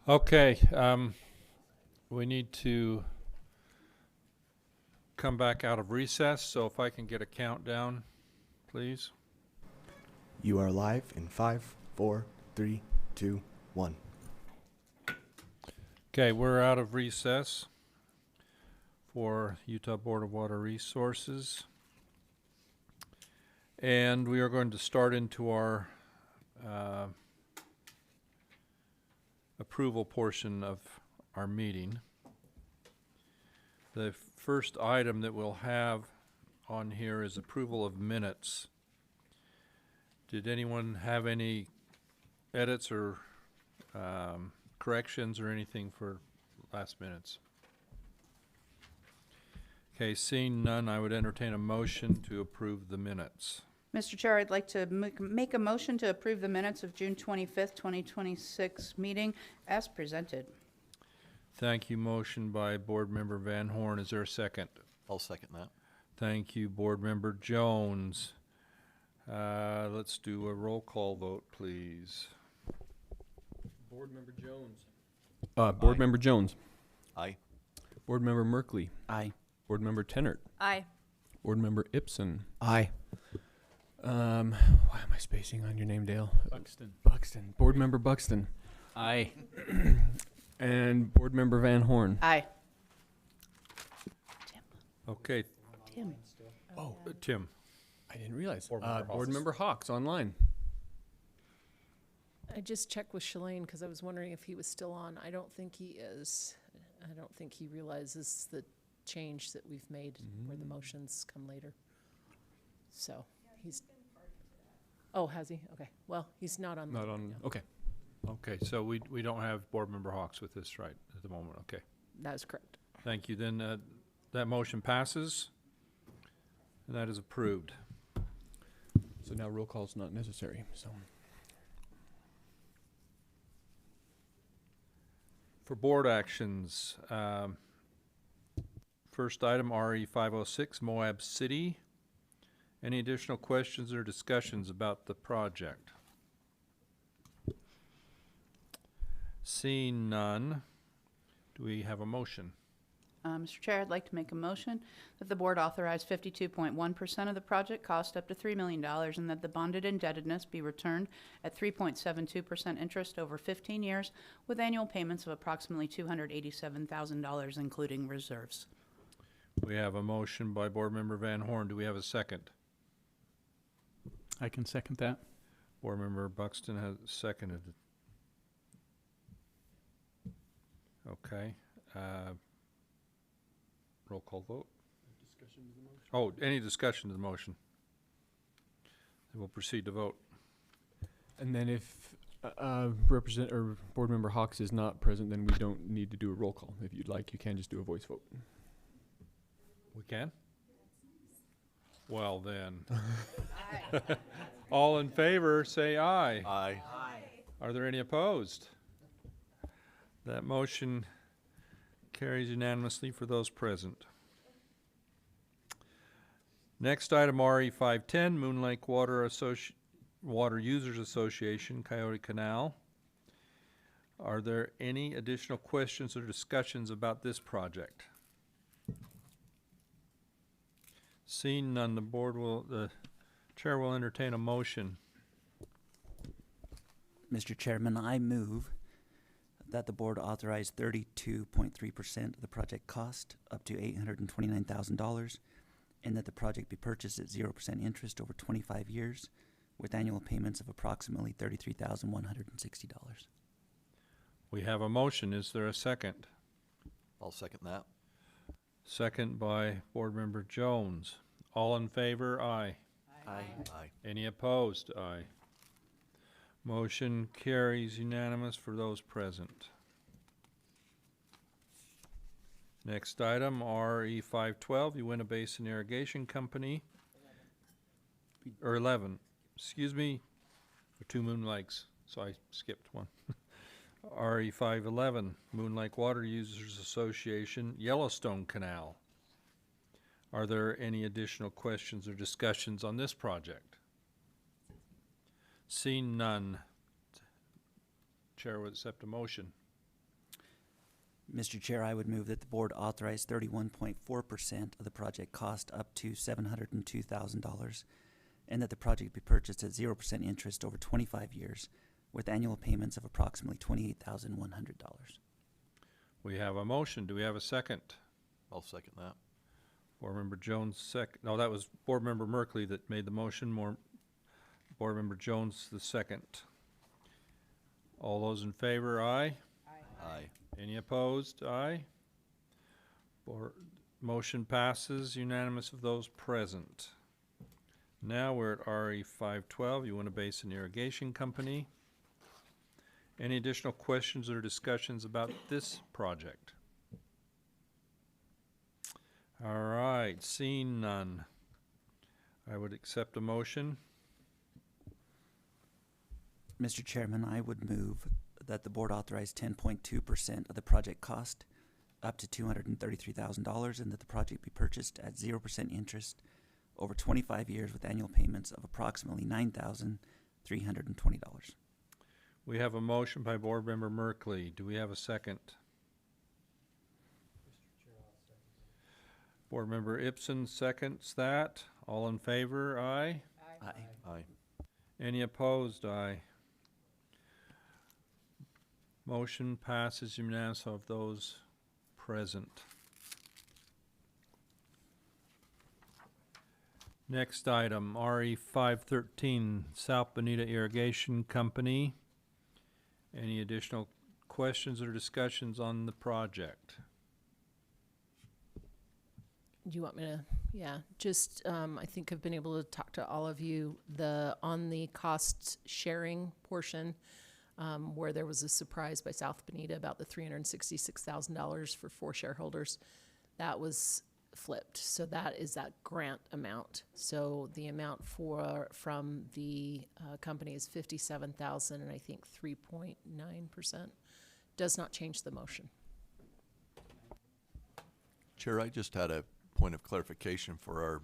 Okay, we need to come back out of recess, so if I can get a countdown, please. You are live in 5, 4, 3, 2, 1. Okay, we're out of recess for Utah Board of Water Resources. And we are going to start into our approval portion of our meeting. The first item that we'll have on here is approval of minutes. Did anyone have any edits or corrections or anything for last minutes? Okay, seeing none, I would entertain a motion to approve the minutes. Mr. Chair, I'd like to make a motion to approve the minutes of June 25th, 2026 meeting as presented. Thank you. Motion by Board Member Van Horn. Is there a second? I'll second that. Thank you, Board Member Jones. Let's do a roll call vote, please. Board Member Jones. Board Aye. Member Jones. Aye. Board Member Merkley. Aye. Board Member Tennert. Aye. Board Member Ibsen. Aye. Why am I spacing on your name, Dale? Buxton. Board Member Buxton. Aye. And Board Member Van Horn. Aye. Okay. Tim. Oh, Tim. I didn't realize. Board Member Board Hawks. Member Hawks online. I just checked with Shalane because I was wondering if he was still on. I don't think he is. I don't think he realizes the change that we've made where the motions come later. So he's. Oh, has he? Okay. Well, he's not on. Not on. Okay. Okay, so we don't have Board Member Hawks with us right at the moment. Okay. That is correct. Thank you. Then that motion passes, and that is approved. So now roll call is not necessary. So. For board actions, first item, RE 506, Moab City. Any additional questions or discussions about the project? Seeing none, do we have a motion? Mr. Chair, I'd like to make a motion that the board authorize 52.1% of the project cost up to $3 million and that the bonded indebtedness be returned at 3.72% interest over 15 years with annual payments of approximately $287,000, including reserves. We have a motion by Board Member Van Horn. Do we have a second? I can second that. Board Member Buxton has seconded it. Okay. Roll call vote. Discussion of the motion. Oh, any discussion of the motion? Then we'll proceed to vote. And then if Represent or Board Member Hawks is not present, then we don't need to do a roll call. If you'd like, you can just do a voice vote. We can? Well then. All in favor, say aye. Aye. Are there any opposed? That motion carries unanimously for those present. Next item, RE 510, Moon Lake Water Users Association, Coyote Canal. Are there any additional questions or discussions about this project? Seeing none, the chair will entertain a motion. Mr. Chairman, I move that the board authorize 32.3% of the project cost, up to $829,000, and that the project be purchased at 0% interest over 25 years, with annual payments of approximately $33,160. We have a motion. Is there a second? I'll second that. Second by Board Member Jones. All in favor? Aye. Aye. Aye. Any opposed? Aye. Motion carries unanimous for those present. Next item, RE 512, Uintah Basin Irrigation Company. Or 11, excuse me, for 2 Moon Lakes, so I skipped one. RE 511, Moon Lake Water Users Association, Yellowstone Canal. Are there any additional questions or discussions on this project? Seeing none, Chair would accept a motion. Mr. Chair, I would move that the board authorize 31.4% of the project cost up to $702,000, and that the project be purchased at 0% interest over 25 years with annual payments of approximately $28,100. We have a motion. Do we have a second? I'll second that. Board Member Jones no, that was Board Member Merkley that made the motion. Board Member Jones the second. All those in favor, aye? Aye. Any opposed? Aye. Motion passes, unanimous of those present. Now we're at RE 512, Uintah Basin Irrigation Company. Any additional questions or discussions about this project? All right, seeing none, I would accept a motion. Mr. Chairman, I would move that the board authorize 10.2% of the project cost up to $233,000, and that the project be purchased at 0% interest over 25 years with annual payments of approximately $9,320. We have a motion by Board Member Merkley. Do we have a second? Board Member Ibsen seconds that. All in favor, aye? Aye. Aye. Any opposed, aye. Motion passes unanimous of those present. Next item, RE 513, South Boneta Irrigation Company. Any additional questions or discussions on the project? Do you want me to? Yeah, just, I think I've been able to talk to all of you, on the cost sharing portion, where there was a surprise by South Boneta about the $366,000 for 4 shareholders. That was flipped. So that is that grant amount. So the amount from the company is $57,000, and I think 3.9%. Does not change the motion. Chair, I just had a point of clarification for our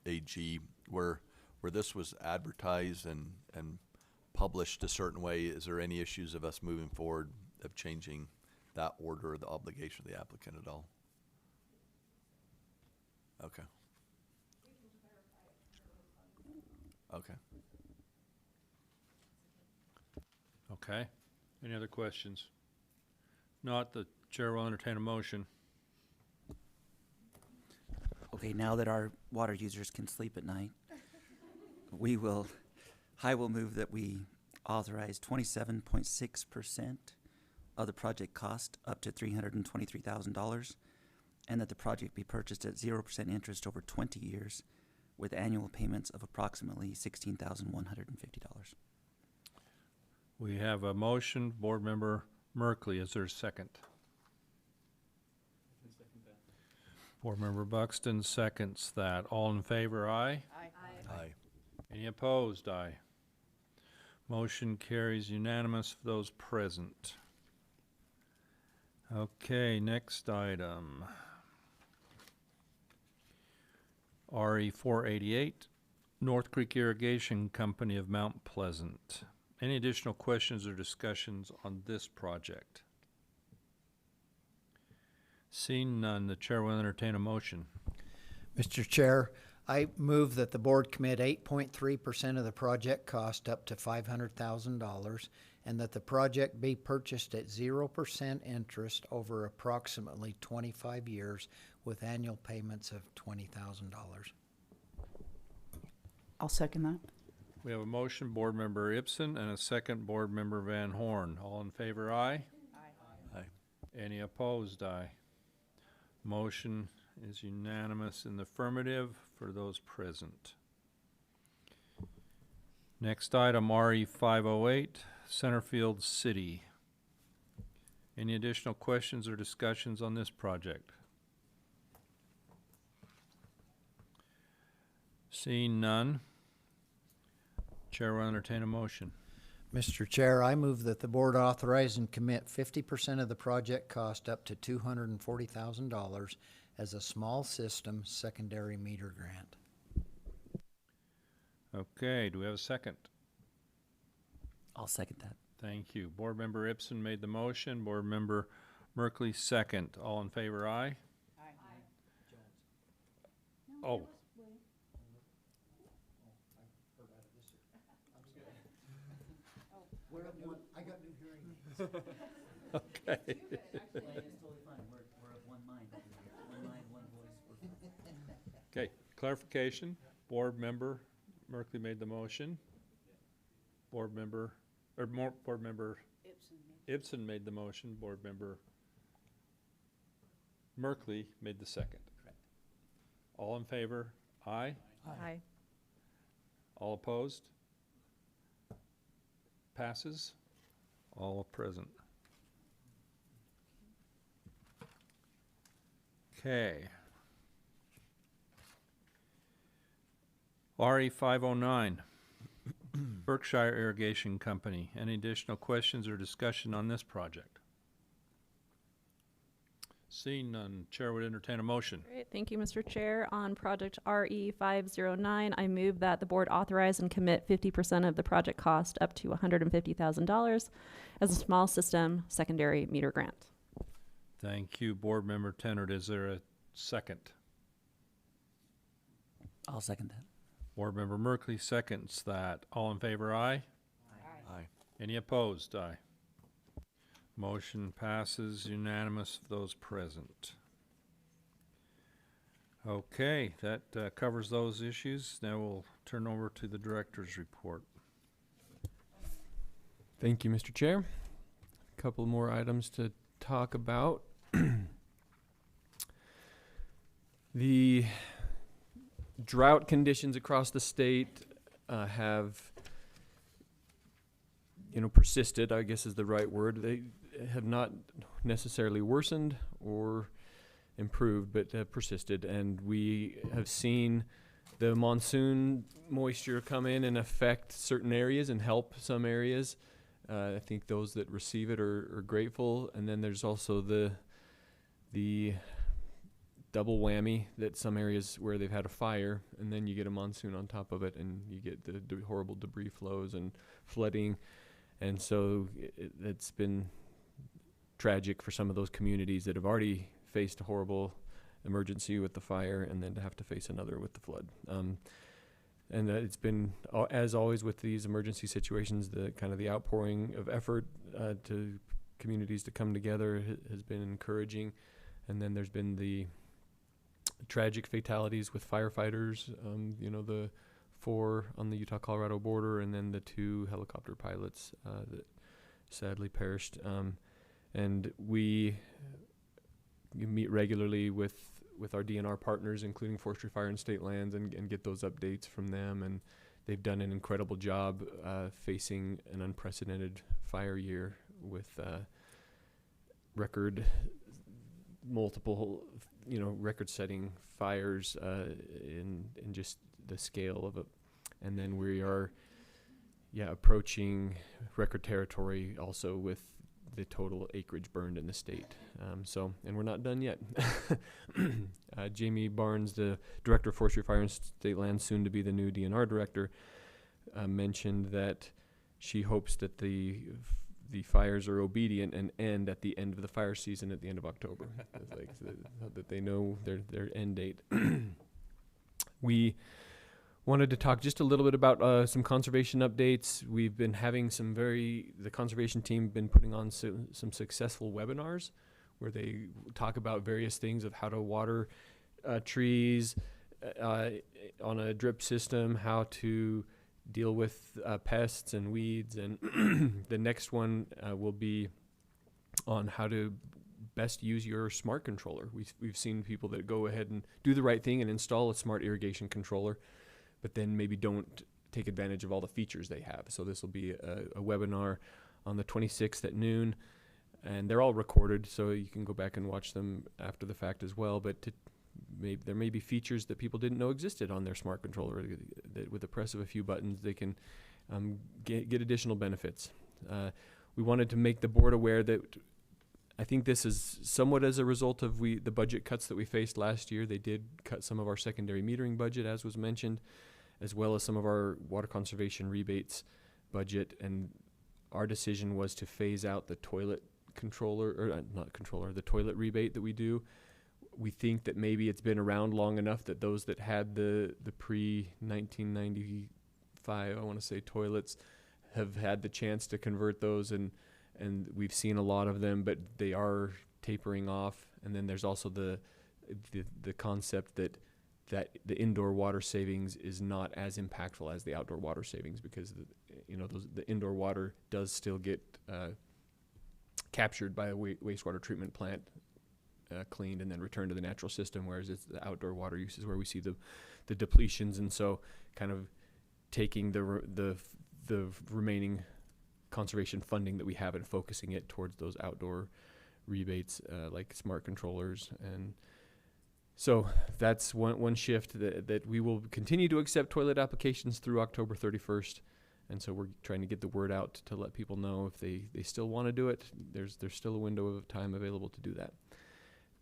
AG, where this was advertised and published a certain way. Is there any issues of us moving forward of changing that order or the obligation of the applicant at all? Okay. Okay. Okay. Any other questions? Not, the chair will entertain a motion. Okay, now that our water users can sleep at night, I will move that we authorize 27.6% of the project cost up to $323,000, and that the project be purchased at 0% interest over 20 years with annual payments of approximately $16,150. We have a motion, Board Member Merkley. Is there a second? Board Member Buxton seconds that. All in favor, aye? Aye. Aye. Any opposed, aye. Motion carries unanimous of those present. Okay, next item. RE 488, North Creek Irrigation Company of Mount Pleasant. Any additional questions or discussions on this project? Seeing none, the chair will entertain a motion. Mr. Chair, I move that the board commit 8.3% of the project cost up to $500,000, and that the project be purchased at 0% interest over approximately 25 years with annual payments of $20,000. I'll second that. We have a motion, Board Member Ibsen, and a second, Board Member Van Horn. All in favor, aye? Aye. Any opposed, aye. Motion is unanimous in the affirmative for those present. Next item, RE 508, Centerfield City. Any additional questions or discussions on this project? Seeing none, chair will entertain a motion. Mr. Chair, I move that the board authorize and commit 50% of the project cost up to $240,000 as a small system secondary meter grant. Okay, do we have a second? I'll second that. Thank you. Board Member Ibsen made the motion. Board Member Merkley, second. All in favor, aye? Oh. I got new hearing aids. Okay. Okay, clarification. Board member Merkley made the motion. Board member Ibsen made the motion. Board member Merkley made the second. Correct. All in favor? Aye. Aye. All opposed? Passes. All present. Okay. RE 509, Brookshire Irrigation Company. Any additional questions or discussion on this project? Seeing none, Chair would entertain a motion. Great, thank you, Mr. Chair. On project RE 509, I move that the board authorize and commit 50% of the project cost up to $150,000 as a small system secondary meter grant. Thank you, Board Member Tennant. Is there a second? I'll second that. Board Member Merkley seconds that. All in favor, aye? Aye. Any opposed? Aye. Motion passes unanimous of those present. Okay, that covers those issues. Now we'll turn over to the director's report. Thank you, Mr. Chair. A couple more items to talk about. The drought conditions across the state have, persisted, I guess is the right word. They have not necessarily worsened or improved, but have persisted. And we have seen the monsoon moisture come in and affect certain areas and help some areas. I think those that receive it are grateful. And then there's also the double whammy that some areas where they've had a fire and then you get a monsoon on top of it and you get the horrible debris flows and flooding. And so it's been tragic for some of those communities that have already faced a horrible emergency with the fire and then to have to face another with the flood. And it's been, as always with these emergency situations, the outpouring of effort to communities to come together has been encouraging. And then there's been the tragic fatalities with firefighters, the 4 on the Utah-Colorado border, and then the 2 helicopter pilots that sadly perished. And we meet regularly with our DNR partners, including Forestry, Fire, and State Lands, and get those updates from them. And they've done an incredible job facing an unprecedented fire year with multiple record-setting fires in just the scale of it. And then we are approaching record territory also with the total acreage burned in the state. And we're not done yet. Jamie Barnes, the Director of Forestry, Fire, and State Lands, soon to be the new DNR Director, mentioned that she hopes that the fires are obedient and end at the end of the fire season at the end of October. That they know their end date. We wanted to talk just a little bit about some conservation updates. We've been having the conservation team been putting on some successful webinars where they talk about various things of how to water trees on a drip system, how to deal with pests and weeds, and the next one will be on how to best use your smart controller. We've seen people that go ahead and do the right thing and install a smart irrigation controller, but then maybe don't take advantage of all the features they have. So this will be a webinar on the 26th at noon, and they're all recorded, so you can go back and watch them after the fact as well. But there may be features that people didn't know existed on their smart controller that with the press of a few buttons they can get additional benefits. We wanted to make the board aware that I think this is somewhat as a result of the budget cuts that we faced last year. They did cut some of our secondary metering budget, as was mentioned, as well as some of our water conservation rebates budget. And our decision was to phase out the toilet the toilet rebate that we do. We think that maybe it's been around long enough that those that had the pre-1995, I want to say, toilets have had the chance to convert those, and we've seen a lot of them, but they are tapering off. And then there's also the concept that the indoor water savings is not as impactful as the outdoor water savings, because the indoor water does still get captured by a wastewater treatment plant, cleaned and then returned to the natural system, whereas it's the outdoor water uses where we see the depletions. And so kind of taking the remaining conservation funding that we have and focusing it towards those outdoor rebates, like smart controllers. And so that's one shift, that we will continue to accept toilet applications through October 31st. And so we're trying to get the word out to let people know if they still want to do it. There's still a window of time available to do that.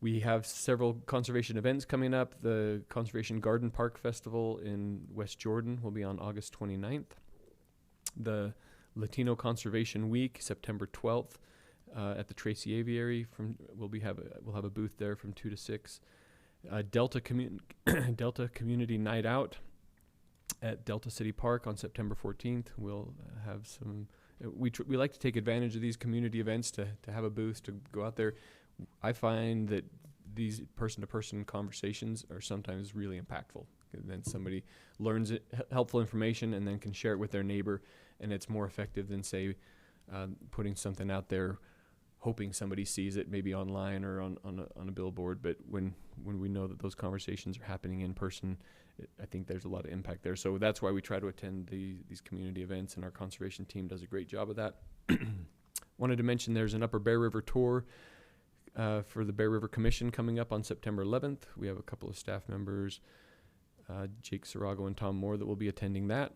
We have several conservation events coming up. The Conservation Garden Park Festival in West Jordan will be on August 29th. The Latino Conservation Week, September 12th, at the Tracy Aviary. We'll have a booth there from 2 to 6. Delta Community Night Out at Delta City Park on September 14th. We'll have some. We like to take advantage of these community events to have a booth, to go out there. I find that these person-to-person conversations are sometimes really impactful. And then somebody learns helpful information and then can share it with their neighbor, and it's more effective than, say, putting something out there, hoping somebody sees it, maybe online or on a billboard. But when we know that those conversations are happening in person, I think there's a lot of impact there. So that's why we try to attend these community events, and our conservation team does a great job of that. Wanted to mention there's an Upper Bear River tour for the Bear River Commission coming up on September 11th. We have a couple of staff members, Jake Sarago and Tom Moore, that will be attending that.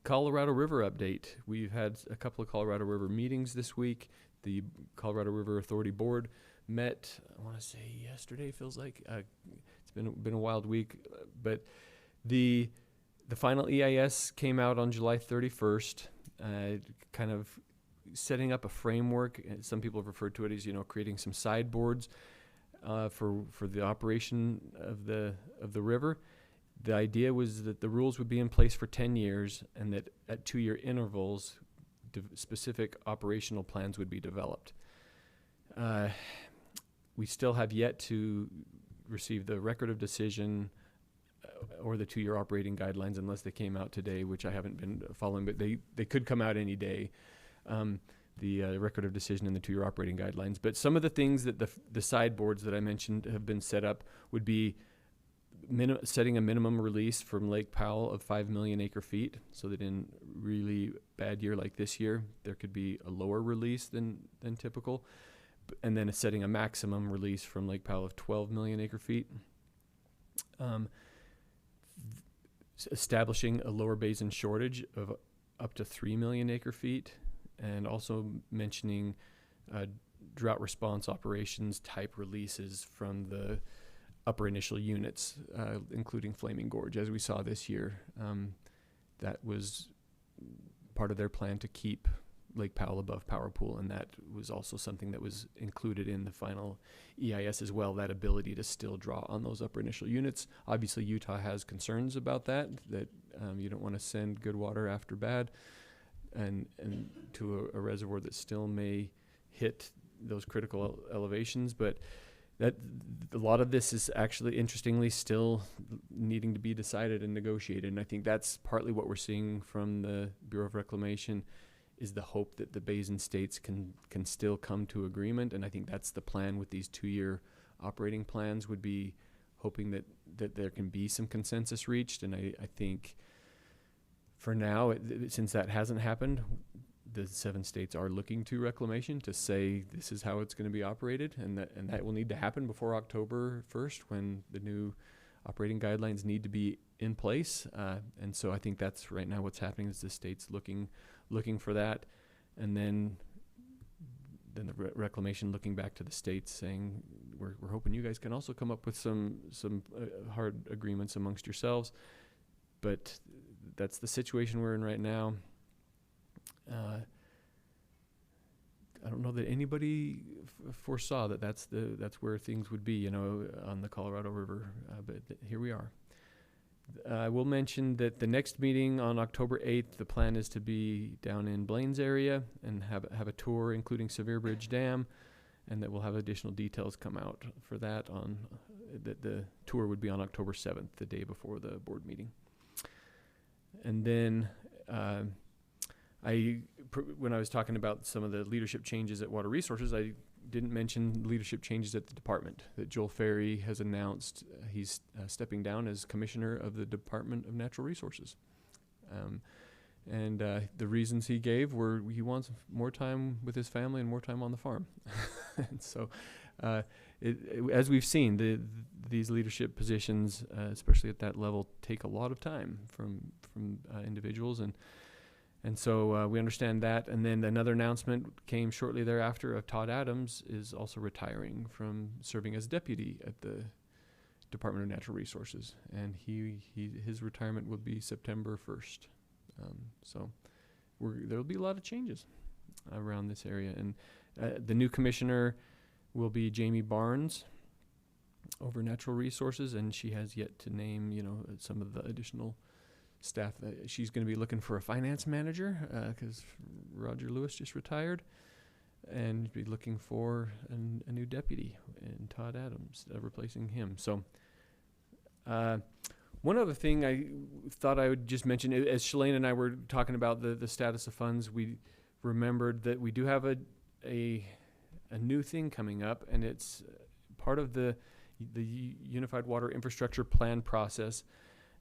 Colorado River update. We've had a couple of Colorado River meetings this week. The Colorado River Authority Board met, I want to say yesterday, feels like. It's been a wild week, but the final EIS came out on July 31st, kind of setting up a framework. Some people have referred to it as, creating some sideboards for the operation of the river. The idea was that the rules would be in place for 10 years, and that at 2-year intervals, specific operational plans would be developed. We still have yet to receive the record of decision or the 2-year operating guidelines, unless they came out today, which I haven't been following, but they could come out any day. The record of decision and the 2-year operating guidelines. But some of the things that the sideboards that I mentioned have been set up would be setting a minimum release from Lake Powell of 5 million acre feet, so that in really bad year like this year, there could be a lower release than typical. And then setting a maximum release from Lake Powell of 12 million acre feet. Establishing a lower basin shortage of up to 3 million acre feet. And also mentioning drought response operations type releases from the upper initial units, including Flaming Gorge, as we saw this year. That was part of their plan to keep Lake Powell above Power Pool, and that was also something that was included in the final EIS as well, that ability to still draw on those upper initial units. Obviously, Utah has concerns about that you don't want to send good water after bad, and to a reservoir that still may hit those critical elevations. But that a lot of this is actually, interestingly, still needing to be decided and negotiated. And I think that's partly what we're seeing from the Bureau of Reclamation, is the hope that the basin states can still come to agreement. And I think that's the plan with these 2-year operating plans, would be hoping that there can be some consensus reached. And I think for now, since that hasn't happened, the 7 states are looking to reclamation to say this is how it's going to be operated, and that will need to happen before October 1st, when the new operating guidelines need to be in place. And so I think that's right now what's happening, is the states looking for that, and then the reclamation looking back to the states saying we're hoping you guys can also come up with some hard agreements amongst yourselves. But that's the situation we're in right now. I don't know that anybody foresaw that that's where things would be, on the Colorado River, but here we are. I will mention that the next meeting on October 8th, the plan is to be down in Blaine's area and have a tour, including Sevier Bridge Dam, and that we'll have additional details come out for that on the tour would be on October 7th, the day before the board meeting. And then when I was talking about some of the leadership changes at Water Resources, I didn't mention leadership changes at the department. That Joel Ferry has announced he's stepping down as commissioner of the Department of Natural Resources. And the reasons he gave were he wants more time with his family and more time on the farm. And so as we've seen, these leadership positions, especially at that level, take a lot of time from individuals. And so we understand that. And then another announcement came shortly thereafter of Todd Adams is also retiring from serving as deputy at the Department of Natural Resources. And his retirement will be September 1st. So there'll be a lot of changes around this area. And the new commissioner will be Jamie Barnes over Natural Resources, and she has yet to name, some of the additional staff. She's going to be looking for a finance manager because Roger Lewis just retired, and be looking for a new deputy in Todd Adams, replacing him. So one other thing I thought I would just mention, as Shalane and I were talking about the status of funds, we remembered that we do have a new thing coming up, and it's part of the Unified Water Infrastructure Plan process,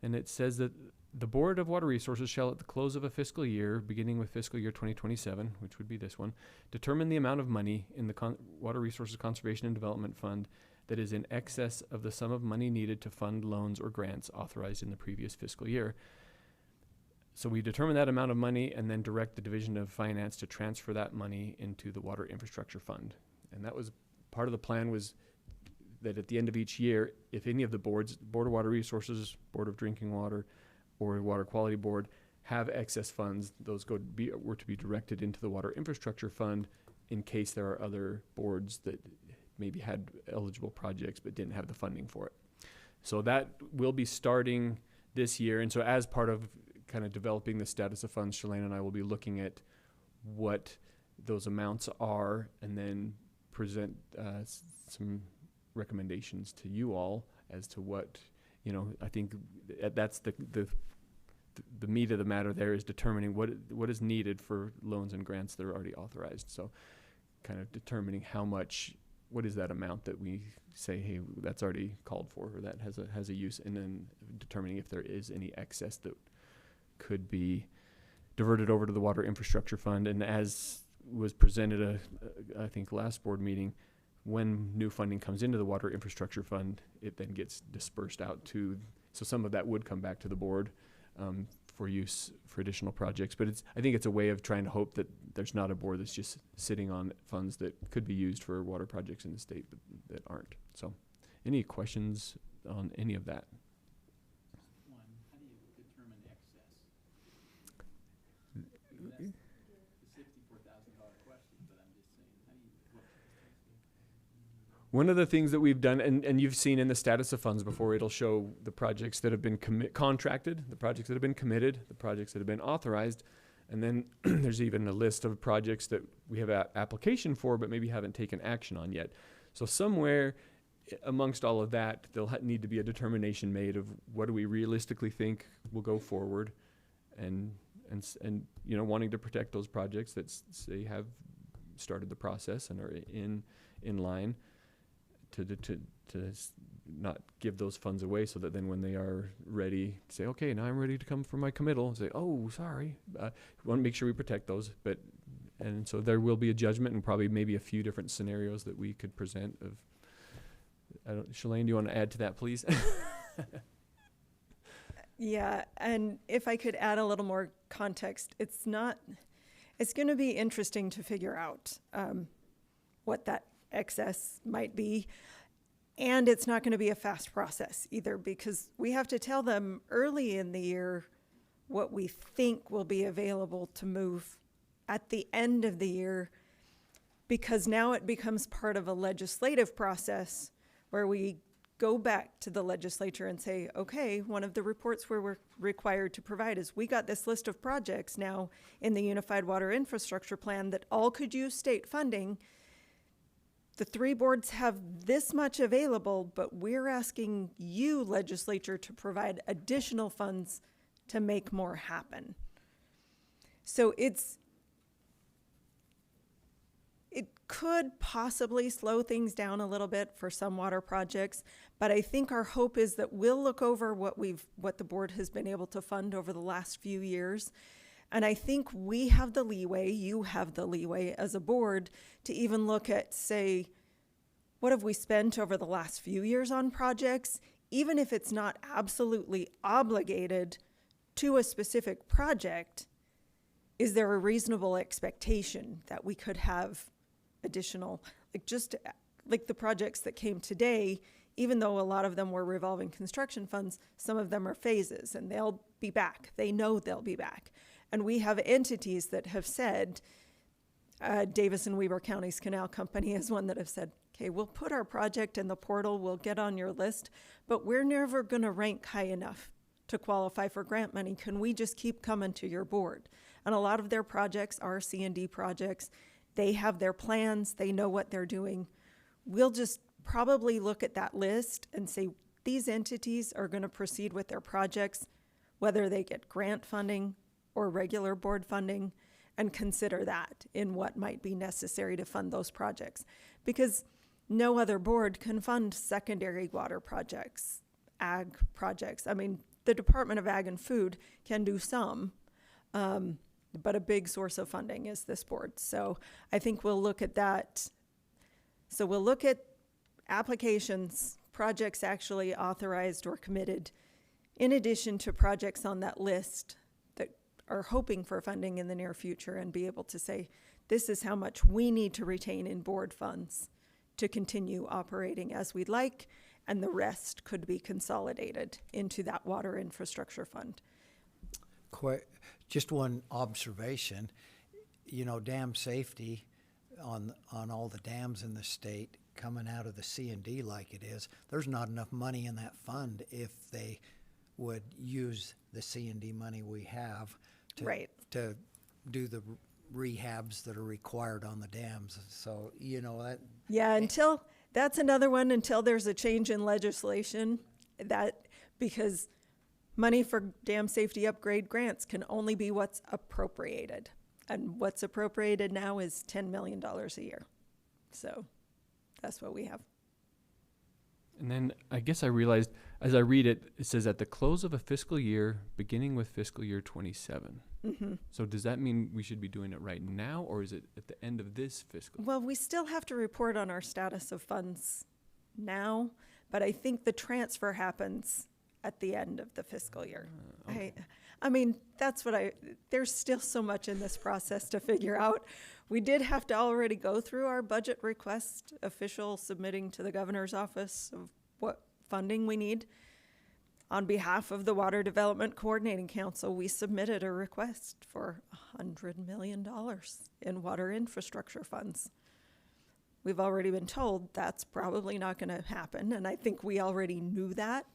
and it says that the Board of Water Resources shall, at the close of a fiscal year, beginning with fiscal year 2027, which would be this one, determine the amount of money in the Water Resources Conservation and Development Fund that is in excess of the sum of money needed to fund loans or grants authorized in the previous fiscal year. So we determine that amount of money and then direct the Division of Finance to transfer that money into the Water Infrastructure Fund. And that was part of the plan, was that at the end of each year, if any of the boards, Board of Water Resources, Board of Drinking Water, or Water Quality Board, have excess funds, those were to be directed into the Water Infrastructure Fund in case there are other boards that maybe had eligible projects but didn't have the funding for it. So that will be starting this year. And so as part of kind of developing the status of funds, Shalane and I will be looking at what those amounts are and then present some recommendations to you all as to what, I think that's the meat of the matter there, is determining what is needed for loans and grants that are already authorized. So kind of determining what is that amount that we say, hey, that's already called for, or that has a use, and then determining if there is any excess that could be diverted over to the Water Infrastructure Fund. And as was presented, I think last board meeting, when new funding comes into the Water Infrastructure Fund, it then gets dispersed out so some of that would come back to the board for use for additional projects. But I think it's a way of trying to hope that there's not a board that's just sitting on funds that could be used for water projects in the state that aren't. So any questions on any of that? One, how do you determine excess? That's the $64,000 question, but I'm just saying, One of the things that we've done, and you've seen in the status of funds before, it'll show the projects that have been contracted, the projects that have been committed, the projects that have been authorized, and then there's even a list of projects that we have an application for but maybe haven't taken action on yet. So somewhere amongst all of that, there'll need to be a determination made of what do we realistically think will go forward, and wanting to protect those projects that say have started the process and are in line. To not give those funds away, so that then when they are ready, say, okay, now I'm ready to come for my committal, say, oh, sorry. We want to make sure we protect those. And so there will be a judgment and probably maybe a few different scenarios that we could present of. Shalane, do you want to add to that, please? Yeah, and if I could add a little more context, it's going to be interesting to figure out what that excess might be. And it's not going to be a fast process either, because we have to tell them early in the year what we think will be available to move at the end of the year. because now it becomes part of a legislative process where we go back to the legislature and say, okay, one of the reports we're required to provide is we got this list of projects now in the Unified Water Infrastructure Plan that all could use state funding. The three boards have this much available, but we're asking you, legislature, to provide additional funds to make more happen. So it could possibly slow things down a little bit for some water projects, but I think our hope is that we'll look over what the board has been able to fund over the last few years. And I think we have the leeway, you have the leeway as a board to even look at, say, what have we spent over the last few years on projects, even if it's not absolutely obligated to a specific project. Is there a reasonable expectation that we could have additional, like the projects that came today, even though a lot of them were revolving construction funds, some of them are phases and they'll be back. They know they'll be back. And we have entities that have said, Davis and Weber County's Canal Company is one that have said, okay, we'll put our project in the portal, we'll get on your list, but we're never gonna rank high enough to qualify for grant money. Can we just keep coming to your board? And a lot of their projects are C&D projects. They have their plans, they know what they're doing. We'll just probably look at that list and say, these entities are gonna proceed with their projects, whether they get grant funding or regular board funding, and consider that in what might be necessary to fund those projects. Because no other board can fund secondary water projects, ag projects. I mean, the Department of Ag and Food can do some, but a big source of funding is this board. So I think we'll look at that. So we'll look at applications, projects actually authorized or committed, in addition to projects on that list that are hoping for funding in the near future, and be able to say, this is how much we need to retain in board funds to continue operating as we'd like, and the rest could be consolidated into that water infrastructure fund. Just one observation, dam safety on all the dams in the state coming out of the C&D like it is, there's not enough money in that fund if they would use the C&D money we have to do the rehabs that are required on the dams. So, that. Yeah, that's another one, until there's a change in legislation, because money for dam safety upgrade grants can only be what's appropriated. And what's appropriated now is $10 million a year. So that's what we have. And then I guess I realized, as I read it, it says at the close of a fiscal year, beginning with fiscal year 27. Mm-hmm. So does that mean we should be doing it right now, or is it at the end of this fiscal? Well, we still have to report on our status of funds now, but I think the transfer happens at the end of the fiscal year. Okay. I mean, there's still so much in this process to figure out. We did have to already go through our budget request, official submitting to the governor's office of what funding we need. On behalf of the Water Development Coordinating Council, we submitted a request for $100 million in water infrastructure funds. We've already been told that's probably not going to happen, and I think we already knew that.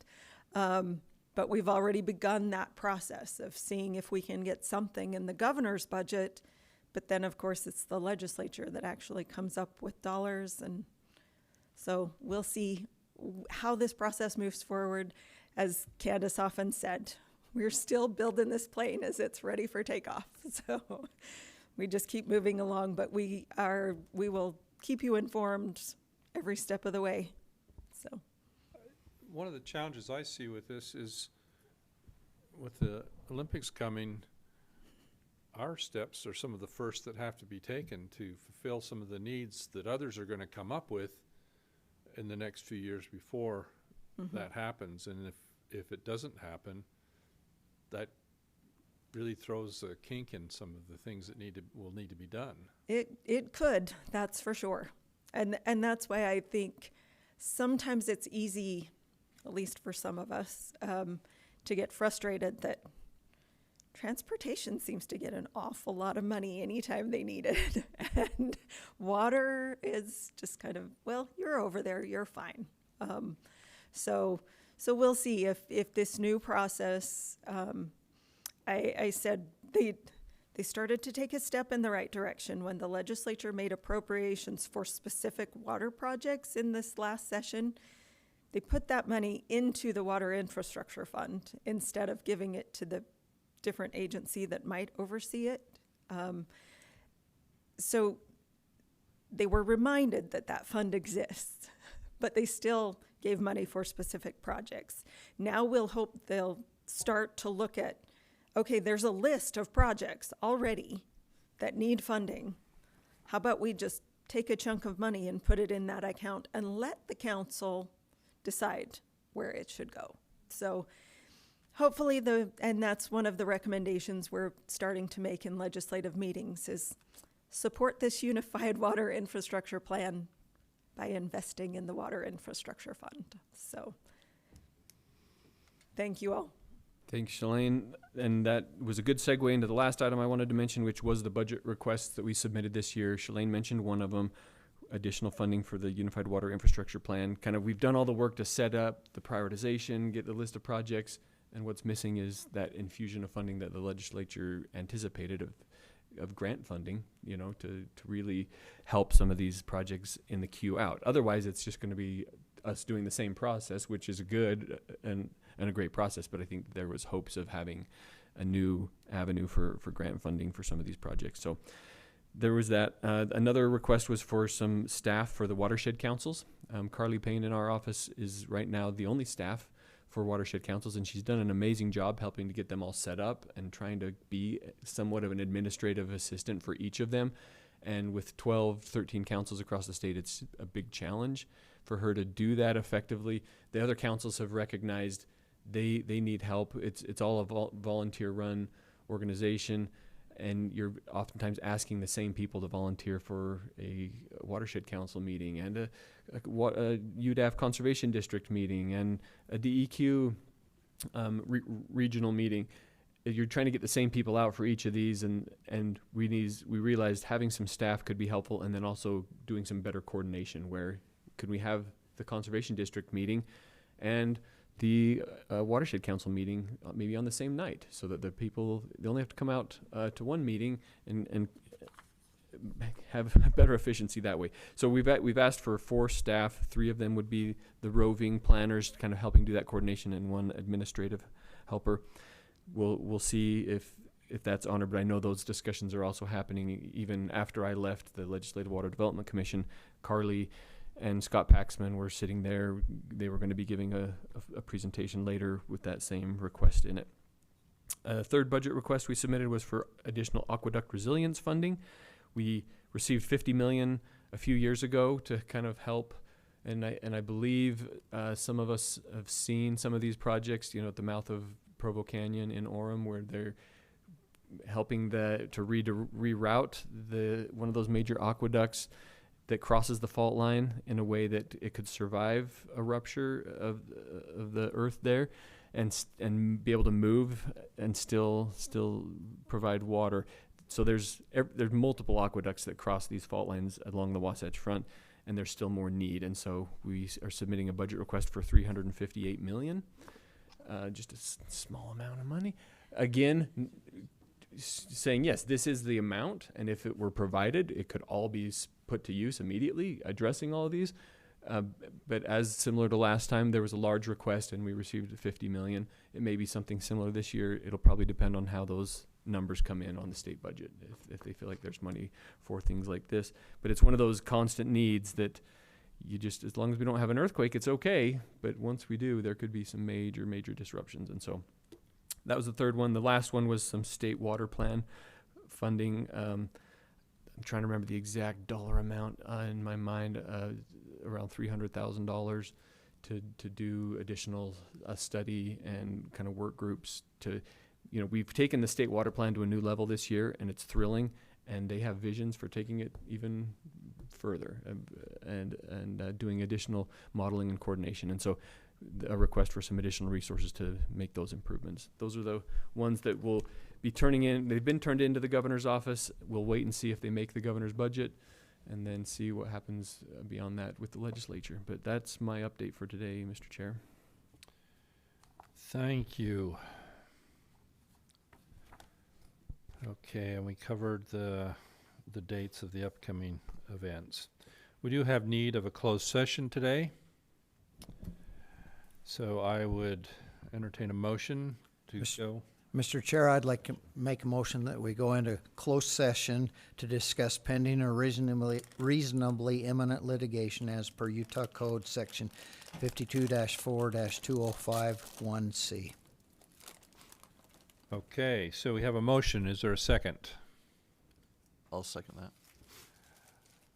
But we've already begun that process of seeing if we can get something in the governor's budget. But then, of course, it's the legislature that actually comes up with dollars. And so we'll see how this process moves forward. As Candace often said, we're still building this plane as it's ready for takeoff. So we just keep moving along, but we will keep you informed every step of the way. So. One of the challenges I see with this is, with the Olympics coming, our steps are some of the first that have to be taken to fulfill some of the needs that others are going to come up with in the next few years before that happens. And if it doesn't happen, that really throws a kink in some of the things that will need to be done. It could, that's for sure. And that's why I think sometimes it's easy, at least for some of us, to get frustrated that transportation seems to get an awful lot of money anytime they need it. And water is just kind of, well, you're over there, you're fine. So we'll see if this new process, I said they started to take a step in the right direction when the legislature made appropriations for specific water projects in this last session. They put that money into the Water Infrastructure Fund instead of giving it to the different agency that might oversee it. So they were reminded that that fund exists, but they still gave money for specific projects. Now we'll hope they'll start to look at, okay, there's a list of projects already that need funding. How about we just take a chunk of money and put it in that account and let the council decide where it should go. So hopefully and that's one of the recommendations we're starting to make in legislative meetings is support this unified water infrastructure plan by investing in the Water Infrastructure Fund. So thank you all. Thanks, Shalane. And that was a good segue into the last item I wanted to mention, which was the budget requests that we submitted this year. Shalane mentioned one of them, additional funding for the Unified Water Infrastructure Plan. Kind of, we've done all the work to set up the prioritization, get the list of projects, and what's missing is that infusion of funding that the legislature anticipated of grant funding, you know, to really help some of these projects in the queue out. Otherwise, it's just going to be us doing the same process, which is a good and a great process, but I think there was hopes of having a new avenue for grant funding for some of these projects. So there was that. Another request was for some staff for the watershed councils. Carly Payne in our office is right now the only staff for watershed councils, and she's done an amazing job helping to get them all set up and trying to be somewhat of an administrative assistant for each of them. And with 12, 13 councils across the state, it's a big challenge for her to do that effectively. The other councils have recognized they need help. It's all a volunteer-run organization, and you're oftentimes asking the same people to volunteer for a watershed council meeting and a UDAF conservation district meeting and a DEQ regional meeting. You're trying to get the same people out for each of these, and we realized having some staff could be helpful, and then also doing some better coordination. Where could we have the conservation district meeting and the watershed council meeting maybe on the same night, so that the people, they only have to come out to one meeting and have better efficiency that way. So we've asked for 4 staff. 3 of them would be the roving planners, kind of helping do that coordination, and 1 administrative helper. We'll see if that's honored, but I know those discussions are also happening even after I left the Legislative Water Development Commission. Carly and Scott Paxman were sitting there. They were going to be giving a presentation later with that same request in it. Third budget request we submitted was for additional aqueduct resilience funding. We received $50 million a few years ago to kind of help, and I believe some of us have seen some of these projects, you know, at the mouth of Provo Canyon in Orem, where they're helping to reroute one of those major aqueducts that crosses the fault line in a way that it could survive a rupture of the earth there, and be able to move and still provide water. So there's multiple aqueducts that cross these fault lines along the Wasatch Front, and there's still more need. And so we are submitting a budget request for $358 million, just a small amount of money. Again, saying, yes, this is the amount, and if it were provided, it could all be put to use immediately, addressing all of these. But as similar to last time, there was a large request and we received $50 million. It may be something similar this year. It'll probably depend on how those numbers come in on the state budget, if they feel like there's money for things like this. But it's one of those constant needs that you just, as long as we don't have an earthquake, it's okay. But once we do, there could be some major disruptions. And so that was the third one. The last one was some state water plan funding. I'm trying to remember the exact dollar amount in my mind, around $300,000 to do additional study and kind of work groups to, you know, we've taken the state water plan to a new level this year, and it's thrilling, and they have visions for taking it even further and doing additional modeling and coordination. And so a request for some additional resources to make those improvements. Those are the ones that will be turning in. They've been turned into the governor's office. We'll wait and see if they make the governor's budget, and then see what happens beyond that with the legislature. But that's my update for today, Mr. Chair. Thank you. Okay, and we covered the dates of the upcoming events. We do have need of a closed session today. So I would entertain a motion to go. Mr. Chair, I'd like to make a motion that we go into closed session to discuss pending or reasonably imminent litigation as per Utah Code Section 52-4-2051C. Okay, so we have a motion. Is there a second? I'll second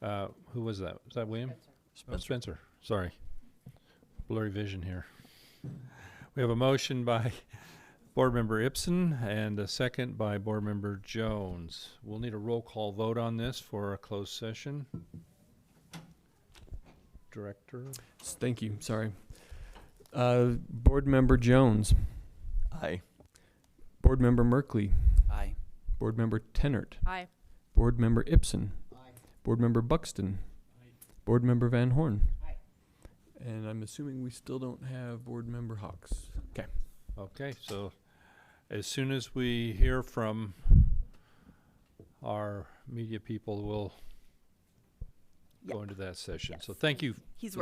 that. Who was that? Was that William? Spencer. Oh, Spencer. Sorry. Blurry vision here. We have a motion by Board Member Ibsen and a second by Board Member Jones. We'll need a roll call vote on this for a closed session. Director? Thank you. Sorry. Board Member Jones. Aye. Board Member Merkley. Aye. Board Member Tennert. Aye. Board Member Ibsen. Aye. Board Member Buxton. Aye. Board Member Van Horn. Aye. And I'm assuming we still don't have Board Member Hawks. Okay. Okay, so as soon as we hear from our media people, we'll go into that session. Yes. So thank you. He's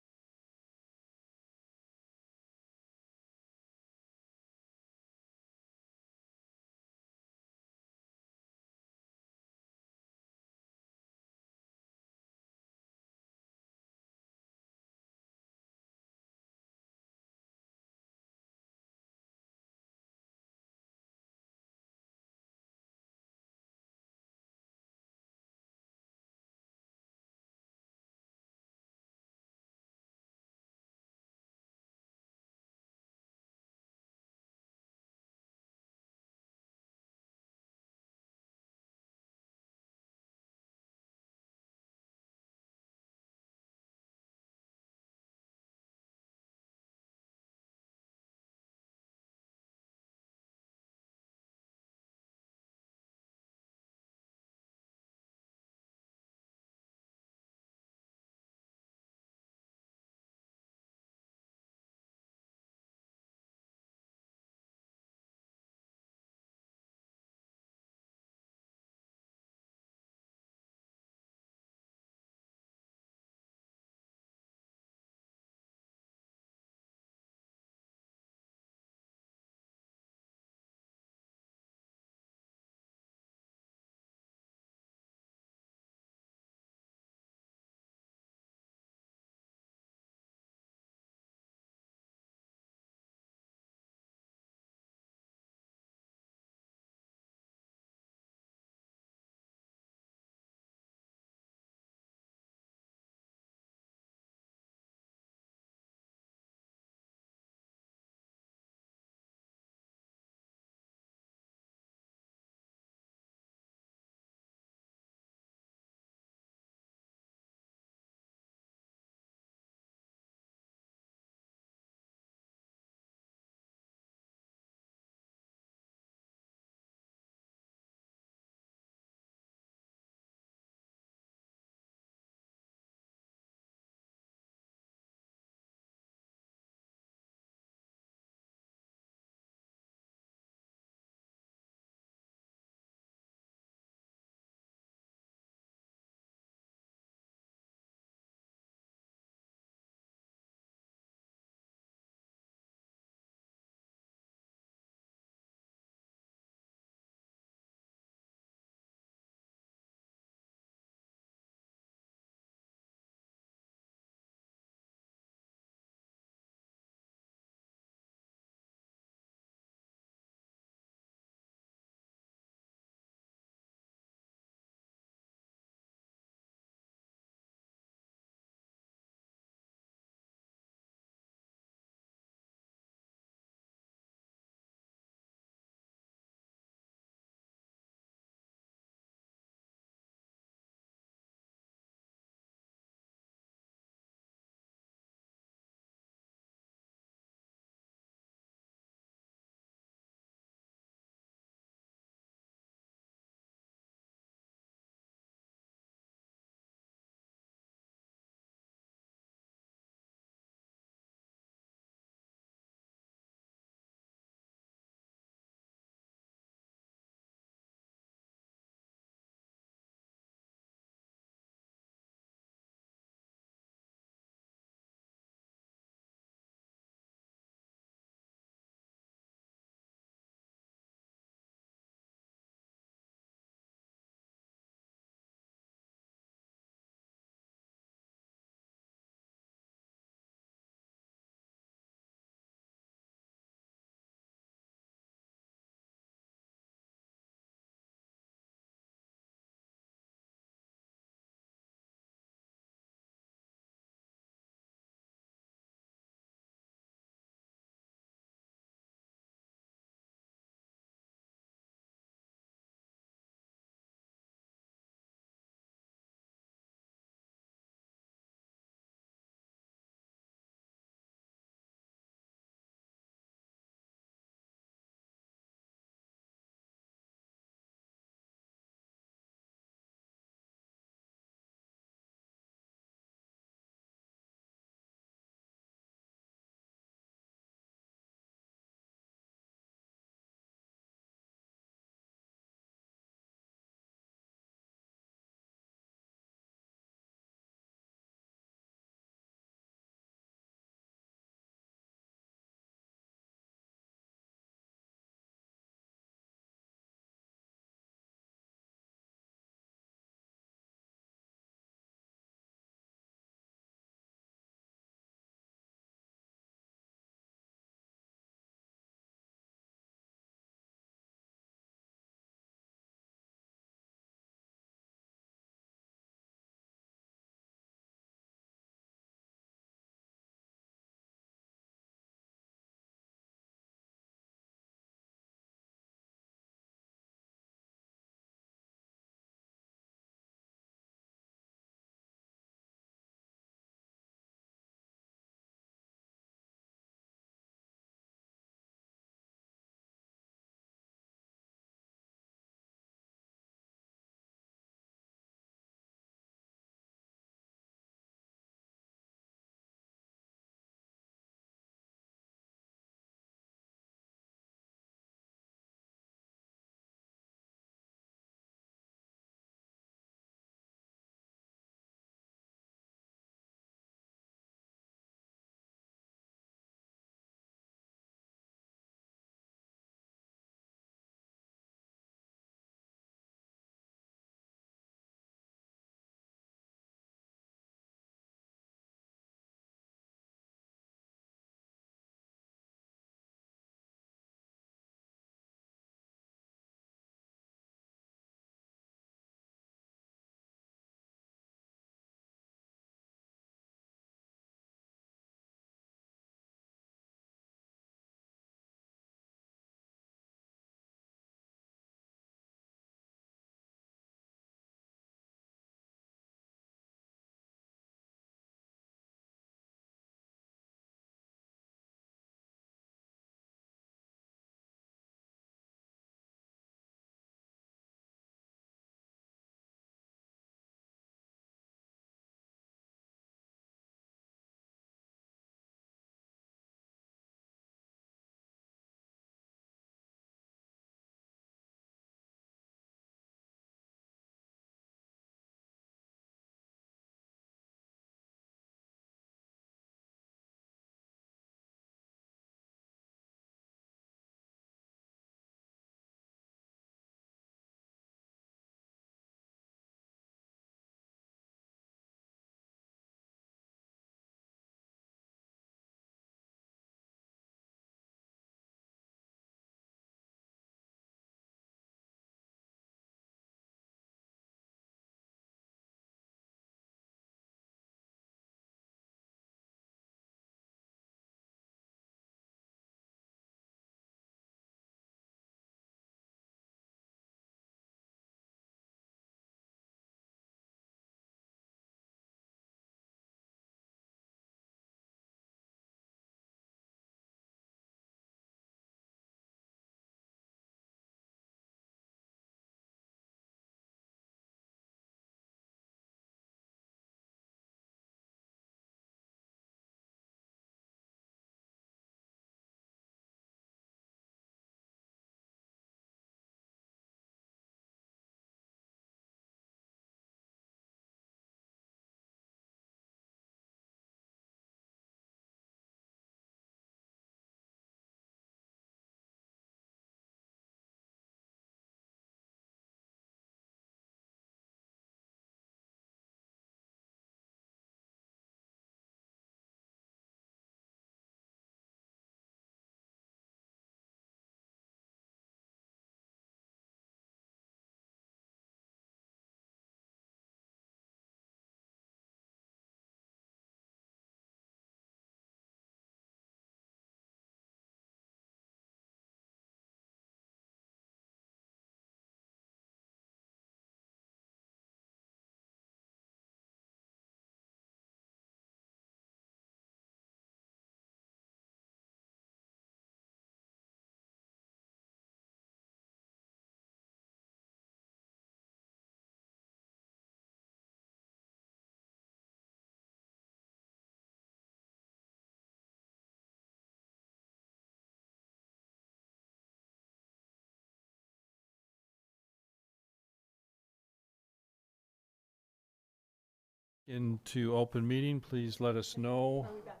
into open meeting, please let us know. Are we back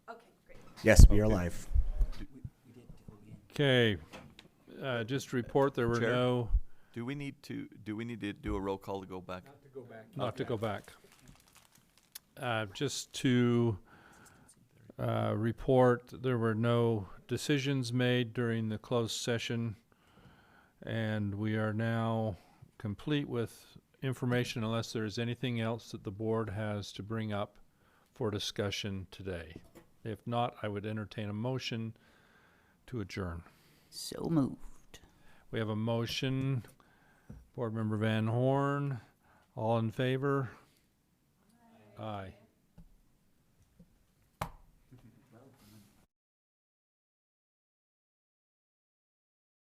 on? Okay, great. Yes, we are live. Okay, just report there were Chair? no, Do we need to do a roll call to go back? not to go back. Just to report, there were no decisions made during the closed session, and we are now complete with information unless there is anything else that the board has to bring up for discussion today. If not, I would entertain a motion to adjourn. So moved. We have a motion. Board Member Van Horn, all in favor? Aye.